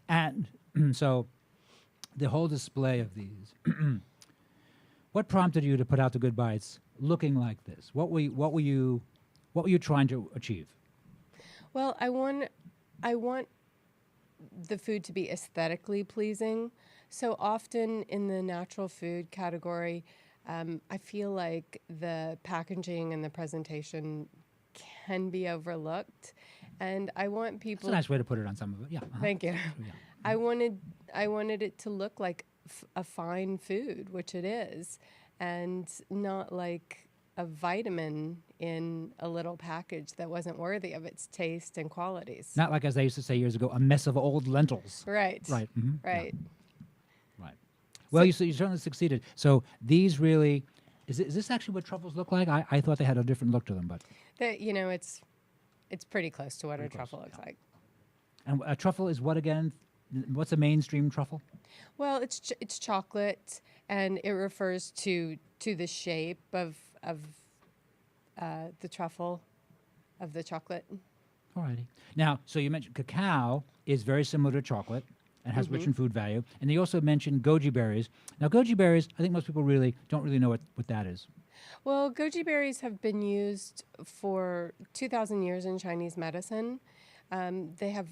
Speaker 2: And so the whole display of these, What prompted you to put out the Good Bites looking like this? What were you trying to achieve?
Speaker 13: Well, I want the food to be aesthetically pleasing. So often in the natural food category, I feel like the packaging and the presentation can be overlooked, and I want people.
Speaker 2: That's a nice way to put it on some of it. Yeah.
Speaker 13: Thank you.
Speaker 2: Yeah.
Speaker 13: I wanted it to look like a fine food, which it is, and not like a vitamin in a little package that wasn't worthy of its taste and qualities.
Speaker 2: Not like, as they used to say years ago, a mess of old lentils.
Speaker 13: Right.
Speaker 2: Right.
Speaker 13: Right.
Speaker 2: Yeah. Right. Well, you certainly succeeded. So these really, is this actually what truffles look like? I thought they had a different look to them, but.
Speaker 13: It's pretty close to what a truffle looks like.
Speaker 2: And a truffle is what again? What's a mainstream truffle?
Speaker 13: Well, it's chocolate, and it refers to the shape of the truffle, of the chocolate.
Speaker 2: Alrighty. Now, so you mentioned cacao is very similar to chocolate and has rich in food value. And you also mentioned goji berries. Now, goji berries, I think most people don't really know what that is.
Speaker 13: Well, goji berries have been used for 2,000 years in Chinese medicine. They have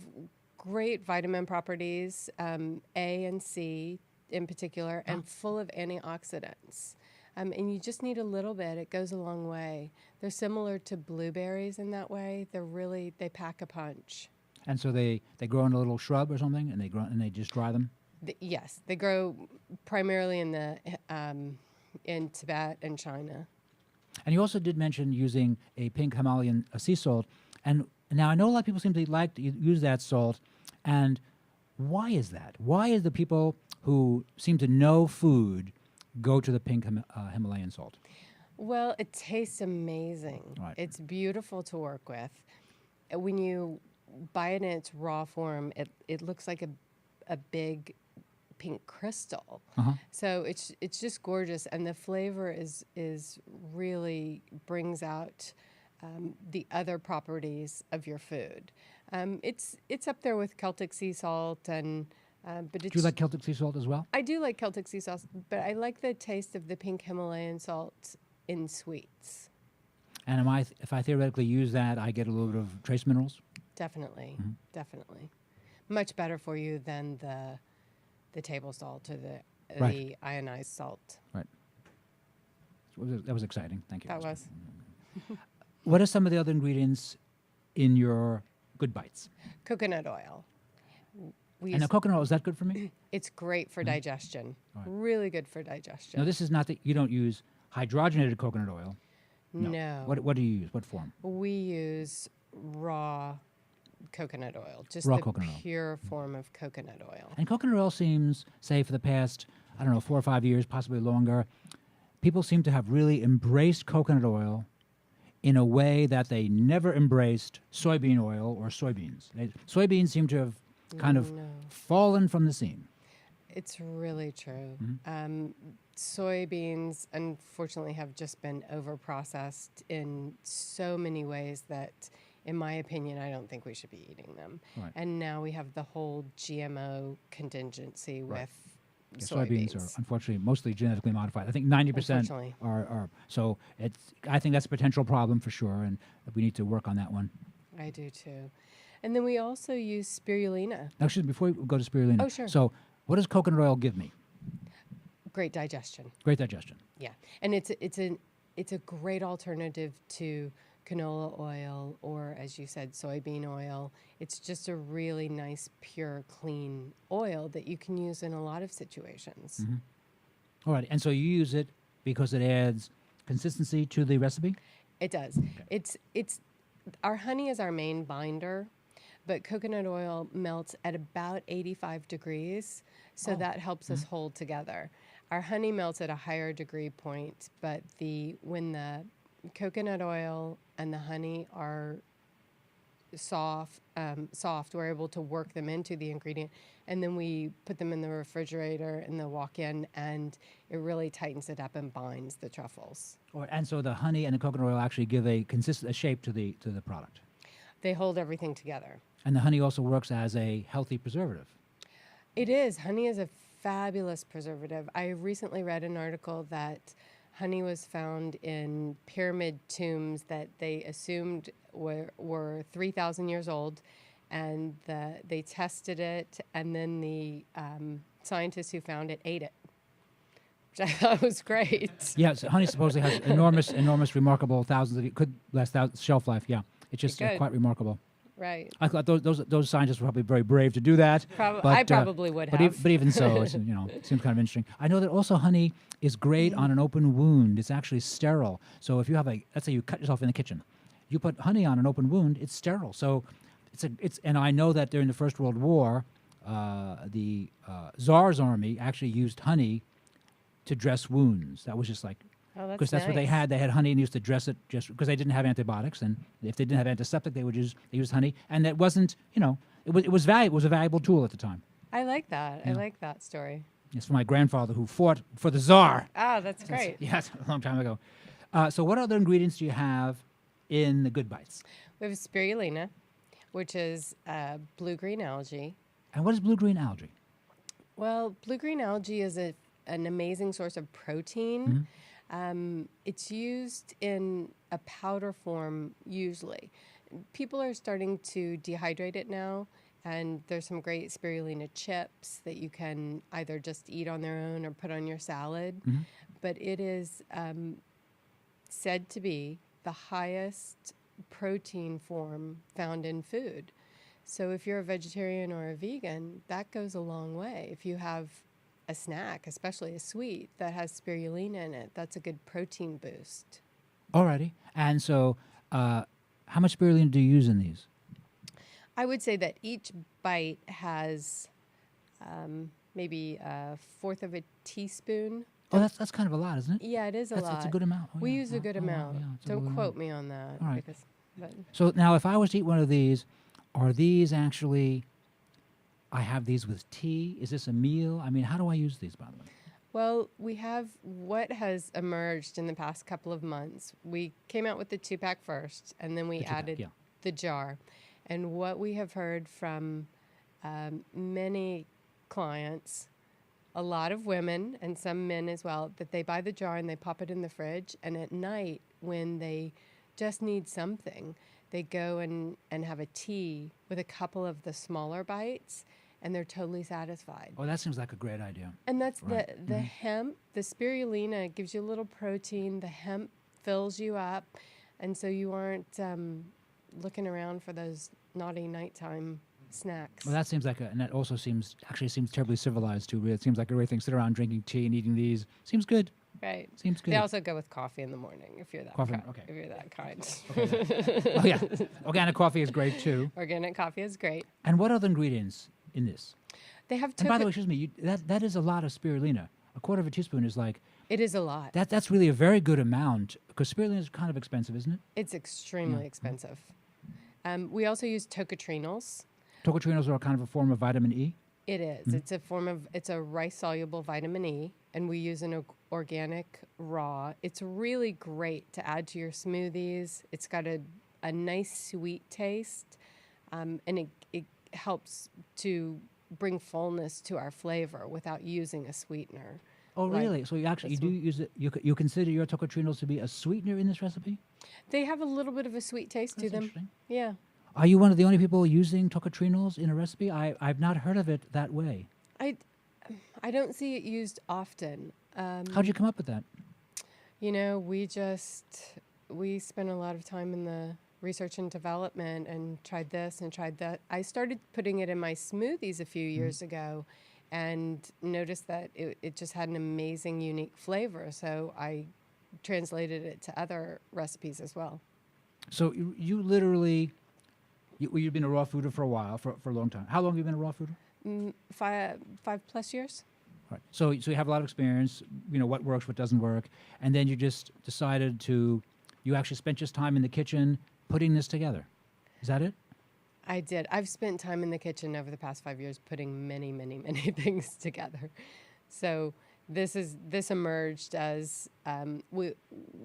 Speaker 13: great vitamin properties, A and C in particular, and full of antioxidants. And you just need a little bit. It goes a long way. They're similar to blueberries in that way. They pack a punch.
Speaker 2: And so they grow in a little shrub or something, and they just dry them?
Speaker 13: Yes, they grow primarily in Tibet and China.
Speaker 2: And you also did mention using a pink Himalayan sea salt. And now I know a lot of people seem to like to use that salt. And why is that? Why is the people who seem to know food go to the pink Himalayan salt?
Speaker 13: Well, it tastes amazing.
Speaker 2: Right.
Speaker 13: It's beautiful to work with. When you buy it in its raw form, it looks like a big pink crystal. So it's just gorgeous, and the flavor is really brings out the other properties of your food. It's up there with Celtic sea salt, and but it's.
Speaker 2: Do you like Celtic sea salt as well?
Speaker 13: I do like Celtic sea salt, but I like the taste of the pink Himalayan salt in sweets.
Speaker 2: And if I theoretically use that, I get a little bit of trace minerals?
Speaker 13: Definitely, definitely. Much better for you than the table salt or the ionized salt.
Speaker 2: Right. That was exciting. Thank you.
Speaker 13: That was.
Speaker 2: What are some of the other ingredients in your Good Bites?
Speaker 13: Coconut oil.
Speaker 2: And the coconut oil, is that good for me?
Speaker 13: It's great for digestion. Right. Really good for digestion.
Speaker 2: Now, this is not that you don't use hydrogenated coconut oil.
Speaker 13: No.
Speaker 2: What do you use? What form?
Speaker 13: We use raw coconut oil, just
Speaker 2: raw
Speaker 13: the
Speaker 2: coconut oil.
Speaker 13: pure form of coconut oil.
Speaker 2: And coconut oil seems, say, for the past, 4 or 5 years, possibly longer, people seem to have really embraced coconut oil in a way that they never embraced soybean oil or soybeans. Soybeans seem to have kind of fallen from the scene.
Speaker 13: It's really true. Soybeans, unfortunately, have just been over-processed in so many ways that, in my opinion, I don't think we should be eating them.
Speaker 2: Right.
Speaker 13: And now we have the whole GMO contingency with
Speaker 2: soybeans are unfortunately mostly genetically modified. I think 90% are. So I think that's a potential problem for sure, and we need to work on that one.
Speaker 13: I do too. And then we also use spirulina.
Speaker 2: Actually, before we go to spirulina.
Speaker 13: Oh, sure.
Speaker 2: So what does coconut oil give me?
Speaker 13: Great digestion.
Speaker 2: Great digestion.
Speaker 13: Yeah, and it's a great alternative to canola oil or, as you said, soybean oil. It's just a really nice, pure, clean oil that you can use in a lot of situations.
Speaker 2: All right, and so you use it because it adds consistency to the recipe?
Speaker 13: It does. Okay. It's our honey is our main binder, but coconut oil melts at about 85 degrees, so that helps us hold together. Our honey melts at a higher degree point, but when the coconut oil and the honey are soft, we're able to work them into the ingredient, and then we put them in the refrigerator in the walk-in, and it really tightens it up and binds the truffles.
Speaker 2: And so the honey and the coconut oil actually give a shape to the product.
Speaker 13: They hold everything together.
Speaker 2: And the honey also works as a healthy preservative.
Speaker 13: It is. Honey is a fabulous preservative. I recently read an article that honey was found in pyramid tombs that they assumed were 3,000 years old, and they tested it, and then the scientists who found it ate it, which I thought was great.
Speaker 2: Yeah, so honey supposedly has enormous, remarkable thousands of could last shelf life. Yeah, it's just quite remarkable.
Speaker 13: Right.
Speaker 2: I thought those scientists were probably very brave to do that.
Speaker 13: I probably would have.
Speaker 2: But even so, it's, it seems kind of interesting. I know that also honey is great on an open wound. It's actually sterile. So if you have let's say you cut yourself in the kitchen, you put honey on an open wound, it's sterile. So and I know that during the First World War, the Tsar's army actually used honey to dress wounds. That was just like, because that's what they had. They had honey and used to dress it just because they didn't have antibiotics, and if they didn't have antiseptic, they used honey, and that wasn't, it was valuable. It was a valuable tool at the time.
Speaker 13: I like that. I like that story.
Speaker 2: It's for my grandfather who fought for the Tsar.
Speaker 13: Oh, that's great.
Speaker 2: Yes, a long time ago. So what other ingredients do you have in the Good Bites?
Speaker 13: We have spirulina, which is blue-green algae.
Speaker 2: And what is blue-green algae?
Speaker 13: Well, blue-green algae is an amazing source of protein. It's used in a powder form usually. People are starting to dehydrate it now, and there's some great spirulina chips that you can either just eat on their own or put on your salad. But it is said to be the highest protein form found in food. So if you're a vegetarian or a vegan, that goes a long way. If you have a snack, especially a sweet, that has spirulina in it, that's a good protein boost.
Speaker 2: Alrighty. And so how much spirulina do you use in these?
Speaker 13: I would say that each bite has maybe a fourth of a teaspoon.
Speaker 2: Oh, that's kind of a lot, isn't it?
Speaker 13: Yeah, it is a lot.
Speaker 2: It's a good amount.
Speaker 13: We use a good amount. Don't quote me on that.
Speaker 2: All right.
Speaker 13: But
Speaker 2: so now if I was to eat one of these, are these actually, I have these with tea? Is this a meal? I mean, how do I use these, by the way?
Speaker 13: Well, we have what has emerged in the past couple of months. We came out with the 2-pack first, and then we added the jar. And what we have heard from many clients, a lot of women and some men as well, that they buy the jar and they pop it in the fridge, and at night when they just need something, they go and have a tea with a couple of the smaller bites, and they're totally satisfied.
Speaker 2: Oh, that seems like a great idea.
Speaker 13: And that's the hemp, the spirulina gives you a little protein, the hemp fills you up, and so you aren't looking around for those naughty nighttime snacks.
Speaker 2: Well, that seems like and that also seems terribly civilized too. It seems like a great thing. Sit around drinking tea and eating these. Seems good.
Speaker 13: Right.
Speaker 2: Seems good.
Speaker 13: They also go with coffee in the morning if you're that
Speaker 2: coffee,
Speaker 13: kind.
Speaker 2: okay.
Speaker 13: If you're that kind.
Speaker 2: Okay. Oh yeah, organic coffee is great too.
Speaker 13: Organic coffee is great.
Speaker 2: And what other ingredients in this?
Speaker 13: They have.
Speaker 2: And by the way, excuse me, that is a lot of spirulina. A quarter of a teaspoon is like.
Speaker 13: It is a lot.
Speaker 2: That's really a very good amount because spirulina is kind of expensive, isn't it?
Speaker 13: It's extremely expensive. We also use tocotrienols.
Speaker 2: Tocotrienols are kind of a form of vitamin E.
Speaker 13: It is. It's a rice-soluble vitamin E, and we use an organic raw. It's really great to add to your smoothies. It's got a nice sweet taste, and it helps to bring fullness to our flavor without using a sweetener.
Speaker 2: Oh, really? So you do use it? You consider your tocotrienols to be a sweetener in this recipe?
Speaker 13: They have a little bit of a sweet taste to them. Yeah.
Speaker 2: Are you one of the only people using tocotrienols in a recipe? I've not heard of it that way.
Speaker 13: I don't see it used often.
Speaker 2: How'd you come up with that?
Speaker 13: We spent a lot of time in the research and development and tried this and tried that. I started putting it in my smoothies a few years ago and noticed that it just had an amazing, unique flavor. So I translated it to other recipes as well. So
Speaker 2: you literally... You've been a raw fooder for a while, for a long time. How long have you been a raw fooder?
Speaker 13: 5+ years.
Speaker 2: Right. So you have a lot of experience, what works, what doesn't work. And then you just decided you actually spent just time in the kitchen putting this together. Is that it?
Speaker 13: I did. I've spent time in the kitchen over the past 5 years putting many, many, many things together. So this emerged as we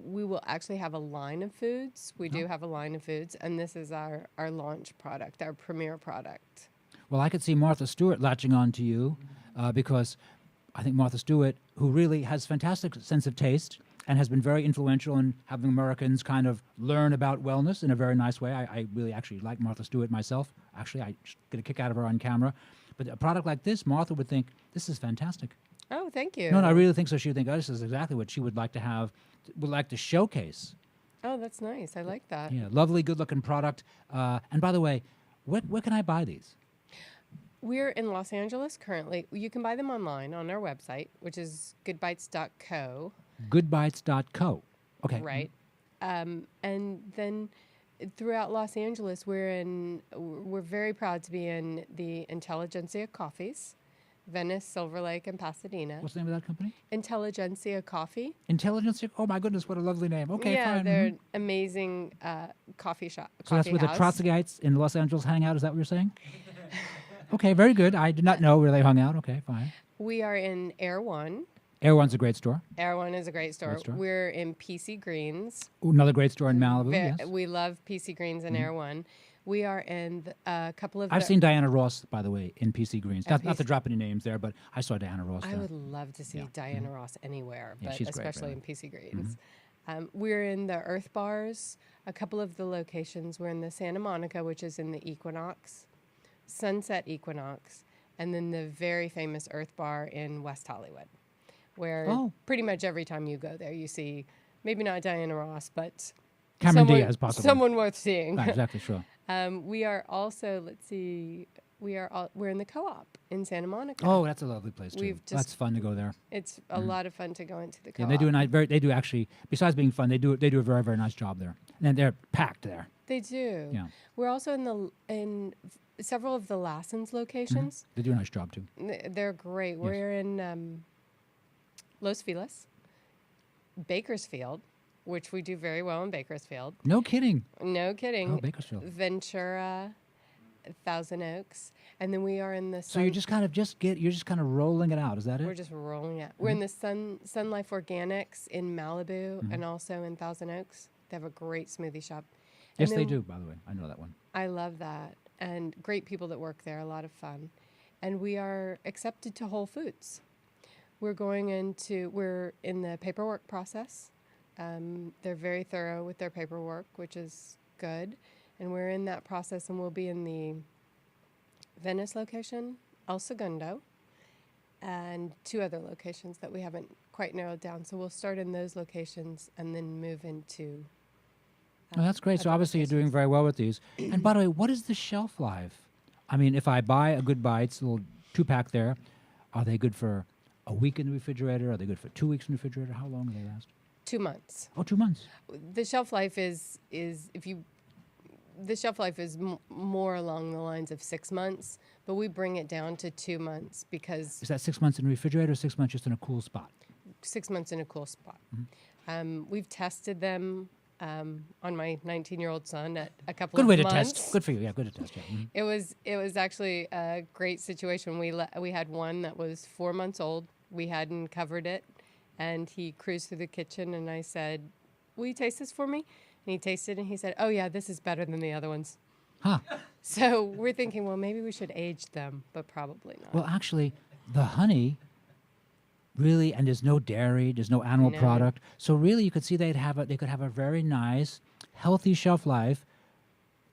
Speaker 13: will actually have a line of foods. We do have a line of foods, and this is our launch product, our premier product.
Speaker 2: Well, I could see Martha Stewart latching on to you because I think Martha Stewart, who really has fantastic sense of taste and has been very influential in having Americans kind of learn about wellness in a very nice way. I really actually like Martha Stewart myself. Actually, I get a kick out of her on camera. But a product like this, Martha would think, this is fantastic.
Speaker 13: Oh, thank you.
Speaker 2: No, I really think so. She would think, oh, this is exactly what she would like to have, would like to showcase.
Speaker 13: Oh, that's nice. I like that.
Speaker 2: Yeah, lovely, good-looking product. And by the way, where can I buy these?
Speaker 13: We're in Los Angeles currently. You can buy them online on our website, which is goodbites.co.
Speaker 2: Goodbites.co. Okay.
Speaker 13: Right. And then throughout Los Angeles, we're very proud to be in the Intelligentsia Coffees, Venice, Silver Lake, and Pasadena.
Speaker 2: What's the name of that company?
Speaker 13: Intelligentsia Coffee.
Speaker 2: Intelligentsia? Oh, my goodness, what a lovely name. Okay,
Speaker 13: yeah,
Speaker 2: fine.
Speaker 13: they're an amazing coffee shop.
Speaker 2: So that's where the
Speaker 13: house.
Speaker 2: Trotskyites in Los Angeles hang out? Is that what you're saying? Okay, very good. I did not know where they hung out. Okay, fine.
Speaker 13: We are in Air One.
Speaker 2: Air One's a great store.
Speaker 13: Air One is a great store.
Speaker 2: Great store.
Speaker 13: We're in PC Greens.
Speaker 2: Ooh, another great store in Malibu, yes.
Speaker 13: We love PC Greens and Air One. We are in a couple of...
Speaker 2: I've seen Diana Ross, by the way, in PC Greens.
Speaker 13: At
Speaker 2: Not to drop any names there, but I saw Diana Ross
Speaker 13: I
Speaker 2: there.
Speaker 13: would love to see Diana Ross anywhere,
Speaker 2: Yeah,
Speaker 13: but
Speaker 2: she's great,
Speaker 13: especially
Speaker 2: really.
Speaker 13: in PC Greens. We're in the Earth Bars, a couple of the locations. We're in the Santa Monica, which is in the Equinox, Sunset Equinox, and then the very famous Earth Bar in West Hollywood, where pretty much every time you go there, you see maybe not Diana Ross, but
Speaker 2: Cameron Diaz, possibly.
Speaker 13: someone worth seeing.
Speaker 2: Not exactly sure.
Speaker 13: We are also, we're in the Co-op in Santa Monica.
Speaker 2: Oh, that's a lovely place too.
Speaker 13: We've
Speaker 2: That's fun to go there.
Speaker 13: It's a lot of fun to go into the
Speaker 2: Yeah,
Speaker 13: Co-op.
Speaker 2: they do a nice. They do actually. Besides being fun, they do a very very nice job there, and they're packed there.
Speaker 13: They do.
Speaker 2: Yeah.
Speaker 13: We're also in several of the Lassen's locations.
Speaker 2: They do a nice job too.
Speaker 13: They're great.
Speaker 2: Yes.
Speaker 13: We're in Los Feliz, Bakersfield, which we do very well in Bakersfield.
Speaker 2: No kidding.
Speaker 13: No kidding.
Speaker 2: Oh, Bakersfield.
Speaker 13: Ventura, Thousand Oaks, and then we are in the.
Speaker 2: So you're just kind of rolling it out. Is that it?
Speaker 13: We're just rolling it. We're in the Sun Life Organics in Malibu and also in Thousand Oaks. They have a great smoothie shop.
Speaker 2: Yes, they do. By the way, I know that one.
Speaker 13: I love that, and great people that work there. A lot of fun, and we are accepted to Whole Foods. We're in the paperwork process. They're very thorough with their paperwork, which is good. And we're in that process, and we'll be in the Venice location, El Segundo, and 2 other locations that we haven't quite narrowed down. So we'll start in those locations and then move into...
Speaker 2: Oh, that's great. So obviously you're doing very well with these. And by the way, what is the shelf life? I mean, if I buy a Good Bites, a little 2-pack there, are they good for a week in the refrigerator? Are they good for 2 weeks in the refrigerator? How long do they last?
Speaker 13: 2 months.
Speaker 2: Oh, 2 months.
Speaker 13: The shelf life is more along the lines of 6 months, but we bring it down to 2 months because...
Speaker 2: Is that 6 months in the refrigerator or 6 months just in a cool spot?
Speaker 13: 6 months in a cool spot. We've tested them on my 19-year-old son at a couple
Speaker 2: Good
Speaker 13: of
Speaker 2: way
Speaker 13: months.
Speaker 2: to test. Good for you. Yeah, good to test. Yeah.
Speaker 13: It was actually a great situation. We had one that was 4 months old. We hadn't covered it, and he cruised through the kitchen, and I said, "Will you taste this for me?" And he tasted it, and he said, "Oh yeah, this is better than the other ones."
Speaker 2: Huh.
Speaker 13: So we're thinking, well, maybe we should age them, but probably not.
Speaker 2: Well, actually, the honey really, and there's no dairy, there's no animal
Speaker 13: No.
Speaker 2: product. So really, you could see they could have a very nice, healthy shelf life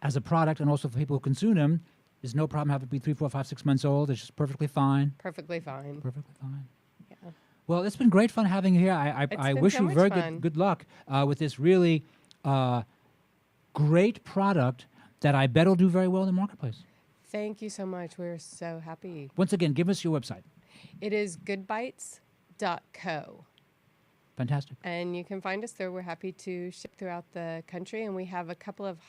Speaker 2: as a product, and also for people who consume them. There's no problem having it be 3, 4, 5, 6 months old. It's just perfectly fine.
Speaker 13: Perfectly fine.
Speaker 2: Perfectly fine.
Speaker 13: Yeah.
Speaker 2: Well, it's been great fun having you here. I
Speaker 13: It's been
Speaker 2: wish
Speaker 13: so
Speaker 2: you
Speaker 13: much
Speaker 2: very
Speaker 13: fun.
Speaker 2: good luck with this really great product that I bet will do very well in the marketplace.
Speaker 13: Thank you so much. We're so happy.
Speaker 2: Once again, give us your website.
Speaker 13: It is goodbites.co.
Speaker 2: Fantastic.
Speaker 13: And you can find us there. We're happy to ship throughout the country, and we have a couple of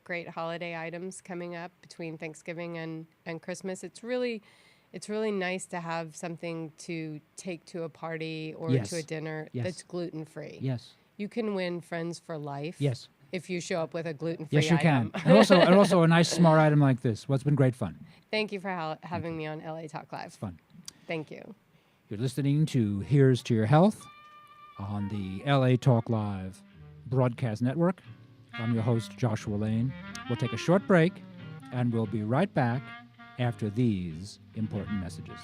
Speaker 13: great holiday items coming up between Thanksgiving and Christmas. It's really nice to have something to take to a party or
Speaker 2: Yes.
Speaker 13: to a dinner
Speaker 2: Yes.
Speaker 13: that's gluten-free.
Speaker 2: Yes.
Speaker 13: You can win friends for life.
Speaker 2: Yes.
Speaker 13: If you show up with a gluten-free
Speaker 2: Yes, you
Speaker 13: item.
Speaker 2: can. And also a nice smart item like this. Well, it's been great fun.
Speaker 13: Thank you for having me on LA Talk Live.
Speaker 2: It's fun.
Speaker 13: Thank you.
Speaker 2: You're listening to Here's to Your Health on the LA Talk Live broadcast network. I'm your host, Joshua Lane. We'll take a short break, and we'll be right back after these important messages.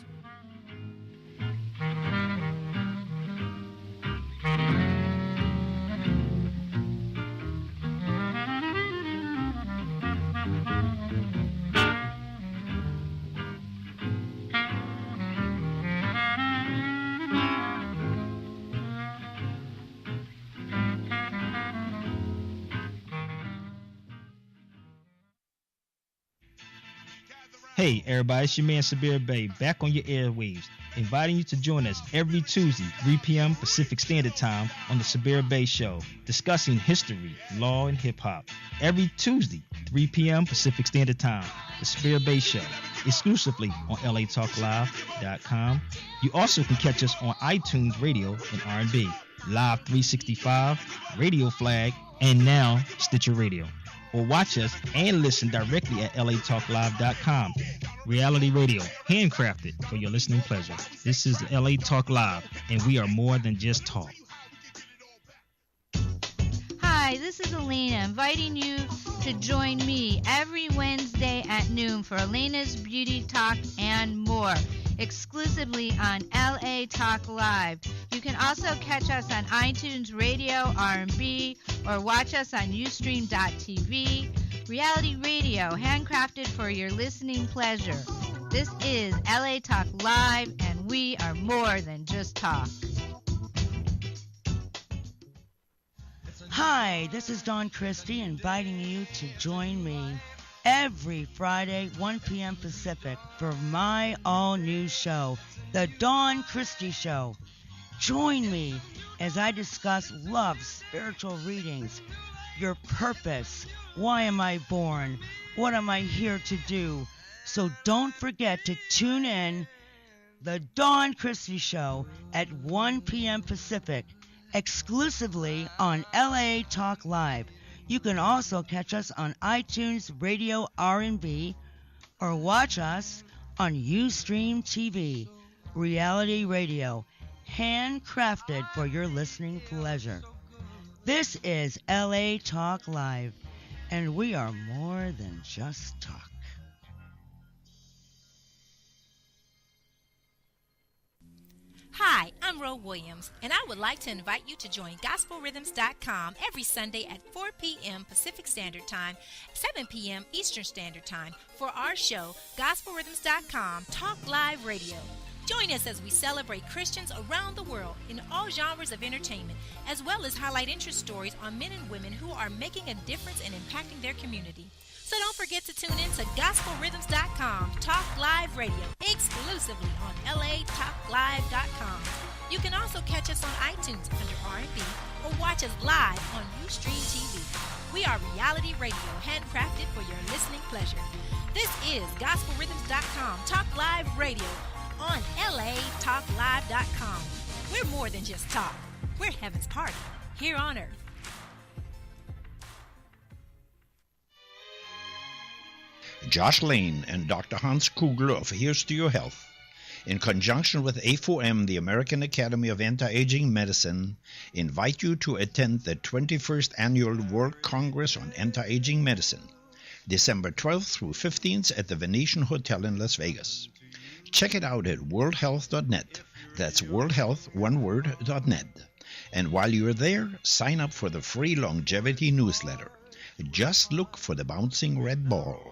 Speaker 14: Hey everybody, it's your man Sabir Bay back on your airwaves, inviting you to join us every Tuesday, 3 p.m. Pacific Standard Time on the Sabir Bay Show, discussing history, law, and hip-hop. Every Tuesday, 3 p.m. Pacific Standard Time, the Sabir Bay Show, exclusively on latalklive.com. You also can catch us on iTunes Radio and R&B, Live 365, Radio Flag, and now Stitcher Radio. Or watch us and listen directly at latalklive.com. Reality radio, handcrafted for your listening pleasure. This is LA Talk Live, and we are more than just talk.
Speaker 15: Hi, this is Elena, inviting you to join me every Wednesday at noon for Elena's Beauty Talk and more, exclusively on LA Talk Live. You can also catch us on iTunes Radio, R&B, or watch us on Ustream.tv. Reality radio, handcrafted for your listening pleasure. This is LA Talk Live, and we are more than just talk.
Speaker 16: Hi, this is Dawn Christie, inviting you to join me every Friday, 1 p.m. Pacific, for my all-new show, The Dawn Christie Show. Join me as I discuss love, spiritual readings, your purpose, why am I born, what am I here to do. So don't forget to tune in The Dawn Christie Show at 1 p.m. Pacific, exclusively on LA Talk Live. You can also catch us on iTunes Radio R&B or watch us on Ustream TV. Reality radio, handcrafted for your listening pleasure. This is LA Talk Live, and we are more than just talk.
Speaker 17: Hi, I'm Ro Williams, and I would like to invite you to join GospelRhythms.com every Sunday at 4 p.m. Pacific Standard Time, 7 p.m. Eastern Standard Time for our show, GospelRhythms.com Talk Live Radio. Join us as we celebrate Christians around the world in all genres of entertainment, as well as highlight interest stories on men and women who are making a difference and impacting their community. So don't forget to tune in to GospelRhythms.com Talk Live Radio, exclusively on LATalkLive.com. You can also catch us on iTunes under R&B or watch us live on Ustream TV. We are reality radio, handcrafted for your listening pleasure. This is GospelRhythms.com Talk Live Radio on LATalkLive.com. We're more than just talk. We're heaven's party here on earth.
Speaker 5: Josh Lane and Dr. Hans Kugler of Here's to Your Health, in conjunction with A4M, the American Academy of Anti-Aging Medicine, invite you to attend the 21st Annual World Congress on Anti-Aging Medicine, December 12th through 15th at the Venetian Hotel in Las Vegas. Check it out at worldhealth.net. That's worldhealth, one word, .net. And while you're there, sign up for the free longevity newsletter. Just look for the bouncing red ball.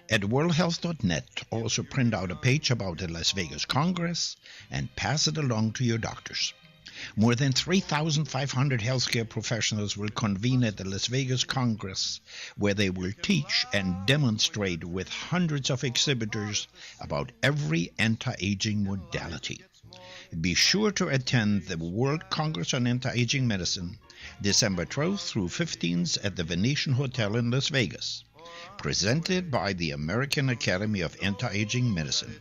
Speaker 5: At worldhealth.net, also print out a page about the Las Vegas Congress and pass it along to your doctors. More than 3,500 healthcare professionals will convene at the Las Vegas Congress, where they will teach and demonstrate with hundreds of exhibitors about every anti-aging modality. Be sure to attend the World Congress on Anti-Aging Medicine, December 12th through 15th at the Venetian Hotel in Las Vegas. Presented by the American Academy of Anti-Aging Medicine.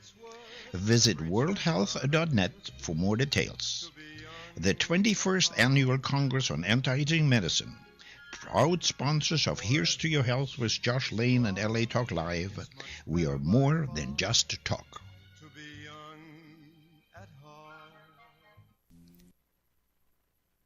Speaker 5: Visit worldhealth.net for more details. The 21st Annual Congress on Anti-Aging Medicine, proud sponsors of Here's to Your Health with Josh Lane and LA Talk Live. We are more than just talk.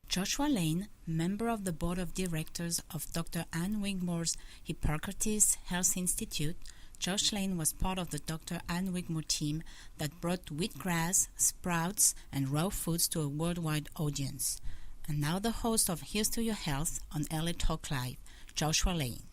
Speaker 1: Joshua Lane, member of the board of directors of Dr. Ann Wigmore's Hippocrates Health Institute, Josh Lane was part of the Dr. Ann Wigmore team that brought wheatgrass, sprouts, and raw foods to a worldwide audience. And now the host of Here's to Your Health on LA Talk Live, Joshua Lane.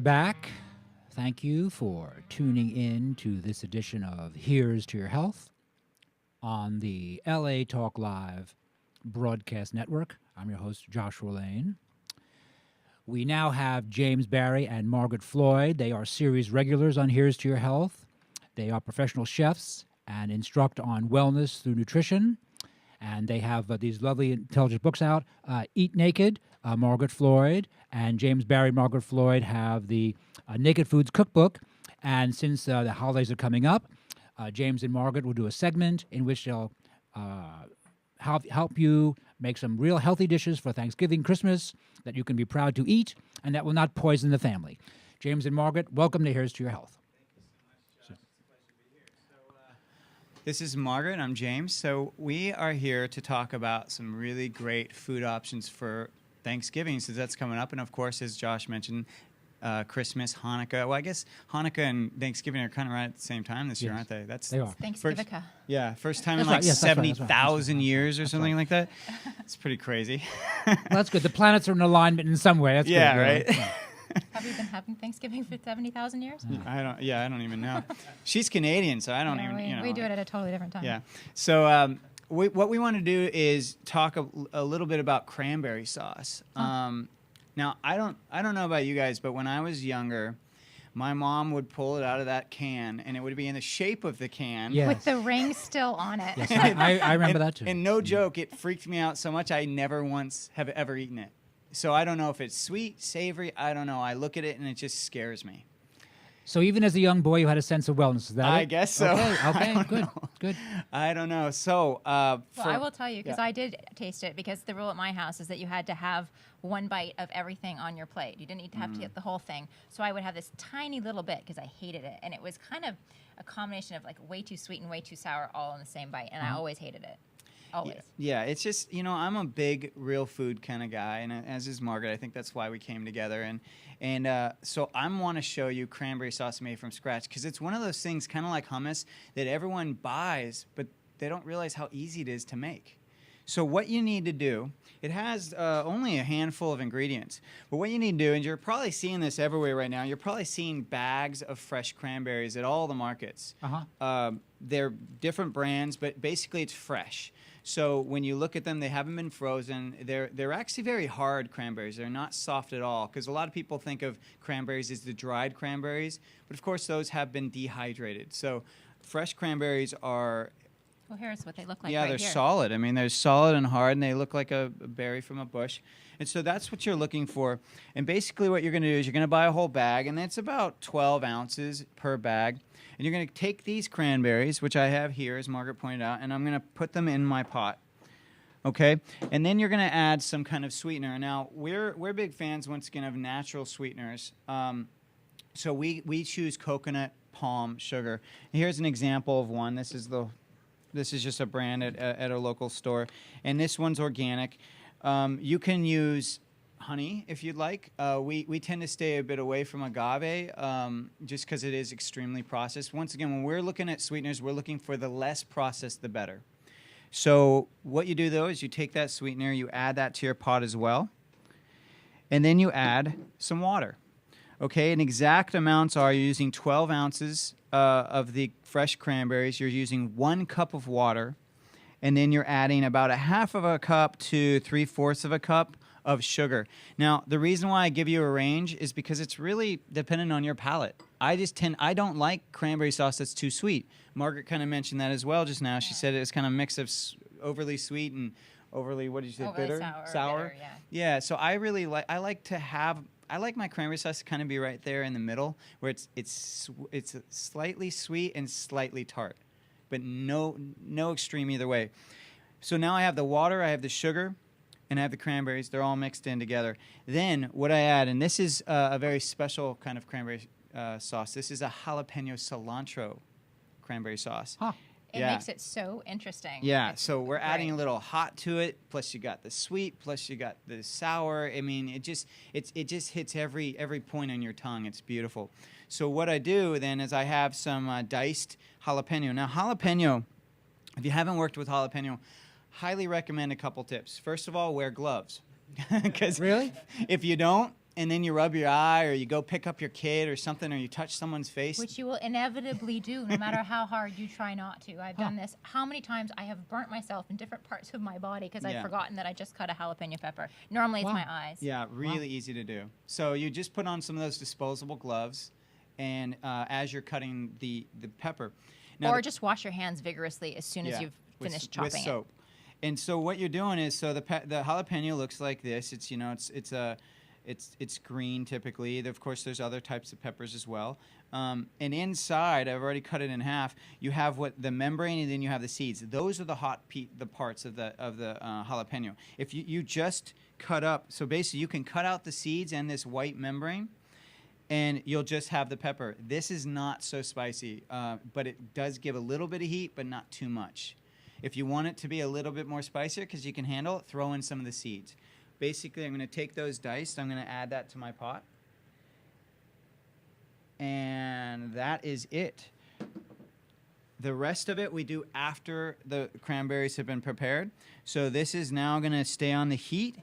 Speaker 2: back. Thank you for tuning in to this edition of Here's to Your Health on the LA Talk Live Broadcast Network. I'm your host, Joshua Lane. We now have James Barry and Margaret Floyd. They are series regulars on Here's to Your Health. They are professional chefs and instruct on wellness through nutrition. And they have these lovely, intelligent books out. Eat Naked, Margaret Floyd, and James Barry, Margaret Floyd have the Naked Foods Cookbook. And since the holidays are coming up, James and Margaret will do a segment in which they'll help you make some real healthy dishes for Thanksgiving, Christmas, that you can be proud to eat and that will not poison the family. James and Margaret, welcome to Here's to Your Health.
Speaker 18: This is Margaret. I'm James. So we are here to talk about some really great food options for Thanksgiving, since that's coming up. And of course, as Josh mentioned, Christmas, Hanukkah. Well, I guess Hanukkah and Thanksgiving are kind of right at the same time this year, aren't they?
Speaker 19: They are. Thanksgiving.
Speaker 18: First time in like 70,000 years or something like that. It's pretty crazy.
Speaker 2: Well, that's good. The planets are in alignment in some way. That's good.
Speaker 18: Right?
Speaker 19: Have you been having Thanksgiving for 70,000 years?
Speaker 18: I don't even know. She's Canadian, so I don't even.
Speaker 19: We do it at a totally different time.
Speaker 18: Yeah. So what we want to do is talk a little bit about cranberry sauce. Now I don't know about you guys, but when I was younger, my mom would pull it out of that can, and it would be in the shape of the can.
Speaker 19: Yes. With the ring still on it.
Speaker 2: Yes, I remember that too.
Speaker 18: And no joke, it freaked me out so much I never once have ever eaten it. So I don't know if it's sweet, savory, I don't know. I look at it and it just scares me.
Speaker 2: So even as a young boy, you had a sense of wellness. Is that
Speaker 18: I
Speaker 2: it?
Speaker 18: guess so.
Speaker 2: Okay, good.
Speaker 18: I don't know. So,
Speaker 19: well, I will tell you, because I did taste it, because the rule at my house is that you had to have one bite of everything on your plate. You didn't need to have to get the whole thing. So I would have this tiny little bit because I hated it. And it was kind of a combination of like way too sweet and way too sour all in the same bite. And I always hated it. Always.
Speaker 18: Yeah, it's just, I'm a big real food kind of guy, and as is Margaret. I think that's why we came together. And so I want to show you cranberry sauce made from scratch, because it's one of those things, kind of like hummus, that everyone buys, but they don't realize how easy it is to make. So what you need to do, it has only a handful of ingredients, but what you need to do, and you're probably seeing this everywhere right now, you're probably seeing bags of fresh cranberries at all the markets. They're different brands, but basically it's fresh. So when you look at them, they haven't been frozen. They're actually very hard cranberries. They're not soft at all, because a lot of people think of cranberries as the dried cranberries, but of course those have been dehydrated. So fresh cranberries are...
Speaker 19: Well, here's what they look like.
Speaker 18: Yeah,
Speaker 19: right
Speaker 18: they're
Speaker 19: here.
Speaker 18: solid. I mean, they're solid and hard, and they look like a berry from a bush. And so that's what you're looking for. And basically what you're going to do is you're going to buy a whole bag, and it's about 12 ounces per bag. And you're going to take these cranberries, which I have here, as Margaret pointed out, and I'm going to put them in my pot. Okay? And then you're going to add some kind of sweetener. Now, we're big fans, once again, of natural sweeteners. So we choose coconut palm sugar. And here's an example of one. This is just a brand at a local store. And this one's organic. You can use honey if you'd like. We tend to stay a bit away from agave just because it is extremely processed. Once again, when we're looking at sweeteners, we're looking for the less processed, the better. So what you do, though, is you take that sweetener, you add that to your pot as well, and then you add some water. Okay, and exact amounts are you're using 12 ounces of the fresh cranberries. You're using 1 cup of water, and then you're adding about a half of a cup to 3/4 of a cup of sugar. Now, the reason why I give you a range is because it's really dependent on your palate. I don't like cranberry sauce that's too sweet. Margaret kind of mentioned that as well just now. She said it's kind of a mix of overly sweet and overly, what did you say,
Speaker 19: overly
Speaker 18: bitter?
Speaker 19: Sour, bitter,
Speaker 18: Yeah, so I like my cranberry sauce to kind of be right there in the middle, where it's slightly sweet and slightly tart, but no extreme either way. So now I have the water, I have the sugar, and I have the cranberries. They're all mixed in together. Then what I add, and this is a very special kind of cranberry sauce. This is a jalapeno cilantro cranberry sauce.
Speaker 19: Huh. It makes it so interesting.
Speaker 18: Yeah, so we're adding a little hot to it. Plus you got the sweet. Plus you got the sour. I mean, it just hits every point on your tongue. It's beautiful. So what I do then is I have some diced jalapeno. Now jalapeno, if you haven't worked with jalapeno, highly recommend a couple tips. First of all, wear gloves. Because
Speaker 2: really,
Speaker 18: if you don't, and then you rub your eye, or you go pick up your kid or something, or you touch someone's face.
Speaker 19: Which you will inevitably do, no matter how hard you try not to. I've done this. How many times I have burnt myself in different parts of my body because I've forgotten that I just cut a jalapeno pepper. Normally it's my eyes.
Speaker 18: Yeah, really easy to do. So you just put on some of those disposable gloves, and as you're cutting the pepper. Now
Speaker 19: or just wash your hands vigorously as soon as you've finished chopping
Speaker 18: with soap. And so what you're doing is, so the jalapeno looks like this. It's it's green typically. Of course, there's other types of peppers as well. And inside, I've already cut it in half. You have the membrane, and then you have the seeds. Those are the the parts of the jalapeno. If you just cut up, so basically you can cut out the seeds and this white membrane, and you'll just have the pepper. This is not so spicy, but it does give a little bit of heat, but not too much. If you want it to be a little bit more spicier because you can handle it, throw in some of the seeds. Basically, I'm going to take those diced. I'm going to add that to my pot. And that is it. The rest of it we do after the cranberries have been prepared. So this is now going to stay on the heat.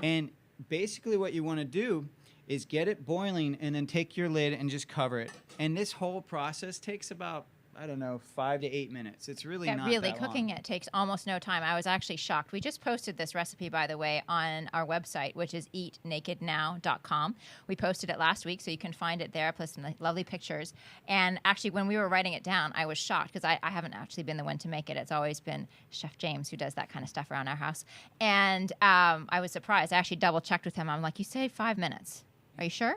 Speaker 18: And basically what you want to do is get it boiling and then take your lid and just cover it. And this whole process takes about, I don't know, 5 to 8 minutes. It's really not
Speaker 19: really
Speaker 18: that
Speaker 19: cooking
Speaker 18: long.
Speaker 19: it takes almost no time. I was actually shocked. We just posted this recipe, by the way, on our website, which is eatnakednow.com. We posted it last week, so you can find it there, plus some lovely pictures. And actually, when we were writing it down, I was shocked because I haven't actually been the one to make it. It's always been Chef James who does that kind of stuff around our house. And I was surprised. I actually double-checked with him. I'm like, you say 5 minutes. Are you sure?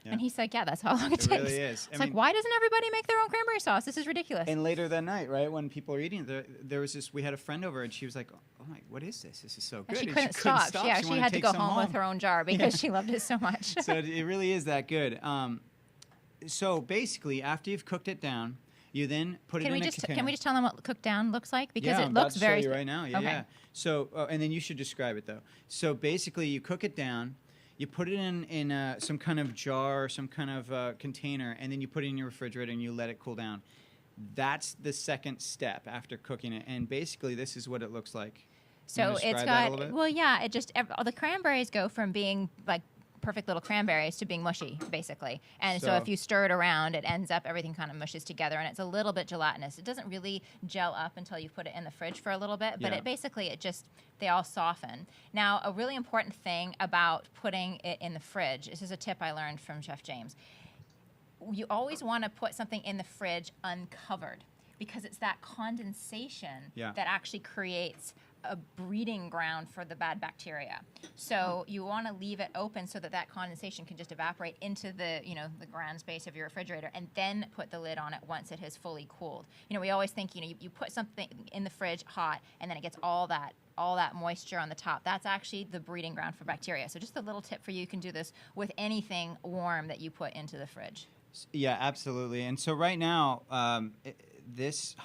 Speaker 19: Yeah. And he's like, yeah, that's how long it takes.
Speaker 18: Really is.
Speaker 19: It's like, why doesn't everybody make their own cranberry sauce? This is ridiculous.
Speaker 18: And later that night, right, when people were eating, there was this, we had a friend over, and she was like, oh my, what is this? This is so good.
Speaker 19: And she couldn't stop. Yeah, she had to go home with her own jar because she loved it so much.
Speaker 18: So it really is that good. So basically, after you've cooked it down, you then put it in a container.
Speaker 19: Can we just tell them what cooked down looks like? Because
Speaker 18: it
Speaker 19: looks very...
Speaker 18: I'm about to show you right now. Yeah,
Speaker 19: okay.
Speaker 18: Yeah. So, and then you should describe it, though. So basically, you cook it down. You put it in some kind of jar or some kind of container, and then you put it in your refrigerator and you let it cool down. That's the second step after cooking it, and basically this is what it looks like.
Speaker 19: So it's got, the cranberries go from being like perfect little cranberries to being mushy, basically. And so if you stir it around, it ends up, everything kind of mushes together, and it's a little bit gelatinous. It doesn't really gel up until you put it in the fridge for a little bit, but they all soften. Now, a really important thing about putting it in the fridge, this is a tip I learned from Chef James. You always want to put something in the fridge uncovered, because it's that condensation that actually creates a breeding ground for the bad bacteria. So you want to leave it open so that condensation can just evaporate into the ground space of your refrigerator, and then put the lid on it once it has fully cooled. We always think you put something in the fridge hot, and then it gets all that moisture on the top. That's actually the breeding ground for bacteria. So just a little tip for you: you can do this with anything warm that you put into the fridge.
Speaker 18: Yeah, absolutely. And so right now, this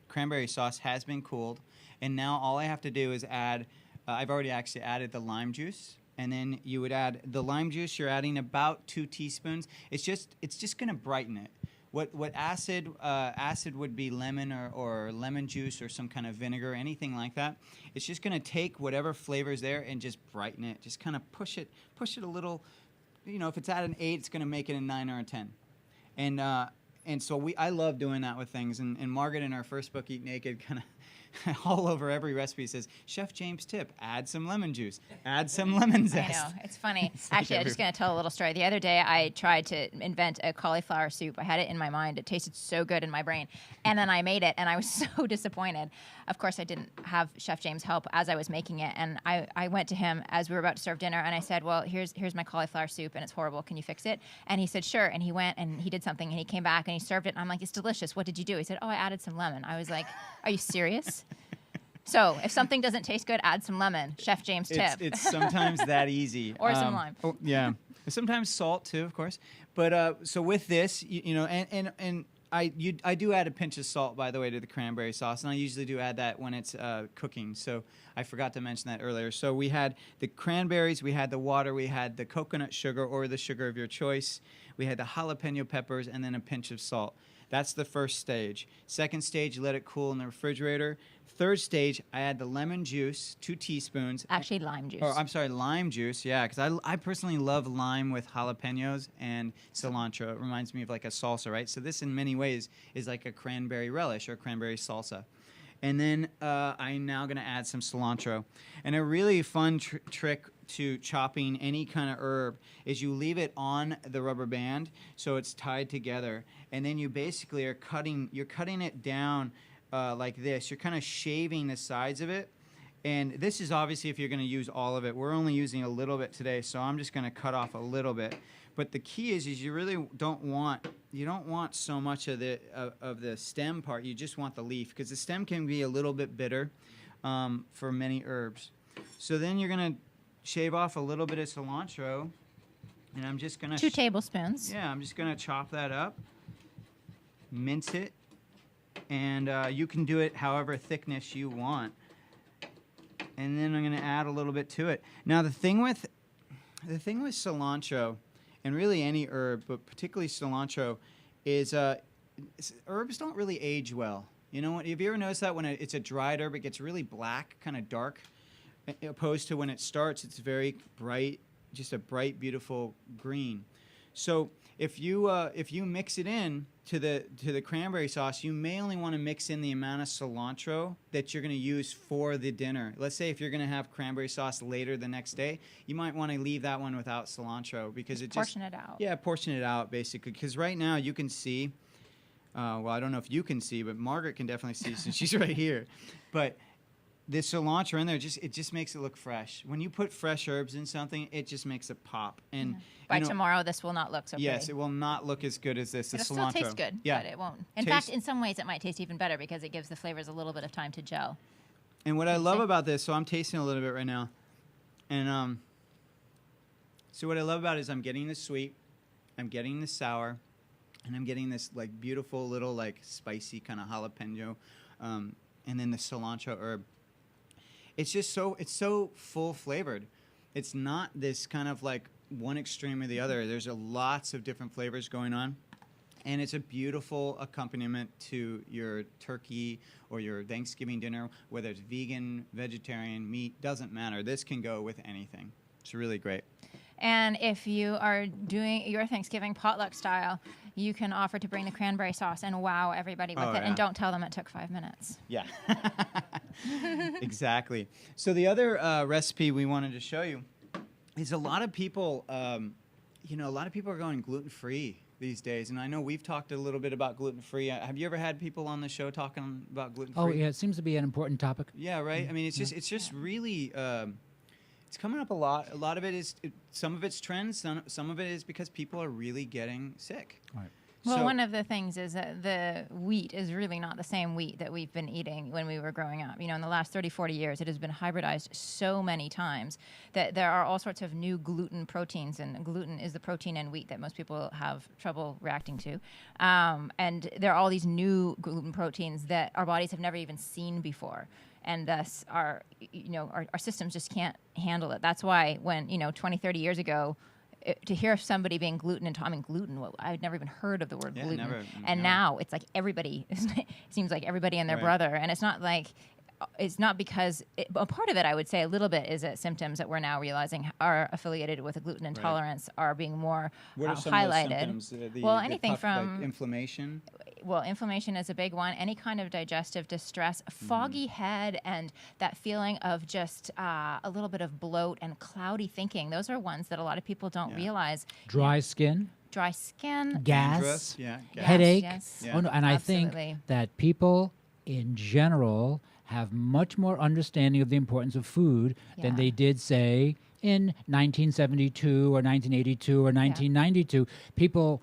Speaker 18: cranberry sauce has been cooled, and now all I have to do is add, I've already actually added the lime juice, and then you would add the lime juice. You're adding about 2 teaspoons. It's just going to brighten it. What acid would be lemon or lemon juice or some kind of vinegar, anything like that. It's just going to take whatever flavor's there and just brighten it. Just kind of push it a little. If it's at an 8, it's going to make it a 9 or a 10. And so I love doing that with things. And Margaret, in our first book, Eat Naked, kind of all over every recipe says, Chef James tip, add some lemon juice, add some lemon zest.
Speaker 19: I know, it's funny. Actually, I'm just going to tell a little story. The other day, I tried to invent a cauliflower soup. I had it in my mind. It tasted so good in my brain. And then I made it, and I was so disappointed. Of course, I didn't have Chef James help as I was making it. And I went to him as we were about to serve dinner, and I said, well, here's my cauliflower soup, and it's horrible. Can you fix it? And he said, sure. And he went, and he did something, and he came back, and he served it. And I'm like, it's delicious. What did you do? He said, oh, I added some lemon. I was like, are you serious? So if something doesn't taste good, add some lemon. Chef James tip.
Speaker 18: It's sometimes that easy.
Speaker 19: Or some lime.
Speaker 18: Oh, yeah. Sometimes salt too, of course. But so with this, and I do add a pinch of salt, by the way, to the cranberry sauce, and I usually do add that when it's cooking. So I forgot to mention that earlier. So we had the cranberries, we had the water, we had the coconut sugar or the sugar of your choice, we had the jalapeno peppers, and then a pinch of salt. That's the first stage. Second stage, let it cool in the refrigerator. Third stage, I add the lemon juice, 2 teaspoons.
Speaker 19: Actually, lime juice.
Speaker 18: Or I'm sorry, lime juice. Yeah, because I personally love lime with jalapenos and cilantro. It reminds me of like a salsa, right? So this, in many ways, is like a cranberry relish or a cranberry salsa. And then I'm now going to add some cilantro. And a really fun trick to chopping any kind of herb is you leave it on the rubber band so it's tied together. And then you basically are cutting it down like this. You're kind of shaving the sides of it. And this is obviously if you're going to use all of it. We're only using a little bit today, so I'm just going to cut off a little bit. But the key is you really don't want so much of the stem part. You just want the leaf, because the stem can be a little bit bitter for many herbs. So then you're going to shave off a little bit of cilantro, and I'm just going to
Speaker 19: 2 tablespoons.
Speaker 18: Yeah, I'm just going to chop that up, mince it, and you can do it however thickness you want. And then I'm going to add a little bit to it. Now the thing with cilantro, and really any herb, but particularly cilantro, is herbs don't really age well. You know what? Have you ever noticed that when it's a dried herb, it gets really black, kind of dark, opposed to when it starts, it's very bright, just a bright, beautiful green. So if you mix it in to the cranberry sauce, you may only want to mix in the amount of cilantro that you're going to use for the dinner. Let's say if you're going to have cranberry sauce later the next day, you might want to leave that one without cilantro, because it
Speaker 19: portion it out.
Speaker 18: Yeah, portion it out basically. Because right now you can see, well, I don't know if you can see, but Margaret can definitely see since she's right here. But the cilantro in there, it just makes it look fresh. When you put fresh herbs in something, it just makes it pop. And
Speaker 19: by tomorrow, this will not look so
Speaker 18: yes,
Speaker 19: pretty.
Speaker 18: it will not look as good as this. The
Speaker 19: It'll
Speaker 18: cilantro.
Speaker 19: still taste good,
Speaker 18: Yeah.
Speaker 19: but it won't. In fact, in some ways, it might taste even better because it gives the flavors a little bit of time to gel.
Speaker 18: And what I love about this, so I'm tasting a little bit right now, and so what I love about it is I'm getting the sweet, I'm getting the sour, and I'm getting this like beautiful little like spicy kind of jalapeno, and then the cilantro herb. It's just so full flavored. It's not this kind of like one extreme or the other. There's lots of different flavors going on. And it's a beautiful accompaniment to your turkey or your Thanksgiving dinner, whether it's vegan, vegetarian, meat, doesn't matter. This can go with anything. It's really great.
Speaker 19: And if you are doing your Thanksgiving potluck style, you can offer to bring the cranberry sauce and wow everybody with it.
Speaker 18: Yeah.
Speaker 19: And don't tell them it took 5 minutes.
Speaker 18: Yeah. Exactly. So the other recipe we wanted to show you is a lot of people, a lot of people are going gluten-free these days. And I know we've talked a little bit about gluten-free. Have you ever had people on the show talking about gluten-free?
Speaker 2: Oh, yeah, it seems to be an important topic.
Speaker 18: Yeah, right? I mean, it's just really... it's coming up a lot. A lot of it is, some of it's trends, some of it is because people are really getting sick.
Speaker 2: Right.
Speaker 19: Well, one of the things is that the wheat is really not the same wheat that we've been eating when we were growing up. You know, in the last 30, 40 years, it has been hybridized so many times that there are all sorts of new gluten proteins, and gluten is the protein in wheat that most people have trouble reacting to. And there are all these new gluten proteins that our bodies have never even seen before. And thus our systems just can't handle it. That's why when, 20, 30 years ago, to hear somebody being gluten I'd never even heard of the word gluten. And now it's like everybody, it seems like everybody and their brother. And it's not because, a part of it, I would say a little bit, is that symptoms that we're now realizing are affiliated with a gluten intolerance are being more
Speaker 18: what are some
Speaker 19: highlighted.
Speaker 18: Of those symptoms?
Speaker 19: Anything from
Speaker 18: like inflammation.
Speaker 19: Well, inflammation is a big one. Any kind of digestive distress, foggy head, and that feeling of just a little bit of bloat and cloudy thinking. Those are ones that a lot of people don't realize.
Speaker 2: Dry skin.
Speaker 19: Dry skin.
Speaker 2: Gas.
Speaker 18: Yeah.
Speaker 2: Headache.
Speaker 19: Yes.
Speaker 2: Oh, no, and I think that people in general have much more understanding of the importance of food than they did, say, in 1972 or 1982 or 1992. People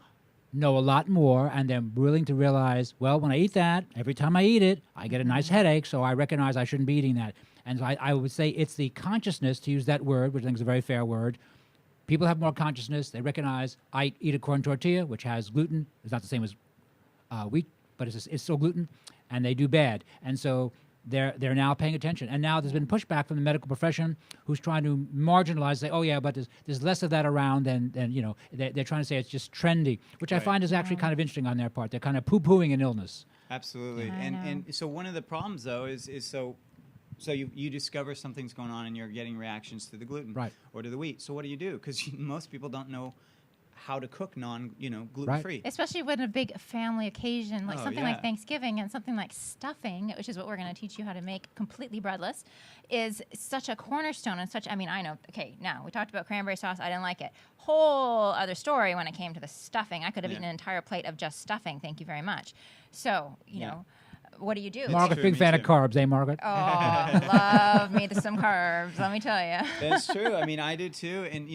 Speaker 2: know a lot more, and they're willing to realize, well, when I eat that, every time I eat it, I get a nice headache, so I recognize I shouldn't be eating that. And so I would say it's the consciousness, to use that word, which I think is a very fair word. People have more consciousness. They recognize I eat a corn tortilla, which has gluten. It's not the same as wheat, but it's still gluten, and they do bad. And so they're now paying attention. And now there's been pushback from the medical profession who's trying to marginalize, say, oh yeah, but there's less of that around, and they're trying to say it's just trendy, which I find is actually kind of interesting on their part. They're kind of poo-pooing an illness.
Speaker 18: Absolutely. And so one of the problems, though, is so you discover something's going on and you're getting reactions to the gluten or to the wheat. So what do you do? Because most people don't know how to cook gluten-free.
Speaker 19: Especially when a big family occasion, like something like Thanksgiving and something like stuffing, which is what we're going to teach you how to make completely breadless, is such a cornerstone and such, I mean, I know, okay, now we talked about cranberry sauce, I didn't like it. Whole other story when it came to the stuffing. I could have eaten an entire plate of just stuffing, thank you very much. So, you know, what do you do?
Speaker 2: Margaret, big fan of carbs, eh, Margaret?
Speaker 19: Oh, love me some carbs, let me tell you.
Speaker 18: That's true. I mean, I do too. And,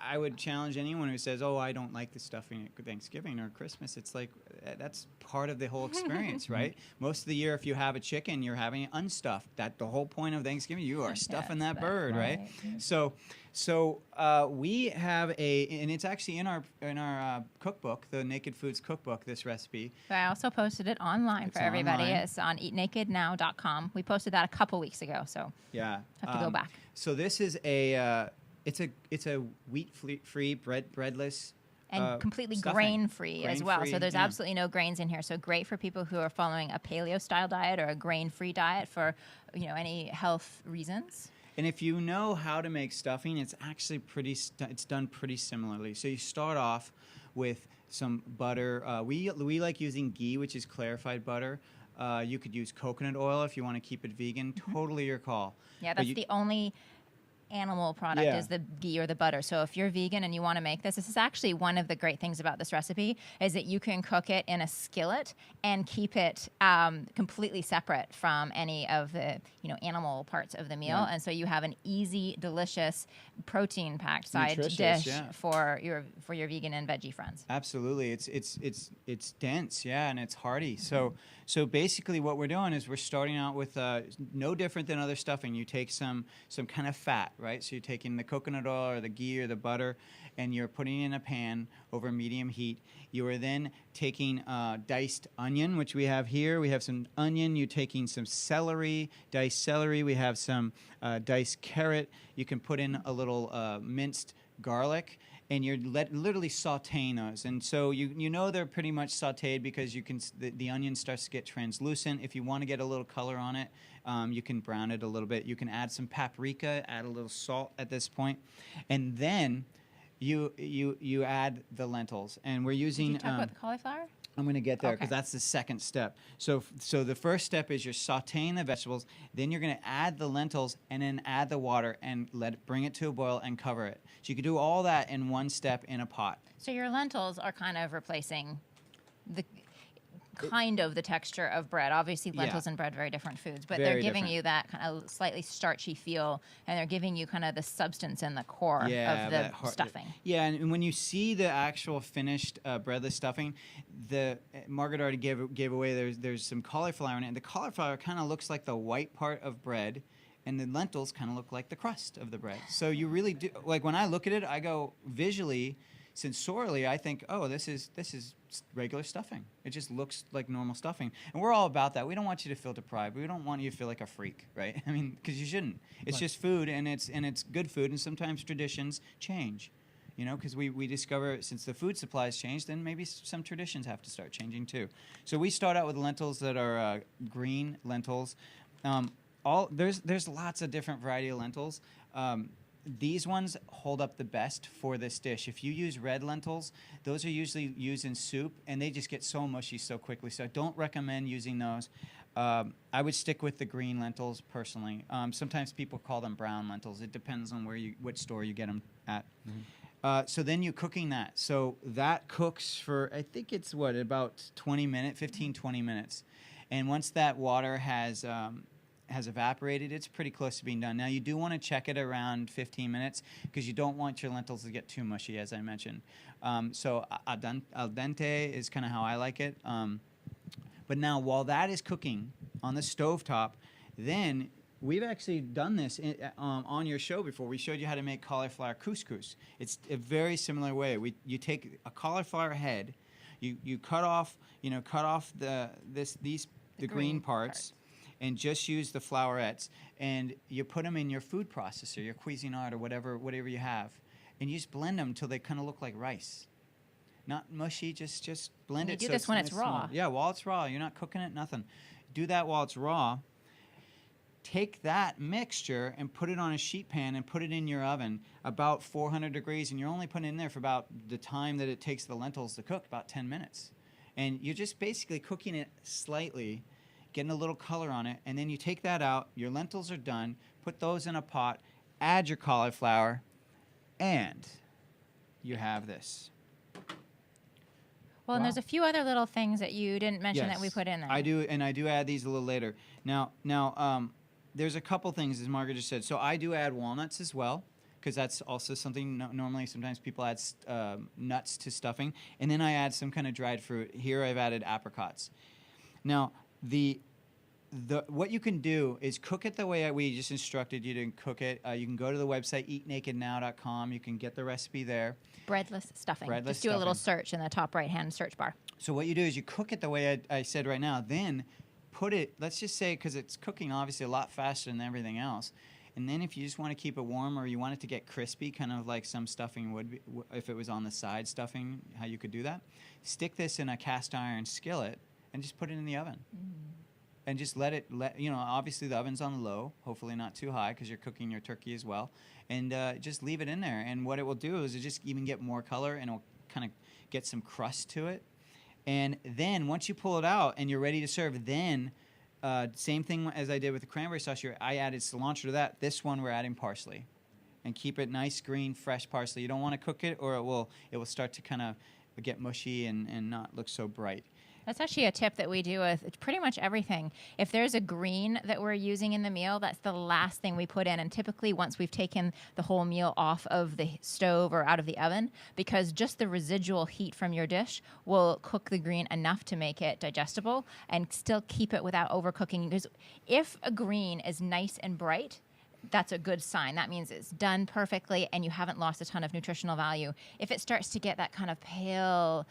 Speaker 18: I would challenge anyone who says, oh, I don't like the stuffing at Thanksgiving or Christmas. It's like, that's part of the whole experience, right? Most of the year, if you have a chicken, you're having it unstuffed. That's the whole point of Thanksgiving. You are stuffing that bird, right? So we have and it's actually in our cookbook, the Naked Foods cookbook, this recipe.
Speaker 19: But I also posted it online for everybody. It's on eatnakednow.com. We posted that a couple weeks ago, so have to go back.
Speaker 18: So this is it's a wheat-free, breadless,
Speaker 19: and completely
Speaker 18: stuffing.
Speaker 19: grain-free as well. So there's absolutely no grains in here. So great for people who are following a paleo-style diet or a grain-free diet for any health reasons.
Speaker 18: And if you know how to make stuffing, it's actually it's done pretty similarly. So you start off with some butter. We like using ghee, which is clarified butter. You could use coconut oil if you want to keep it vegan. Totally your call.
Speaker 19: Yeah, that's the only animal product is the ghee or the butter. So if you're vegan and you want to make this is actually one of the great things about this recipe is that you can cook it in a skillet and keep it completely separate from any of the animal parts of the meal. And so you have an easy, delicious, protein-packed side dish for your vegan and veggie friends.
Speaker 18: Absolutely, it's dense, and it's hearty. So basically, what we're doing is we're starting out with no different than other stuffing. You take some kind of fat. Right, so you're taking the coconut oil or the ghee or the butter, and you're putting it in a pan over medium heat. You are then taking diced onion, which we have here. We have some onion. You're taking some celery, diced celery. We have some diced carrot. You can put in a little minced garlic, and you're literally sautéing those. And so you know they're pretty much sautéed because the onion starts to get translucent. If you want to get a little color on it, you can brown it a little bit. You can add some paprika, add a little salt at this point, and then you add the lentils. And we're using.
Speaker 19: Did you talk about the cauliflower?
Speaker 18: I'm going to get there because that's the second step. So the first step is you're sautéing the vegetables. Then you're going to add the lentils and then add the water and bring it to a boil and cover it. So you can do all that in one step in a pot.
Speaker 19: So your lentils are kind of replacing the texture of bread. Obviously, lentils and bread are very different foods, but they're giving you that kind of slightly starchy feel, and they're giving you kind of the substance and the core of the stuffing.
Speaker 18: Yeah, and when you see the actual finished breadless stuffing, Margaret already gave away. There's some cauliflower in it, and the cauliflower kind of looks like the white part of bread, and the lentils kind of look like the crust of the bread. So you really do, like when I look at it, I go visually, sensorially, I think, oh, this is regular stuffing. It just looks like normal stuffing. And we're all about that. We don't want you to feel deprived. We don't want you to feel like a freak, right? I mean, because you shouldn't. It's just food, and it's good food, and sometimes traditions change. Because we discover since the food supplies change, then maybe some traditions have to start changing too. So we start out with lentils that are green lentils. There's lots of different variety of lentils. These ones hold up the best for this dish. If you use red lentils, those are usually used in soup, and they just get so mushy so quickly. So I don't recommend using those. I would stick with the green lentils personally. Sometimes people call them brown lentils. It depends on which store you get them at. Mm-hmm. So then you're cooking that. So that cooks for, I think it's about 20 minutes. And once that water has evaporated, it's pretty close to being done. Now, you do want to check it around 15 minutes because you don't want your lentils to get too mushy, as I mentioned. So al dente is kind of how I like it. But now, while that is cooking on the stovetop, then we've actually done this on your show before. We showed you how to make cauliflower couscous. It's a very similar way. You take a cauliflower head, you cut off the green parts. and just use the flourets, and you put them in your food processor, your Cuisinart or whatever you have, and you just blend them until they kind of look like rice. Not mushy, just blend
Speaker 19: You
Speaker 18: it.
Speaker 19: do
Speaker 18: so
Speaker 19: this when it's
Speaker 18: nice and small.
Speaker 19: raw.
Speaker 18: Yeah, while it's raw. You're not cooking it, nothing. Do that while it's raw. Take that mixture and put it on a sheet pan and put it in your oven about 400 degrees, and you're only putting it in there for about the time that it takes the lentils to cook, about 10 minutes. And you're just basically cooking it slightly, getting a little color on it, and then you take that out, your lentils are done, put those in a pot, add your cauliflower, and you have this.
Speaker 19: Well, and there's a few other little things that you didn't mention that we
Speaker 18: Yes,
Speaker 19: put in there.
Speaker 18: I do, and I do add these a little later. Now, there's a couple things, as Margaret just said. So I do add walnuts as well, because that's also something normally sometimes people add nuts to stuffing. And then I add some kind of dried fruit. Here I've added apricots. Now, what you can do is cook it the way we just instructed you to cook it. You can go to the website eatnakednow.com. You can get the recipe there.
Speaker 19: Breadless stuffing.
Speaker 18: Breadless
Speaker 19: Just do a little
Speaker 18: stuffing.
Speaker 19: search in the top right-hand search bar.
Speaker 18: So what you do is you cook it the way I said right now. Then put it, let's just say, because it's cooking obviously a lot faster than everything else. And then if you just want to keep it warm or you want it to get crispy, kind of like some stuffing would be, if it was on the side stuffing, how you could do that, stick this in a cast iron skillet and just put it in the oven. And just let it, obviously the oven's on low, hopefully not too high because you're cooking your turkey as well. And just leave it in there. And what it will do is it just even get more color and it'll kind of get some crust to it. And then once you pull it out and you're ready to serve, then same thing as I did with the cranberry sauce here, I added cilantro to that. This one we're adding parsley. And keep it nice, green, fresh parsley. You don't want to cook it or it will start to kind of get mushy and not look so bright.
Speaker 19: That's actually a tip that we do with pretty much everything. If there's a green that we're using in the meal, that's the last thing we put in. And typically once we've taken the whole meal off of the stove or out of the oven, because just the residual heat from your dish will cook the green enough to make it digestible and still keep it without overcooking. Because if a green is nice and bright, that's a good sign. That means it's done perfectly and you haven't lost a ton of nutritional value. If it starts to get that kind of pale,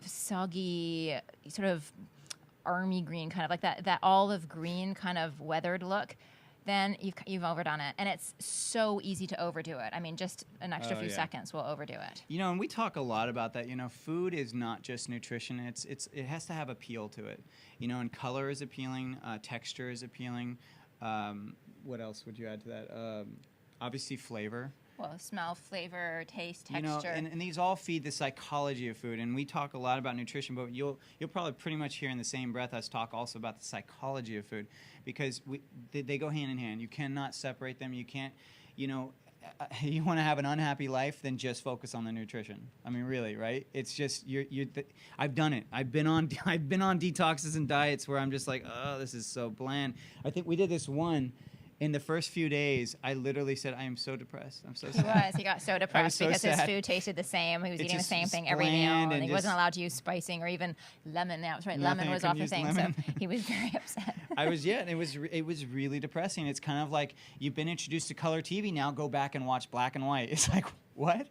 Speaker 19: soggy, sort of army green, kind of like that olive green kind of weathered look, then you've overdone it. And it's so easy to overdo it. I mean, just an extra few seconds will overdo it.
Speaker 18: And we talk a lot about that. Food is not just nutrition. It has to have appeal to it. And color is appealing, texture is appealing. What else would you add to that? Obviously, flavor.
Speaker 19: Well, smell, flavor, taste, texture.
Speaker 18: And these all feed the psychology of food. And we talk a lot about nutrition, but you'll probably pretty much hear in the same breath us talk also about the psychology of food, because they go hand in hand. You cannot separate them. You can't, you want to have an unhappy life, then just focus on the nutrition. I mean, really, right? It's just I've done it. I've been on detoxes and diets where I'm just like, oh, this is so bland. I think we did this one. In the first few days, I literally said, I am so depressed. I'm so sad.
Speaker 19: He got so depressed because his food tasted the same. He was eating the same thing every meal, and he wasn't allowed to use spicing or even lemon. That was right. Lemon was off the thing, so he was very upset.
Speaker 18: And it was really depressing. It's kind of like you've been introduced to color TV, now go back and watch black and white. It's like, what?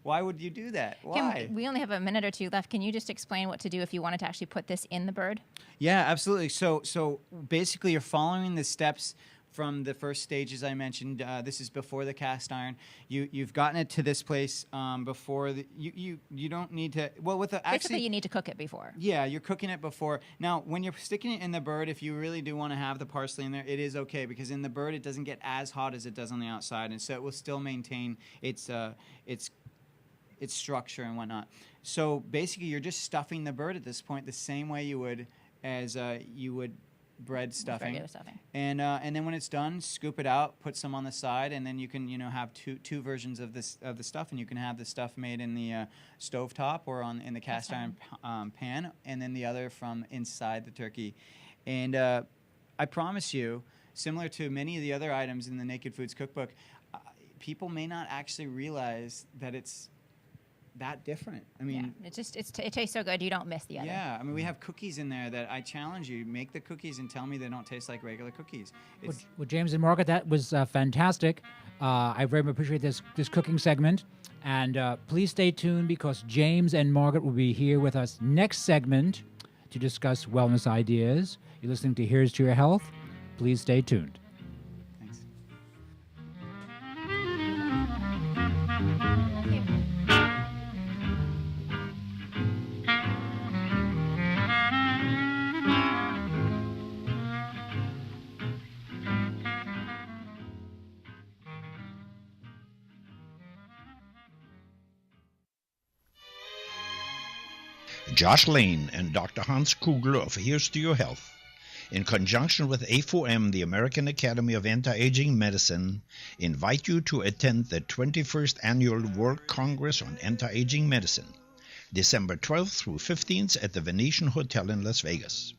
Speaker 18: Why would you do that? Why?
Speaker 19: We only have a minute or two left. Can you just explain what to do if you wanted to actually put this in the bird?
Speaker 18: Yeah, absolutely. So basically, you're following the steps from the first stages I mentioned. This is before the cast iron. You've gotten it to this place before you don't need to. Well,
Speaker 19: Basically, you need to cook it before.
Speaker 18: Yeah, you're cooking it before. Now, when you're sticking it in the bird, if you really do want to have the parsley in there, it is okay, because in the bird it doesn't get as hot as it does on the outside, and so it will still maintain its structure and whatnot. So basically, you're just stuffing the bird at this point the same way you would as you would bread stuffing.
Speaker 19: Regular stuffing.
Speaker 18: And then when it's done, scoop it out, put some on the side, and then you can have two versions of the stuff, and you can have the stuff made in the stovetop or in the cast iron pan, and then the other from inside the turkey. And I promise you, similar to many of the other items in the Naked Foods cookbook, people may not actually realize that it's that different. I mean,
Speaker 19: it tastes so good you don't miss the other.
Speaker 18: Yeah, I mean, we have cookies in there that I challenge you, make the cookies and tell me they don't taste like regular cookies.
Speaker 2: Well, James and Margaret, that was fantastic. I very much appreciate this cooking segment. And please stay tuned, because James and Margaret will be here with us next segment to discuss wellness ideas. You're listening to Here's to Your Health Please stay tuned.
Speaker 18: Thanks.
Speaker 5: Josh Lane and Dr. Hans Kugler of Here's to Your Health, in conjunction with A4M, the American Academy of Anti-Aging Medicine, invite you to attend the 21st Annual World Congress on Anti-Aging Medicine, December 12th through 15th at the Venetian Hotel in Las Vegas.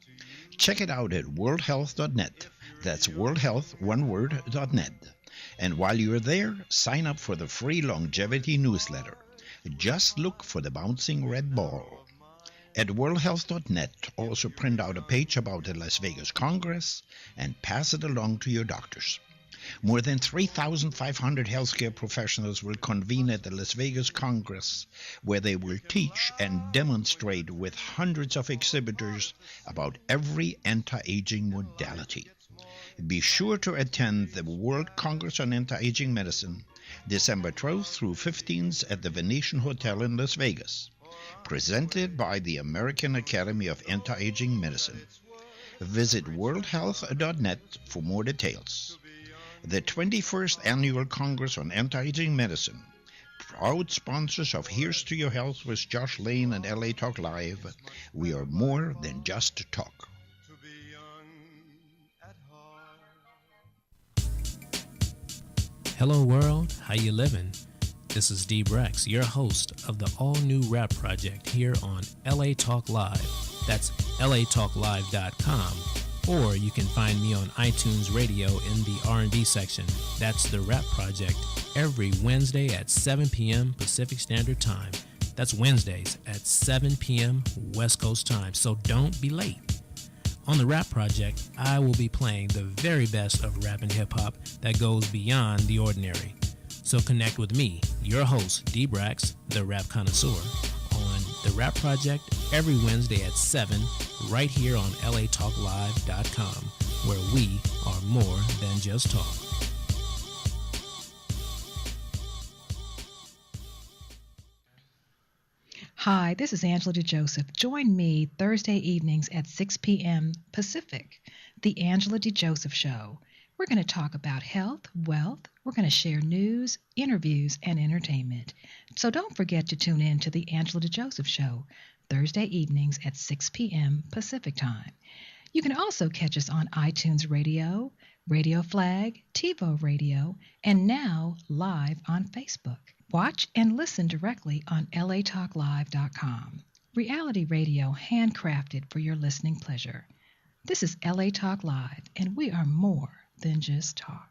Speaker 5: Check it out at worldhealth.net. That's worldhealth, one word, .net. And while you're there, sign up for the free longevity newsletter. Just look for the bouncing red ball. At worldhealth.net, also print out a page about the Las Vegas Congress and pass it along to your doctors. More than 3,500 healthcare professionals will convene at the Las Vegas Congress, where they will teach and demonstrate with hundreds of exhibitors about every anti-aging modality. Be sure to attend the World Congress on Anti-Aging Medicine, December 12th through 15th at the Venetian Hotel in Las Vegas. Presented by the American Academy of Anti-Aging Medicine. Visit worldhealth.net for more details. The 21st Annual Congress on Anti-Aging Medicine, proud sponsors of Here's to Your Health with Josh Lane and LA Talk Live. We are more than just talk.
Speaker 20: Hello world, how you living? This is Dee Brex, your host of the all-new rap project here on LA Talk Live. That's latalklive.com, or you can find me on iTunes Radio in the R&B section. That's the rap project every Wednesday at 7 p.m. Pacific Standard Time. That's Wednesdays at 7 p.m. West Coast time, so don't be late. On the Rap Project, I will be playing the very best of rap and hip-hop that goes beyond the ordinary. So connect with me, your host, Dee Brex, the rap connoisseur, on The Rap Project every Wednesday at 7, right here on latalklive.com, where we are more than just talk.
Speaker 7: Hi, this is Angela DeJoseph. Join me Thursday evenings at 6 p.m. Pacific, The Angela DeJoseph Show. We're going to talk about health, wealth. We're going to share news, interviews, and entertainment. So don't forget to tune in to The Angela DeJoseph Show, Thursday evenings at 6 p.m. Pacific Time. You can also catch us on iTunes Radio, Radio Flag, TiVo Radio, and now live on Facebook. Watch and listen directly on latalklive.com. Reality radio handcrafted for your listening pleasure. This is LA Talk Live, and we are more than just talk.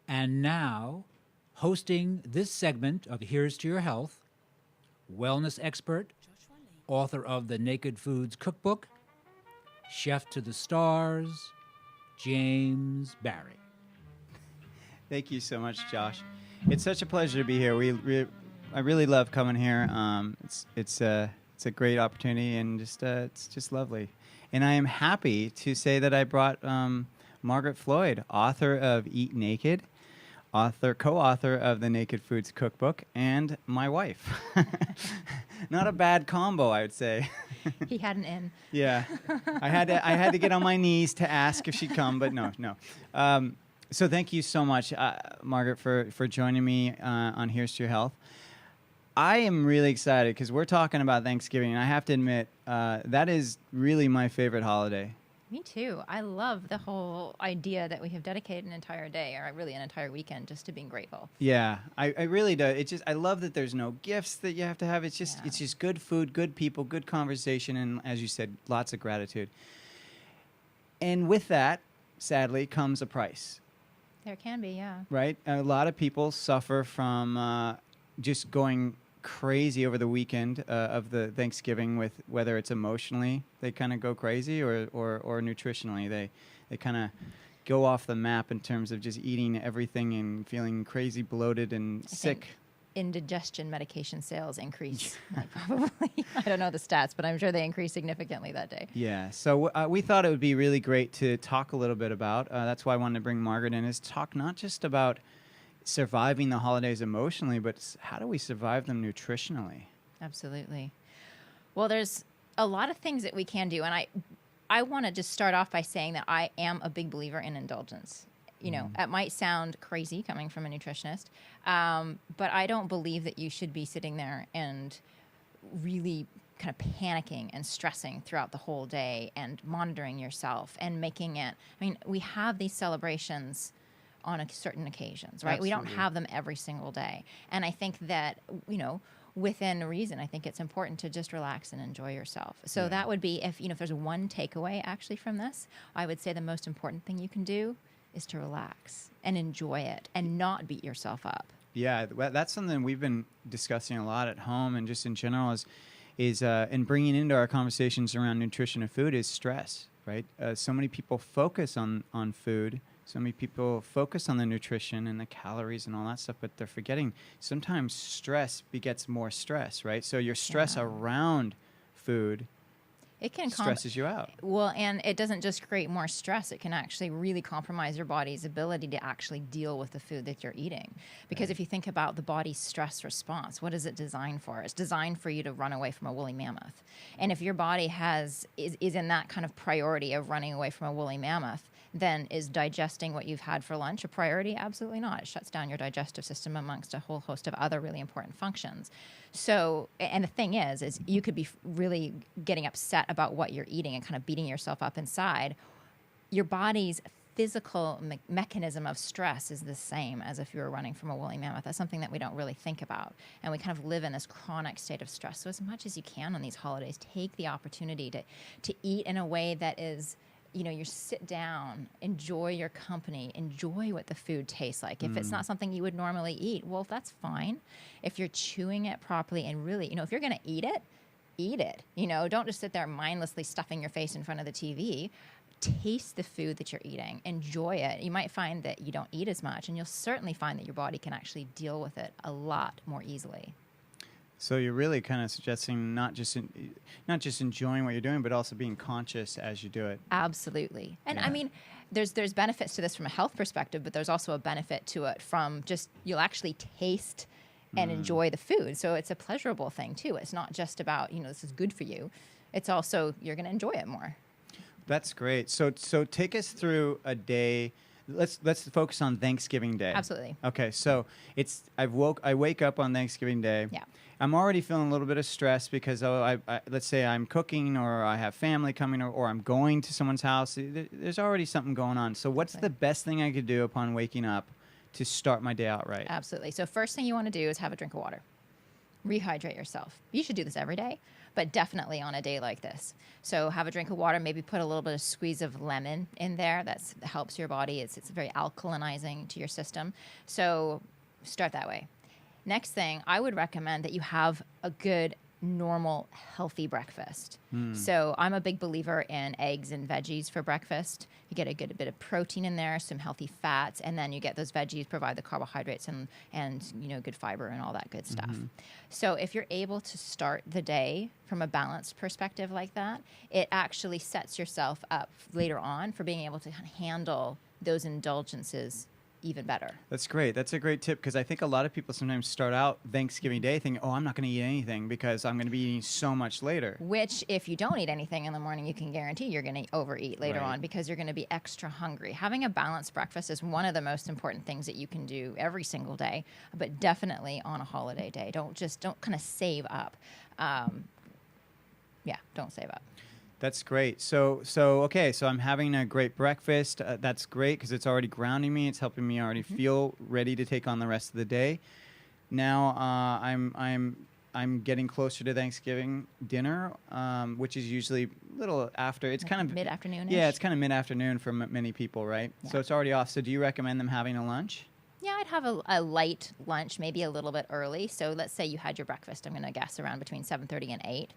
Speaker 2: And now, hosting this segment of Here's to Your Health, wellness expert, author of the Naked Foods Cookbook, chef to the stars, James Barry.
Speaker 18: Thank you so much, Josh. It's such a pleasure to be here. I really love coming here. It's a great opportunity, and it's just lovely. And I am happy to say that I brought Margaret Floyd, author of Eat Naked, co-author of the Naked Foods Cookbook, and my wife. Not a bad combo, I would say.
Speaker 19: He had an in.
Speaker 18: Yeah, I had to get on my knees to ask if she'd come, but no. So thank you so much, Margaret, for joining me on Here's to Your Health. I am really excited because we're talking about Thanksgiving, and I have to admit that is really my favorite holiday.
Speaker 19: Me too. I love the whole idea that we have dedicated an entire day, or really an entire weekend, just to being grateful.
Speaker 18: Yeah, I really do. I love that there's no gifts that you have to have. It's just good food, good people, good conversation, and as you said, lots of gratitude. And with that, sadly, comes a price.
Speaker 19: There can be, yeah.
Speaker 18: Right? A lot of people suffer from just going crazy over the weekend of the Thanksgiving, with whether it's emotionally they kind of go crazy or nutritionally they kind of go off the map in terms of just eating everything and feeling crazy, bloated, and sick.
Speaker 19: indigestion medication sales increase. Like probably, I don't know the stats, but I'm sure they increased significantly that day.
Speaker 18: Yeah, so we thought it would be really great to talk a little bit about. That's why I wanted to bring Margaret in, is talk not just about surviving the holidays emotionally, but how do we survive them nutritionally?
Speaker 19: Absolutely. Well, there's a lot of things that we can do, and I want to just start off by saying that I am a big believer in indulgence. You know, it might sound crazy coming from a nutritionist, but I don't believe that you should be sitting there and really kind of panicking and stressing throughout the whole day and monitoring yourself and making it. I mean, we have these celebrations on certain occasions, right?
Speaker 18: Absolutely.
Speaker 19: We don't have them every single day. And I think that, you know, within reason, I think it's important to just relax and enjoy yourself. So that would be, if there's one takeaway actually from this, I would say the most important thing you can do is to relax and enjoy it and not beat yourself up.
Speaker 18: Yeah, that's something we've been discussing a lot at home and just in general is in bringing into our conversations around nutrition and food is stress, right? So many people focus on food. So many people focus on the nutrition and the calories and all that stuff, but they're forgetting sometimes stress begets more stress, right? So your stress around food
Speaker 19: It can
Speaker 18: stresses you out.
Speaker 19: Well, and it doesn't just create more stress. It can actually really compromise your body's ability to actually deal with the food that you're eating. Because if you think about the body's stress response, what is it designed for? It's designed for you to run away from a woolly mammoth. And if your body is in that kind of priority of running away from a woolly mammoth, then is digesting what you've had for lunch a priority? Absolutely not. It shuts down your digestive system amongst a whole host of other really important functions. So, and the thing is you could be really getting upset about what you're eating and kind of beating yourself up inside. Your body's physical mechanism of stress is the same as if you were running from a woolly mammoth. That's something that we don't really think about. And we kind of live in this chronic state of stress. So as much as you can on these holidays, take the opportunity to eat in a way that is, you sit down, enjoy your company, enjoy what the food tastes like. If it's not something you would normally eat, well, that's fine. If you're chewing it properly and really, if you're going to eat it, eat it. Don't just sit there mindlessly stuffing your face in front of the TV. Taste the food that you're eating. Enjoy it. You might find that you don't eat as much, and you'll certainly find that your body can actually deal with it a lot more easily.
Speaker 18: So you're really kind of suggesting not just enjoying what you're doing, but also being conscious as you do it.
Speaker 19: Absolutely. And I mean, there's benefits to this from a health perspective, but there's also a benefit to it from just you'll actually taste and enjoy the food. So it's a pleasurable thing too. It's not just about, this is good for you. It's also you're going to enjoy it more.
Speaker 18: That's great. So take us through a day. Let's focus on Thanksgiving Day.
Speaker 19: Absolutely.
Speaker 18: Okay, so I wake up on Thanksgiving Day.
Speaker 19: Yeah.
Speaker 18: I'm already feeling a little bit of stress because I let's say I'm cooking or I have family coming or I'm going to someone's house. There's already something going on. So what's the best thing I could do upon waking up to start my day out right?
Speaker 19: Absolutely. So first thing you want to do is have a drink of water. Rehydrate yourself. You should do this every day, but definitely on a day like this. So have a drink of water, maybe put a little bit of squeeze of lemon in there. That helps your body. It's very alkalinizing to your system. So start that way. Next thing, I would recommend that you have a good, normal, healthy breakfast. So I'm a big believer in eggs and veggies for breakfast. You get a good bit of protein in there, some healthy fats, and then you get those veggies, provide the carbohydrates and good fiber and all that good stuff. So if you're able to start the day from a balanced perspective like that, it actually sets yourself up later on for being able to handle those indulgences even better.
Speaker 18: That's great. That's a great tip because I think a lot of people sometimes start out Thanksgiving Day thinking, oh, I'm not going to eat anything because I'm going to be eating so much later.
Speaker 19: Which, if you don't eat anything in the morning, you can guarantee you're going to overeat later on because you're going to be extra hungry. Having a balanced breakfast is one of the most important things that you can do every single day, but definitely on a holiday day. Don't kind of save up. Don't save up.
Speaker 18: That's great. So I'm having a great breakfast. That's great because it's already grounding me. It's helping me already feel ready to take on the rest of the day. Now I'm getting closer to Thanksgiving dinner, which is usually a little after. It's kind of
Speaker 19: mid-afternoon.
Speaker 18: Yeah, it's kind of mid-afternoon for many people, right?
Speaker 19: Yeah.
Speaker 18: So it's already off. So do you recommend them having a lunch?
Speaker 19: Yeah, I'd have a light lunch, maybe a little bit early. So let's say you had your breakfast, I'm going to guess around between 7:30 and 8.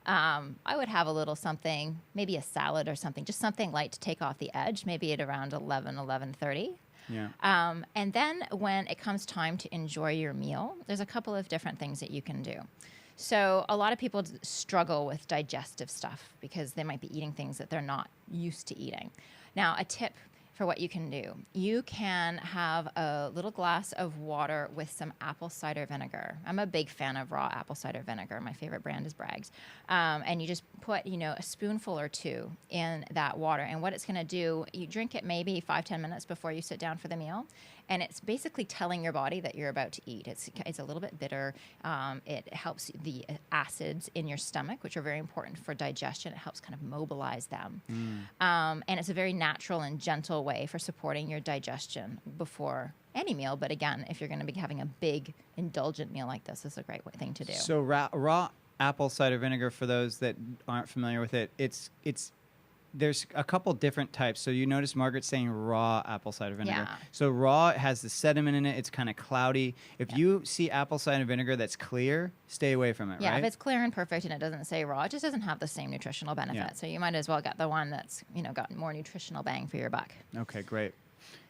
Speaker 19: I would have a little something, maybe a salad or something, just something light to take off the edge, maybe at around 11:30.
Speaker 18: Yeah.
Speaker 19: And then when it comes time to enjoy your meal, there's a couple of different things that you can do. So a lot of people struggle with digestive stuff because they might be eating things that they're not used to eating. Now, a tip for what you can do. You can have a little glass of water with some apple cider vinegar. I'm a big fan of raw apple cider vinegar. My favorite brand is Bragg's. And you just put, a spoonful or two in that water. And what it's going to do, you drink it maybe 5-10 minutes before you sit down for the meal. And it's basically telling your body that you're about to eat. It's a little bit bitter. It helps the acids in your stomach, which are very important for digestion. It helps kind of mobilize them. And it's a very natural and gentle way for supporting your digestion before any meal. But again, if you're going to be having a big indulgent meal like this is a great thing to do.
Speaker 18: So raw apple cider vinegar, for those that aren't familiar with it, there's a couple different types. So you notice Margaret saying raw apple cider vinegar.
Speaker 19: Yeah.
Speaker 18: So raw has the sediment in it. It's kind of cloudy. If you see apple cider vinegar that's clear, stay away from it,
Speaker 19: Yeah,
Speaker 18: right?
Speaker 19: if it's clear and perfect and it doesn't say raw, it just doesn't have the same nutritional benefit.
Speaker 18: Yeah.
Speaker 19: So you might as well get the one that's, got more nutritional bang for your buck.
Speaker 18: Okay, great.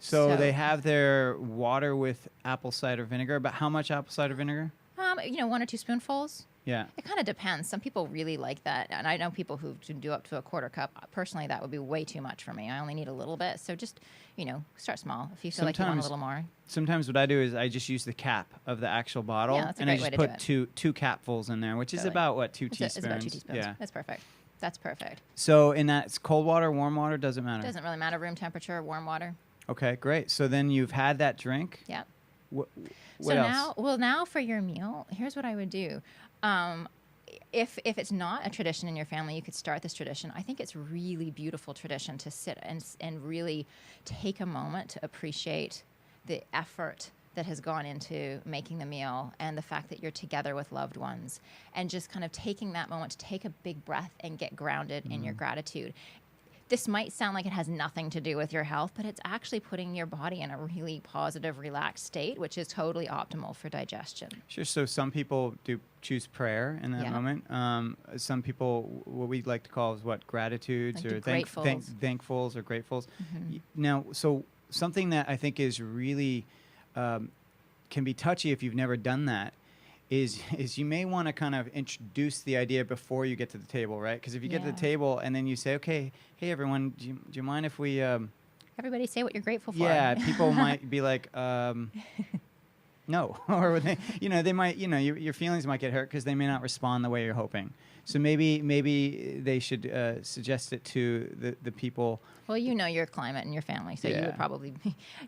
Speaker 18: So they have their water with apple cider vinegar. But how much apple cider vinegar?
Speaker 19: 1 or 2 spoonfuls.
Speaker 18: Yeah.
Speaker 19: It kind of depends. Some people really like that, and I know people who can do up to a quarter cup. Personally, that would be way too much for me. I only need a little bit. So just, start small. If you feel like you want a little more.
Speaker 18: Sometimes what I do is I just use the cap of the actual bottle,
Speaker 19: Yeah, that's a
Speaker 18: and I
Speaker 19: great way
Speaker 18: just
Speaker 19: to
Speaker 18: put two capfuls in there, which is about, what, 2 teaspoons?
Speaker 19: It's about 2 teaspoons.
Speaker 18: Yeah.
Speaker 19: That's perfect. That's perfect.
Speaker 18: So in that, it's cold water, warm water, doesn't matter?
Speaker 19: Doesn't really matter. Room temperature, warm water.
Speaker 18: Okay, great. So then you've had that drink.
Speaker 19: Yeah.
Speaker 18: What
Speaker 19: So
Speaker 18: else?
Speaker 19: now for your meal, here's what I would do. If it's not a tradition in your family, you could start this tradition. I think it's a really beautiful tradition to sit and really take a moment to appreciate the effort that has gone into making the meal and the fact that you're together with loved ones, and just kind of taking that moment to take a big breath and get grounded in your gratitude. This might sound like it has nothing to do with your health, but it's actually putting your body in a really positive, relaxed state, which is totally optimal for digestion.
Speaker 18: Sure. So some people do choose prayer in that
Speaker 19: Yeah.
Speaker 18: moment. Some people, what we like to call is gratitudes
Speaker 19: Like
Speaker 18: or
Speaker 19: gratefuls.
Speaker 18: thankfuls or gratefuls.
Speaker 19: Mhm.
Speaker 18: Now, so something that I think is really can be touchy if you've never done that is you may want to kind of introduce the idea before you get to the table, right? Because if you get to
Speaker 19: Yeah.
Speaker 18: the table and then you say, okay, hey everyone, do you mind if we
Speaker 19: Everybody say what you're grateful for.
Speaker 18: yeah, people might be like, no, or they might, your feelings might get hurt because they may not respond the way you're hoping. So maybe they should suggest it to the people.
Speaker 19: Well, you know your climate and your family, so you
Speaker 18: Yeah.
Speaker 19: would probably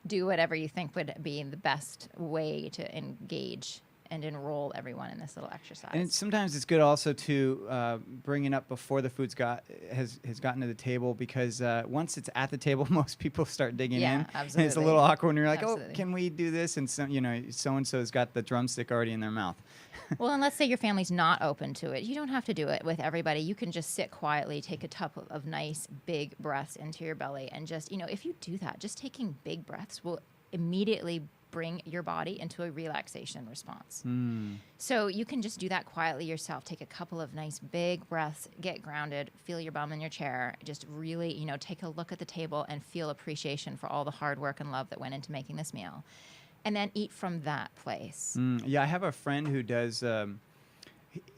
Speaker 19: do whatever you think would be the best way to engage and enroll everyone in this little exercise.
Speaker 18: And sometimes it's good also to bring it up before the food's has gotten to the table, because once it's at the table, most people start digging
Speaker 19: Yeah,
Speaker 18: in. And it's a
Speaker 19: absolutely.
Speaker 18: little awkward when you're like,
Speaker 19: Absolutely.
Speaker 18: oh, can we do this? And so-and-so's got the drumstick already in their mouth.
Speaker 19: Well, and let's say your family's not open to it. You don't have to do it with everybody. You can just sit quietly, take a couple of nice big breaths into your belly, and just, if you do that, just taking big breaths will immediately bring your body into a relaxation response. So you can just do that quietly yourself. Take a couple of nice big breaths, get grounded, feel your bum in your chair, just really, take a look at the table and feel appreciation for all the hard work and love that went into making this meal. And then eat from that place.
Speaker 18: Yeah, I have a friend who does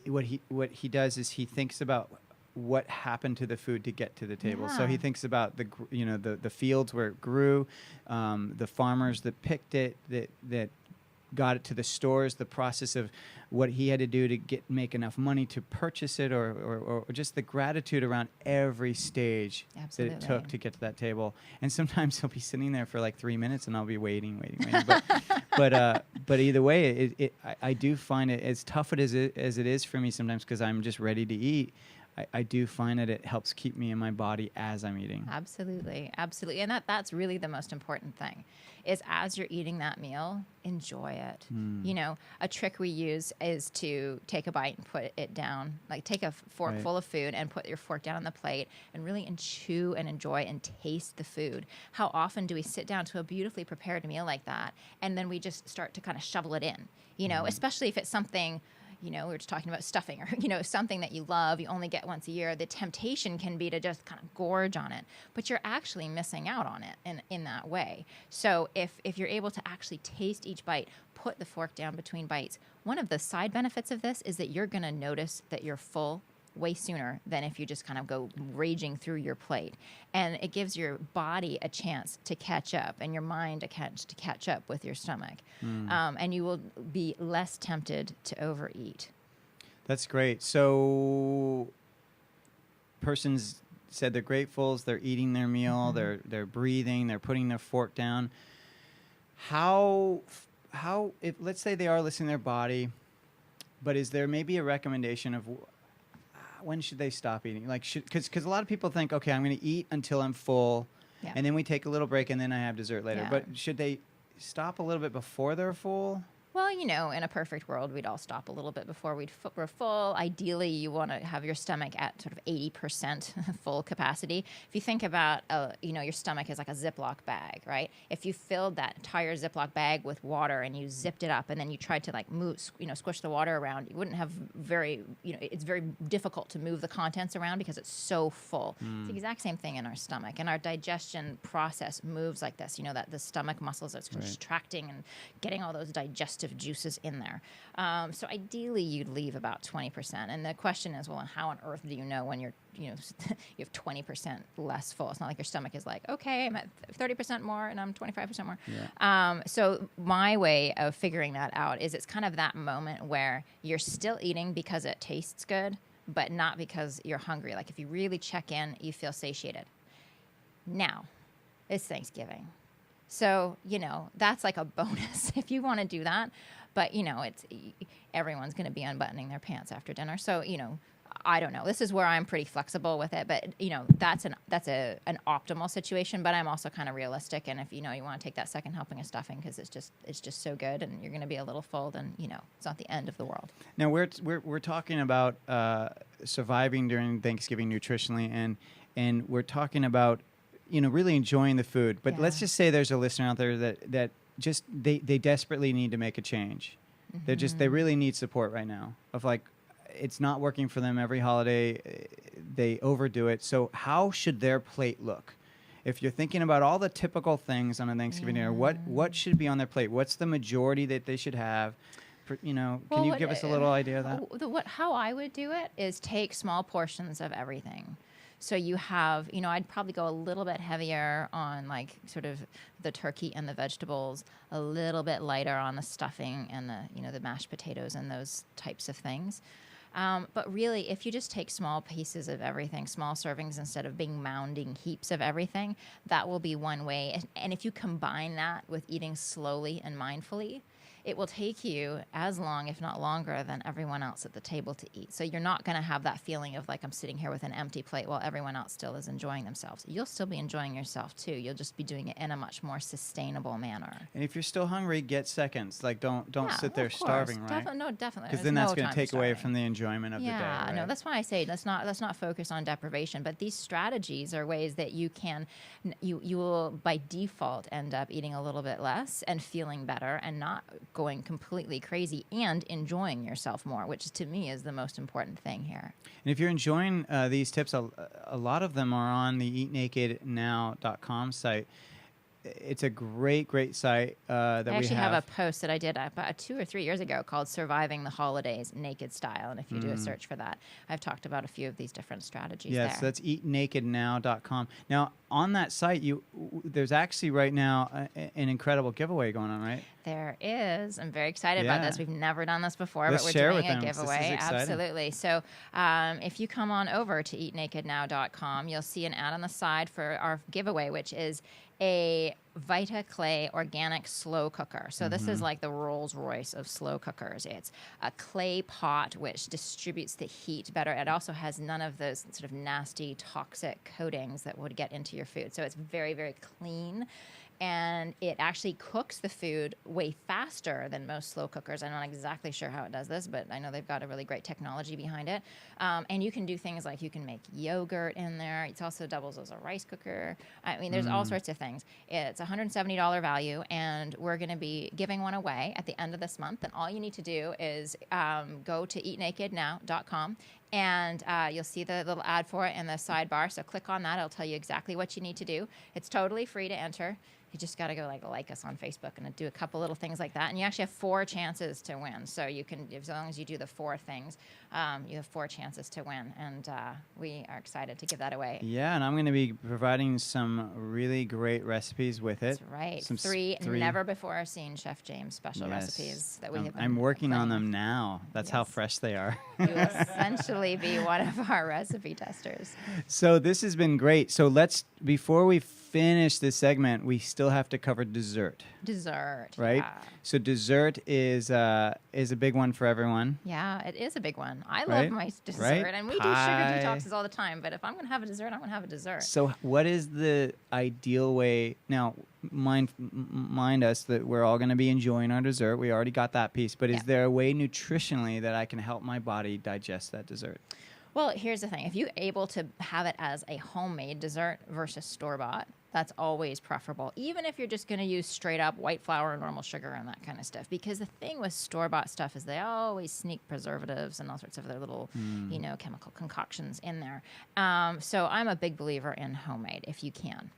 Speaker 18: what he does is he thinks about what happened to the food to get to the table. So he
Speaker 19: Yeah.
Speaker 18: thinks about the fields where it grew, the farmers that picked it, that got it to the stores, the process of what he had to do to make enough money to purchase it, or just the gratitude around every stage that it took
Speaker 19: Absolutely.
Speaker 18: to get to that table. And sometimes he'll be sitting there for like 3 minutes and I'll be waiting. But either way, I do find it, as tough as it is for me sometimes, because I'm just ready to eat, I do find that it helps keep me in my body as I'm eating.
Speaker 19: Absolutely. Absolutely. And that's really the most important thing, is as you're eating that meal, enjoy it. A trick we use is to take a bite and put it down, like take a fork
Speaker 18: Right.
Speaker 19: full of food and put your fork down on the plate and really chew and enjoy and taste the food. How often do we sit down to a beautifully prepared meal like that and then we just start to kind of shovel it in, especially if it's something we were just talking about stuffing or, something that you love, you only get once a year. The temptation can be to just kind of gorge on it, but you're actually missing out on it in that way. So if you're able to actually taste each bite, put the fork down between bites, one of the side benefits of this is that you're going to notice that you're full way sooner than if you just kind of go raging through your plate. And it gives your body a chance to catch up and your mind a chance to catch up with your stomach. And you will be less tempted to overeat.
Speaker 18: That's great. So persons said they're gratefuls, they're eating their meal, they're breathing, they're putting their fork down. How if let's say they are listening to their body, but is there maybe a recommendation of when should they stop eating? Like, because a lot of people think, okay, I'm going to eat until I'm full, and then we take a little break, and then I have dessert later.
Speaker 19: Yeah.
Speaker 18: But should they stop a little bit before they're full?
Speaker 19: Well, in a perfect world, we'd all stop a little bit before we're full. Ideally, you want to have your stomach at sort of 80% full capacity. If you think about, your stomach is like a Ziploc bag, right? If you filled that entire Ziploc bag with water and you zipped it up and then you tried to like move, squish the water around, you wouldn't have it's very difficult to move the contents around because it's so full. It's the exact same thing in our stomach. And our digestion process moves like this, that the stomach muscles are contracting and getting all those digestive juices in there. So ideally, you'd leave about 20%. And the question is, well, how on earth do you know when you have 20% less full? It's not like your stomach is like, okay, I'm at 30% more and I'm 25% more. Yeah. So my way of figuring that out is it's kind of that moment where you're still eating because it tastes good, but not because you're hungry. Like if you really check in, you feel satiated. Now, it's Thanksgiving. So, that's like a bonus if you want to do that. But, it's everyone's going to be unbuttoning their pants after dinner. So, I don't know. This is where I'm pretty flexible with it. But, that's an optimal situation. But I'm also kind of realistic. And if, you want to take that second helping of stuffing because it's just so good and you're going to be a little full, then, it's not the end of the world.
Speaker 18: Now, we're talking about surviving during Thanksgiving nutritionally. And we're talking about really enjoying the food. But let's just say there's a listener out there that just they desperately need to make a change. They really need support right now. Of like, it's not working for them every holiday. They overdo it. So how should their plate look? If you're thinking about all the typical things on a Thanksgiving dinner, what should be on their plate? What's the majority that they should have? Can you give us a little idea of that?
Speaker 19: How I would do it is take small portions of everything. So you have, I'd probably go a little bit heavier on like sort of the turkey and the vegetables, a little bit lighter on the stuffing and the mashed potatoes and those types of things. But really, if you just take small pieces of everything, small servings instead of being mounding heaps of everything, that will be one way. And if you combine that with eating slowly and mindfully, it will take you as long, if not longer, than everyone else at the table to eat. So you're not going to have that feeling of like I'm sitting here with an empty plate while everyone else still is enjoying themselves. You'll still be enjoying yourself too. You'll just be doing it in a much more sustainable manner.
Speaker 18: And if you're still hungry, get seconds. Like don't sit there starving, right?
Speaker 19: Definitely.
Speaker 18: Because then that's going to take away from the enjoyment of the day.
Speaker 19: Yeah,
Speaker 18: right?
Speaker 19: No, that's why I say let's not focus on deprivation. But these strategies are ways that you will by default end up eating a little bit less and feeling better and not going completely crazy and enjoying yourself more, which to me is the most important thing here.
Speaker 18: And if you're enjoying these tips, a lot of them are on the eatnakednow.com site. It's a great site that we have.
Speaker 19: I actually have a post that I did about 2 or 3 years ago called Surviving the Holidays Naked Style. And if you do a search for that, I've talked about a few of these different strategies there.
Speaker 18: Yes, that's eatnakednow.com. Now, on that site, there's actually right now an incredible giveaway going on, right?
Speaker 19: There is. I'm very excited about this. We've never done this before,
Speaker 18: Let's
Speaker 19: but
Speaker 18: share
Speaker 19: we're doing
Speaker 18: with
Speaker 19: a
Speaker 18: them.
Speaker 19: giveaway.
Speaker 18: This is exciting.
Speaker 19: Absolutely. So if you come on over to eatnakednow.com, you'll see an ad on the side for our giveaway, which is a Vita Clay organic slow cooker. So this is like the Rolls Royce of slow cookers. It's a clay pot which distributes the heat better. It also has none of those sort of nasty toxic coatings that would get into your food. So it's very, very clean and it actually cooks the food way faster than most slow cookers. I'm not exactly sure how it does this, but I know they've got a really great technology behind it. And you can do things like you can make yogurt in there. It also doubles as a rice cooker. I mean, there's all sorts of things. It's a $170 value, and we're going to be giving one away at the end of this month. And all you need to do is go to eatnakednow.com, and you'll see the little ad for it in the sidebar. So click on that. It'll tell you exactly what you need to do. It's totally free to enter. You just got to go like us on Facebook and do a couple little things like that. And you actually have 4 chances to win. So you can, as long as you do the 4 things, you have 4 chances to win. And we are excited to give that away.
Speaker 18: Yeah, and I'm going to be providing some really great recipes with it.
Speaker 19: That's right.
Speaker 18: Some
Speaker 19: Three never before seen Chef James special recipes that we have been
Speaker 18: I'm working on
Speaker 19: playing.
Speaker 18: them now. That's how fresh they are.
Speaker 19: You will essentially be one of our recipe testers.
Speaker 18: So this has been great. So before we finish this segment, we still have to cover dessert.
Speaker 19: Dessert.
Speaker 18: Right?
Speaker 19: Yeah.
Speaker 18: So dessert is a big one for everyone.
Speaker 19: Yeah, it is a big one. I
Speaker 18: Right?
Speaker 19: love my dessert,
Speaker 18: Right?
Speaker 19: and we do
Speaker 18: Pie.
Speaker 19: sugar detoxes all the time. But if I'm going to have a dessert, I'm going to have a dessert.
Speaker 18: So what is the ideal way? Now, mind us that we're all going to be enjoying our dessert. We already got that piece. But is there a way nutritionally that I can help my body digest that dessert?
Speaker 19: Well, here's the thing. If you're able to have it as a homemade dessert versus store-bought, that's always preferable, even if you're just going to use straight up white flour, normal sugar, and that kind of stuff. Because the thing with store-bought stuff is they always sneak preservatives and all sorts of their little, chemical concoctions in there. So I'm a big believer in homemade, if you can.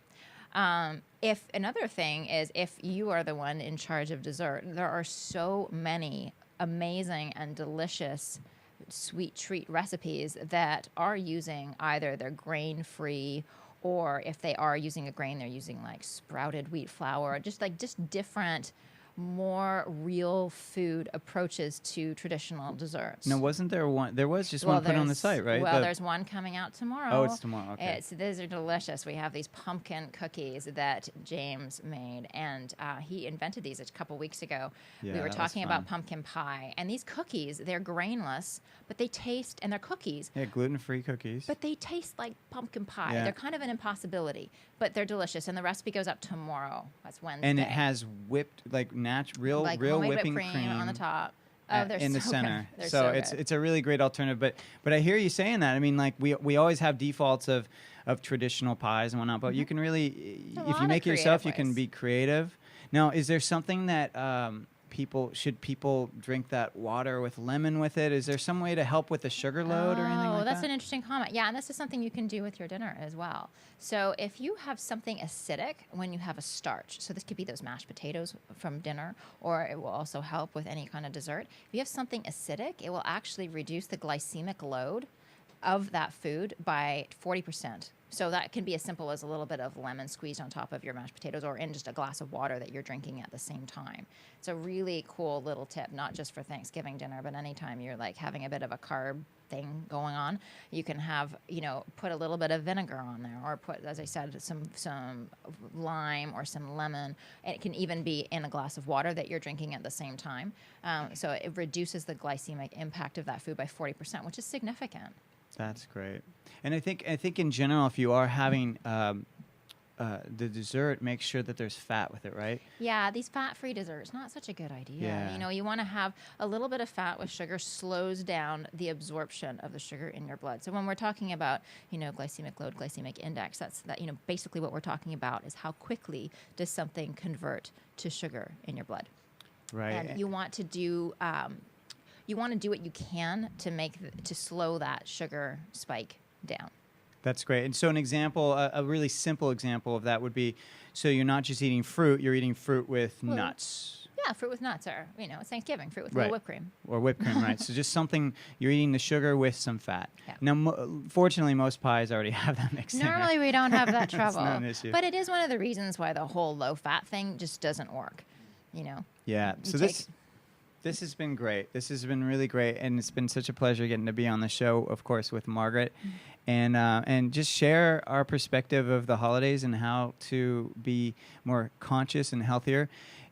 Speaker 19: If another thing is, if you are the one in charge of dessert, there are so many amazing and delicious sweet treat recipes that are using either their grain-free, or if they are using a grain, they're using like sprouted wheat flour, just different, more real food approaches to traditional desserts.
Speaker 18: Now, wasn't there one? There was just one put on the site, right?
Speaker 19: Well, there's one coming out tomorrow.
Speaker 18: Oh, it's tomorrow. Okay.
Speaker 19: These are delicious. We have these pumpkin cookies that James made, and he invented these a couple weeks ago.
Speaker 18: Yeah,
Speaker 19: we were
Speaker 18: that was
Speaker 19: talking
Speaker 18: fun.
Speaker 19: about pumpkin pie, and these cookies, they're grainless, but they taste, and they're cookies,
Speaker 18: Yeah, gluten-free cookies.
Speaker 19: but they taste like pumpkin pie.
Speaker 18: Yeah.
Speaker 19: They're kind of an impossibility, but they're delicious, and the recipe goes up tomorrow. That's Wednesday.
Speaker 18: And it has whipped, real
Speaker 19: homemade
Speaker 18: whipping
Speaker 19: whipped cream on the top. They're
Speaker 18: in the
Speaker 19: so
Speaker 18: center.
Speaker 19: good. They're
Speaker 18: So
Speaker 19: so
Speaker 18: it's
Speaker 19: good.
Speaker 18: it's a really great alternative. But I hear you saying that. I mean, like we always have defaults of traditional pies and whatnot. But you can really,
Speaker 19: A
Speaker 18: if
Speaker 19: lot
Speaker 18: you
Speaker 19: of
Speaker 18: make it yourself,
Speaker 19: creative
Speaker 18: you can
Speaker 19: ways.
Speaker 18: be creative. Now, is there something that should people drink that water with lemon with it? Is there some way to help with the sugar load or anything like
Speaker 19: that's
Speaker 18: that?
Speaker 19: an interesting comment. Yeah, and this is something you can do with your dinner as well. So if you have something acidic when you have a starch, so this could be those mashed potatoes from dinner, or it will also help with any kind of dessert. If you have something acidic, it will actually reduce the glycemic load of that food by 40%. So that can be as simple as a little bit of lemon squeezed on top of your mashed potatoes, or in just a glass of water that you're drinking at the same time. It's a really cool little tip, not just for Thanksgiving dinner, but anytime you're like having a bit of a carb thing going on, you can have, put a little bit of vinegar on there, or put, as I said, some lime or some lemon. And it can even be in a glass of water that you're drinking at the same time. So it reduces the glycemic impact of that food by 40%, which is significant.
Speaker 18: That's great. And I think in general, if you are having the dessert, make sure that there's fat with it, right?
Speaker 19: Yeah, these fat-free desserts, not such a good idea.
Speaker 18: Yeah.
Speaker 19: You want to have a little bit of fat with sugar slows down the absorption of the sugar in your blood. So when we're talking about, glycemic load, glycemic index, that's basically what we're talking about is how quickly does something convert to sugar in your blood.
Speaker 18: Right.
Speaker 19: And you want to do what you can to slow that sugar spike down.
Speaker 18: That's great. And so an example, a really simple example of that would be, so you're not just eating fruit, you're eating fruit with nuts.
Speaker 19: Yeah, fruit with nuts, or it's Thanksgiving, fruit with a
Speaker 18: Right.
Speaker 19: little whipped cream.
Speaker 18: Or whipped cream, right? So just something, you're eating the sugar with some fat. Yeah. Now, fortunately, most pies already have that mixed in.
Speaker 19: Normally, we don't have that trouble.
Speaker 18: It's not an issue.
Speaker 19: But it is one of the reasons why the whole low-fat thing just doesn't work,
Speaker 18: Yeah. So this has been great. This has been really great, and it's been such a pleasure getting to be on the show, of course, with Margaret, and just share our perspective of the holidays and how to be more conscious and healthier.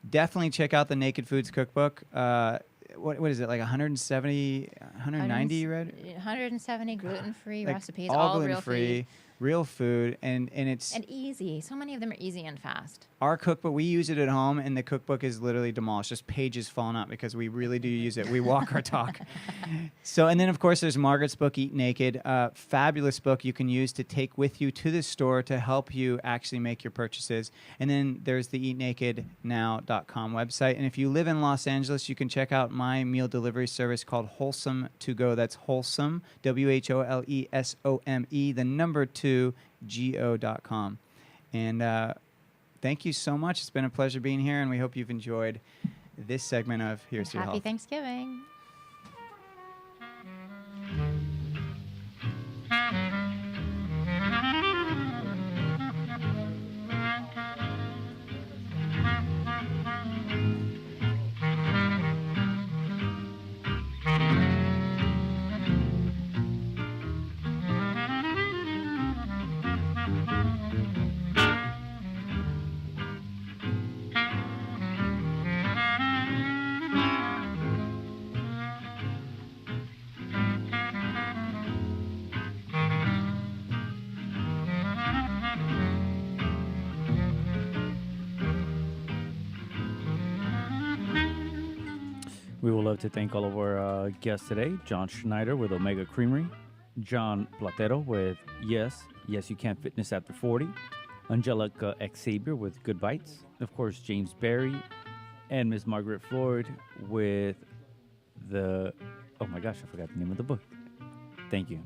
Speaker 18: Definitely check out the Naked Foods Cookbook. What is it, like 170, 190 you read?
Speaker 19: 170 gluten-free
Speaker 18: Like
Speaker 19: recipes,
Speaker 18: all
Speaker 19: all real
Speaker 18: gluten-free.
Speaker 19: food.
Speaker 18: real food, and it's
Speaker 19: And easy. So many of them are easy and fast.
Speaker 18: our cookbook. We use it at home, and the cookbook is literally demolished, just pages falling out because we really do use it. We walk our talk. So, and then of course there's Margaret's book, Eat Naked, fabulous book you can use to take with you to the store to help you actually make your purchases. And then there's the eatnakednow.com website. And if you live in Los Angeles, you can check out my meal delivery service called Wholesome To Go. That's Wholesome, WHOLESOME, the number 2, GO.com. And thank you so much. It's been a pleasure being here, and we hope you've enjoyed this segment of Here's to Your
Speaker 19: Happy
Speaker 18: Health.
Speaker 19: Thanksgiving.
Speaker 21: We would love to thank all of our guests today. John Schneider with Omega Creamery. John Platero with Yes You Can Fitness After 40. Angelica Xavier with Good Bites. Of course, James Barry and Miss Margaret Floyd with the... Oh my gosh, I forgot the name of the book. Thank you.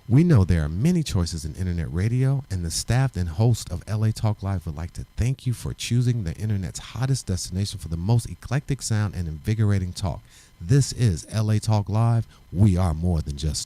Speaker 22: We know there are many choices in internet radio, and the staff and host of LA Talk Live would like to thank you for choosing the internet's hottest destination for the most eclectic sound and invigorating talk. This is LA Talk Live. We are more than just talk.